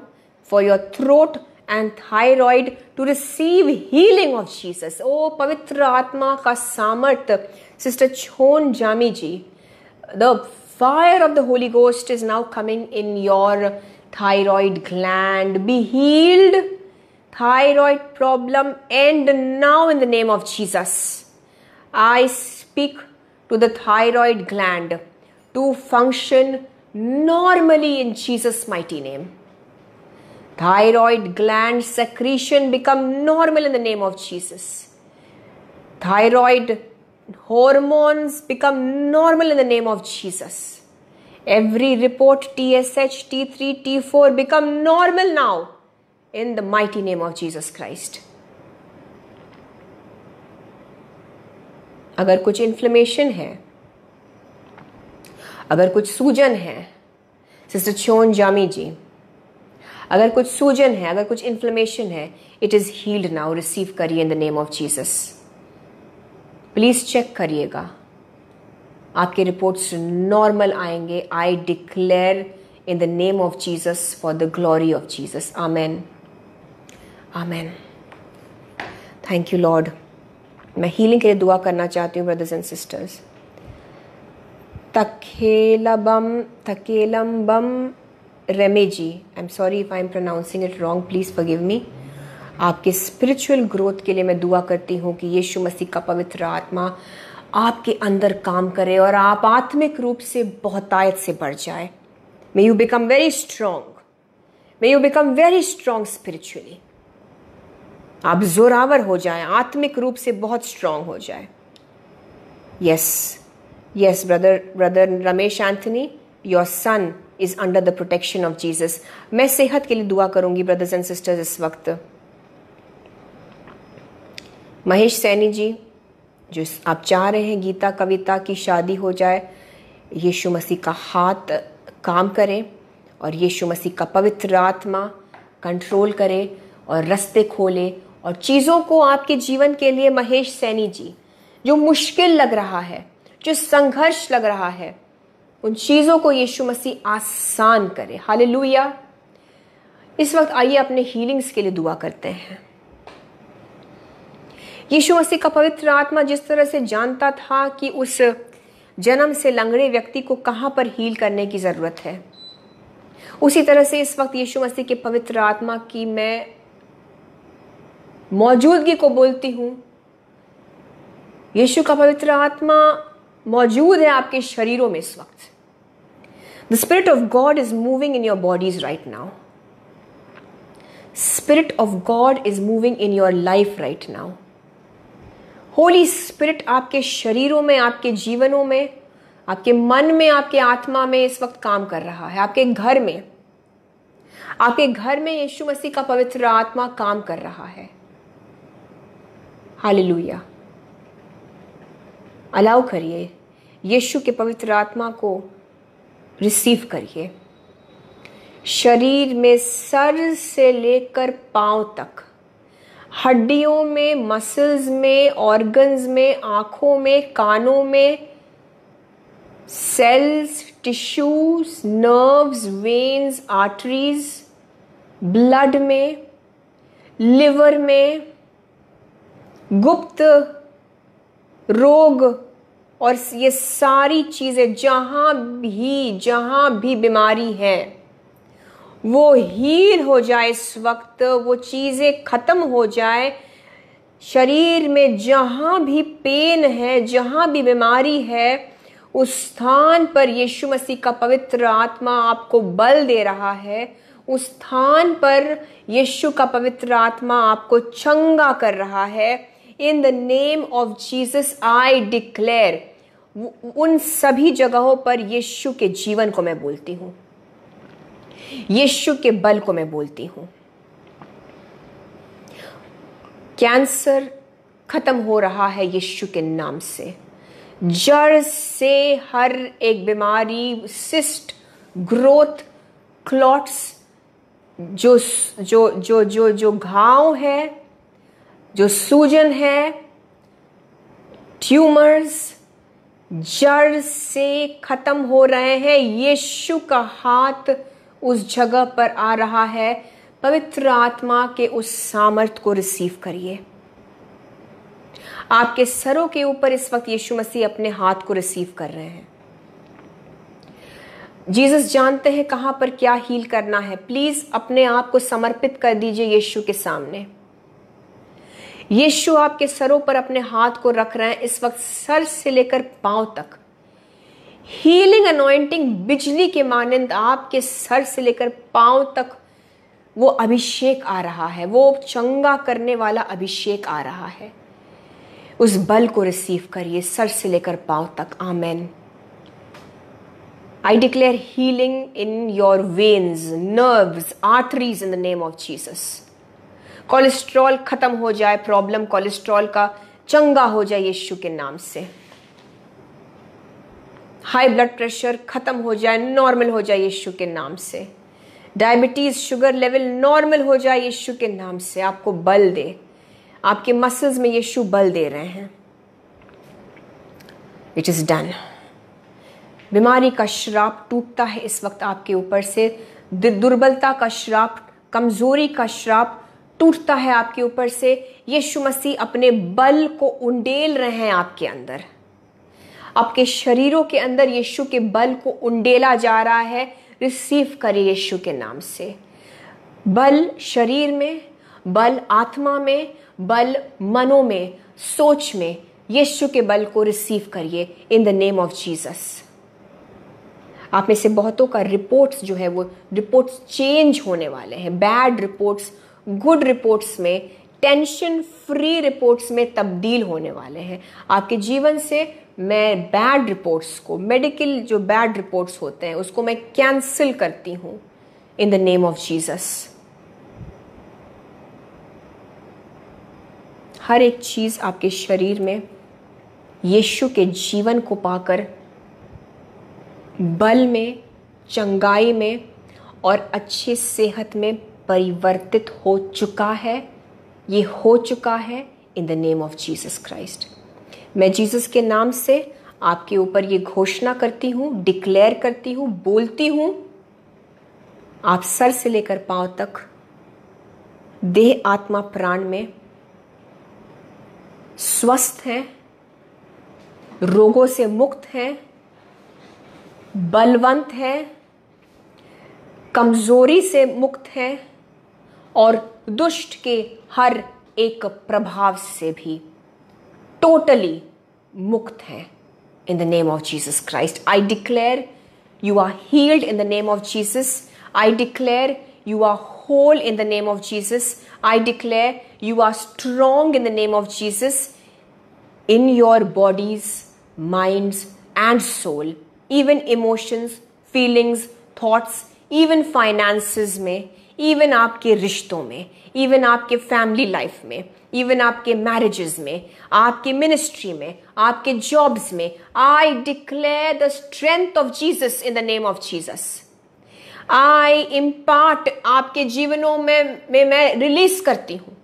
for your throat and thyroid to receive healing of Jesus. ओ पवित्र आत्मा का सामर्थ्य sister Chon Jami ji, the fire of the Holy Ghost is now coming in your thyroid gland. Be healed. Thyroid problem end now in the name of Jesus. I speak to the thyroid gland to function normally in Jesus' mighty name. Thyroid gland secretion become normal in the name of Jesus. Thyroid hormones become normal in the name of Jesus. Every report TSH, T3, T4 become normal now in the mighty name of Jesus Christ. अगर कुछ inflammation है, अगर कुछ सूजन है, sister Chon Jami जी, अगर कुछ सूजन है, अगर कुछ इन्फ्लेमेशन है, it is healed now. Receive करिए in the name of Jesus. Please check करिएगा, आपके रिपोर्ट्स नॉर्मल आएंगे। I declare in the name of Jesus for the glory of Jesus. Amen, amen. Thank you Lord. मैं healing के लिए दुआ करना चाहती हूँ brothers and sisters. Takelam Bam Reme ji, I am sorry if I am pronouncing it wrong, please forgive me. आपके spiritual growth के लिए मैं दुआ करती हूँ कि यीशु मसीह का पवित्र आत्मा आपके अंदर काम करे और आप आत्मिक रूप से बहुतायत से बढ़ जाए। May you become very strong, may you become very strong spiritually. आप जोरावर हो जाए, आत्मिक रूप से बहुत स्ट्रॉन्ग हो जाए। Yes yes brother Ramesh Anthony, your son is under the protection of Jesus. मैं सेहत के लिए दुआ करूंगी ब्रदर्स एंड सिस्टर्स इस वक्त। महेश सैनी जी, जो आप चाह रहे हैं गीता कविता की शादी हो जाए, यीशु मसीह का हाथ काम करे और यीशु मसीह का पवित्र आत्मा कंट्रोल करे और रास्ते खोले और चीज़ों को आपके जीवन के लिए, महेश सैनी जी, जो मुश्किल लग रहा है, जो संघर्ष लग रहा है, उन चीज़ों को यीशु मसीह आसान करे। हालेलुया। इस वक्त आइए अपने हीलिंग्स के लिए दुआ करते हैं। यीशु मसीह का पवित्र आत्मा जिस तरह से जानता था कि उस जन्म से लंगड़े व्यक्ति को कहां पर हील करने की जरूरत है, उसी तरह से इस वक्त यीशु मसीह के पवित्र आत्मा की मैं मौजूदगी को बोलती हूं। यीशु का पवित्र आत्मा मौजूद है आपके शरीरों में इस वक्त। The spirit of God is moving in your bodies right now. Spirit of God is moving in your life right now. Holi spirit आपके शरीरों में, आपके जीवनों में, आपके मन में, आपके आत्मा में इस वक्त काम कर रहा है। आपके घर में यीशु मसीह का पवित्र आत्मा काम कर रहा है। हालेलुया। अलाउ करिए, यीशु के पवित्र आत्मा को रिसीव करिए। शरीर में सर से लेकर पांव तक, हड्डियों में, मसल्स में, ऑर्गन्स में, आंखों में, कानों में, cells, tissues, nerves, veins, arteries, blood में, लिवर में, गुप्त रोग और ये सारी चीजें जहां भी बीमारी है वो हील हो जाए इस वक्त। वो चीजें खत्म हो जाए। शरीर में जहां भी पेन है, जहां भी बीमारी है, उस स्थान पर यीशु मसीह का पवित्र आत्मा आपको बल दे रहा है। उस स्थान पर यीशु का पवित्र आत्मा आपको चंगा कर रहा है। इन the name of Jesus I declare, उन सभी जगहों पर यीशु के जीवन को मैं बोलती हूं, यीशु के बल को मैं बोलती हूं। कैंसर खत्म हो रहा है यीशु के नाम से। जड़ से हर एक बीमारी, सिस्ट, ग्रोथ, क्लॉट्स, जो घाव है, जो सूजन है, ट्यूमर्स जड़ से खत्म हो रहे हैं। यीशु का हाथ उस जगह पर आ रहा है। पवित्र आत्मा के उस सामर्थ को रिसीव करिए। आपके सरों के ऊपर इस वक्त यीशु मसीह अपने हाथ को रिसीव कर रहे हैं। जीसस जानते हैं कहां पर क्या हील करना है। प्लीज अपने आप को समर्पित कर दीजिए यीशु के सामने। यीशु आपके सरों पर अपने हाथ को रख रहे हैं इस वक्त, सर से लेकर पांव तक। हीलिंग अनॉइंटिंग बिजली के मानंद आपके सर से लेकर पांव तक वो अभिषेक आ रहा है। वो चंगा करने वाला अभिषेक आ रहा है। उस बल को रिसीव करिए सर से लेकर पांव तक। आमेन। I declare healing in your veins, nerves, arteries in the name of Jesus. Cholesterol खत्म हो जाए, प्रॉब्लम कोलेस्ट्रॉल का चंगा हो जाए यीशु के नाम से। हाई ब्लड प्रेशर खत्म हो जाए, नॉर्मल हो जाए यीशु के नाम से। डायबिटीज, शुगर लेवल नॉर्मल हो जाए यीशु के नाम से। आपको बल दे, आपके मसल्स में यीशु बल दे रहे हैं। It is done. बीमारी का श्राप टूटता है इस वक्त आपके ऊपर से। दुर्बलता का श्राप, कमजोरी का श्राप टूटता है आपके ऊपर से। यीशु मसीह अपने बल को उंडेल रहे हैं आपके अंदर। आपके शरीरों के अंदर यीशु के बल को उंडेला जा रहा है। रिसीव करिए यीशु के नाम से। बल शरीर में, बल आत्मा में, बल मनों में, सोच में, यीशु के बल को रिसीव करिए in the name of Jesus. आप में से बहुतों का रिपोर्ट्स जो है वो रिपोर्ट्स चेंज होने वाले हैं। बैड रिपोर्ट्स गुड रिपोर्ट्स में, टेंशन फ्री रिपोर्ट्स में तब्दील होने वाले हैं। आपके जीवन से मैं बैड रिपोर्ट्स को, मेडिकल जो बैड रिपोर्ट्स होते हैं उसको मैं कैंसिल करती हूं in the name of Jesus. हर एक चीज आपके शरीर में यीशु के जीवन को पाकर बल में, चंगाई में और अच्छी सेहत में परिवर्तित हो चुका है। ये हो चुका है इन the name of Jesus Christ. मैं जीसस के नाम से आपके ऊपर ये घोषणा करती हूँ, डिक्लेयर करती हूँ, बोलती हूँ। आप सर से लेकर पांव तक, देह, आत्मा, प्राण में स्वस्थ हैं, रोगों से मुक्त हैं, बलवंत है, कमजोरी से मुक्त है और दुष्ट के हर एक प्रभाव से भी टोटली मुक्त है in the name of Jesus Christ. I declare you are healed in the name of Jesus. I declare you are whole in the name of Jesus. I declare you are strong in the name of Jesus in your bodies, minds and soul, even emotions, feelings, thoughts, even finances में, even आपके रिश्तों में, even आपके family life में, even आपके marriages में, आपके ministry में, आपके जॉब्स में. I declare the strength of Jesus in the name of Jesus. I impart आपके जीवनों में मैं रिलीज करती हूँ.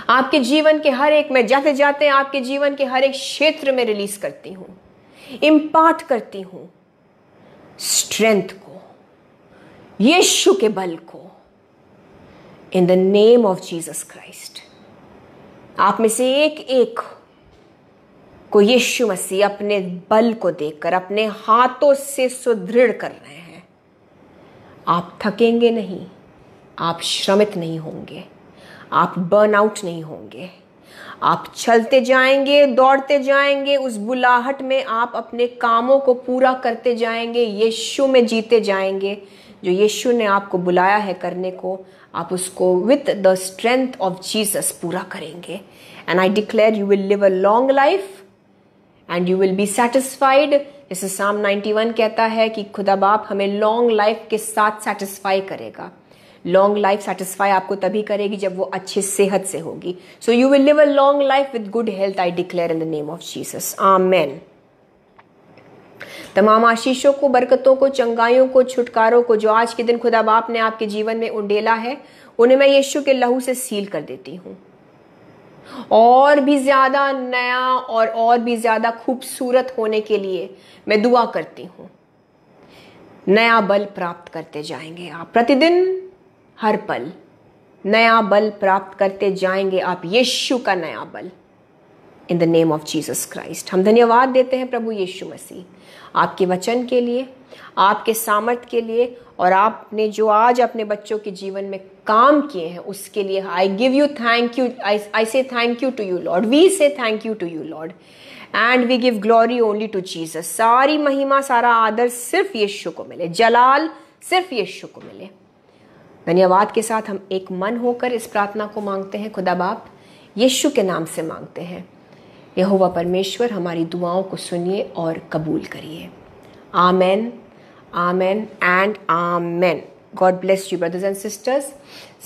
आपके जीवन के हर एक में जाते जाते आपके जीवन के हर एक क्षेत्र में रिलीज करती हूँ, इम्पार्ट करती हूँ स्ट्रेंथ को, यीशु के बल को, in the name of Jesus Christ. आप में से एक एक को यीशु मसीह अपने बल को देखकर अपने हाथों से सुदृढ़ कर रहे हैं. आप थकेंगे नहीं, आप श्रमित नहीं होंगे, आप बर्नआउट नहीं होंगे, आप चलते जाएंगे, दौड़ते जाएंगे, उस बुलाहट में आप अपने कामों को पूरा करते जाएंगे, यीशु में जीते जाएंगे. जो यीशु ने आपको बुलाया है करने को, आप उसको with the strength of Jesus पूरा करेंगे. And I declare you will live a long life and you will be satisfied. जैसे साम 91 कहता है कि खुदा बाप हमें लॉन्ग लाइफ के साथ सेटिस्फाई करेगा. लॉन्ग लाइफ सेटिस्फाई आपको तभी करेगी जब वो अच्छी सेहत से होगी. So you will live a long life with good health. I declare in the name of Jesus. Amen. तमाम आशीषों को, बरकतों को, चंगाइयों को, छुटकारों को जो आज के दिन खुदा बाप ने आपके जीवन में उंडेला है, उन्हें मैं यीशु के लहू से सील कर देती हूँ. और भी ज्यादा नया और भी ज्यादा खूबसूरत होने के लिए मैं दुआ करती हूँ. नया बल प्राप्त करते जाएंगे आप, प्रतिदिन हर पल नया बल प्राप्त करते जाएंगे आप, यीशु का नया बल, इन the name of Jesus Christ. हम धन्यवाद देते हैं प्रभु यीशु मसीह आपके वचन के लिए, आपके सामर्थ के लिए, और आपने जो आज अपने बच्चों के जीवन में काम किए हैं उसके लिए. I give you thank you. I say thank you to you Lord. We say thank you to you Lord and we give glory only to Jesus. सारी महिमा, सारा आदर सिर्फ यीशु को मिले, जलाल सिर्फ यीशु को मिले. धन्यवाद के साथ हम एक मन होकर इस प्रार्थना को मांगते हैं. खुदा बाप यीशु के नाम से मांगते हैं. यहोवा परमेश्वर हमारी दुआओं को सुनिए और कबूल करिए. Amen, amen and amen. God bless you brothers and sisters.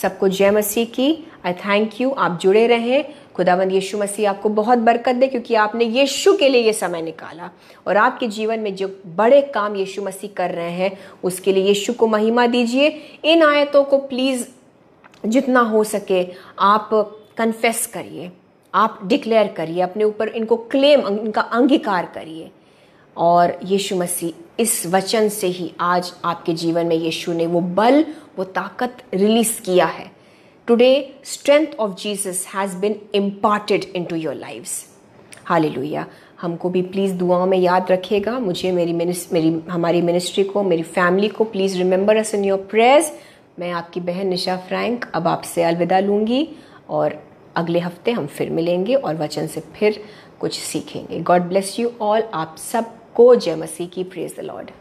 सबको जय मसीह की. I thank you. आप जुड़े रहें. खुदावंद यीशु मसीह आपको बहुत बरकत दे, क्योंकि आपने यीशु के लिए ये समय निकाला और आपके जीवन में जो बड़े काम यीशु मसीह कर रहे हैं उसके लिए यीशु को महिमा दीजिए. इन आयतों को प्लीज जितना हो सके आप कन्फेस करिए, आप डिक्लेयर करिए, अपने ऊपर इनको क्लेम, इनका अंगीकार करिए. और यीशु मसीह इस वचन से ही आज आपके जीवन में यीशु ने वो बल, वो ताकत रिलीज किया है. Today, strength of Jesus has been imparted into your lives. Hallelujah. हमको भी प्लीज़ दुआओं में याद रखिएगा. मुझे, हमारी मिनिस्ट्री को, मेरी फैमिली को please remember us in your prayers. मैं आपकी बहन निशा फ्रैंक अब आपसे अलविदा लूँगी और अगले हफ्ते हम फिर मिलेंगे और वचन से फिर कुछ सीखेंगे. God bless you all. आप सबको जय मसीह की. Praise the Lord.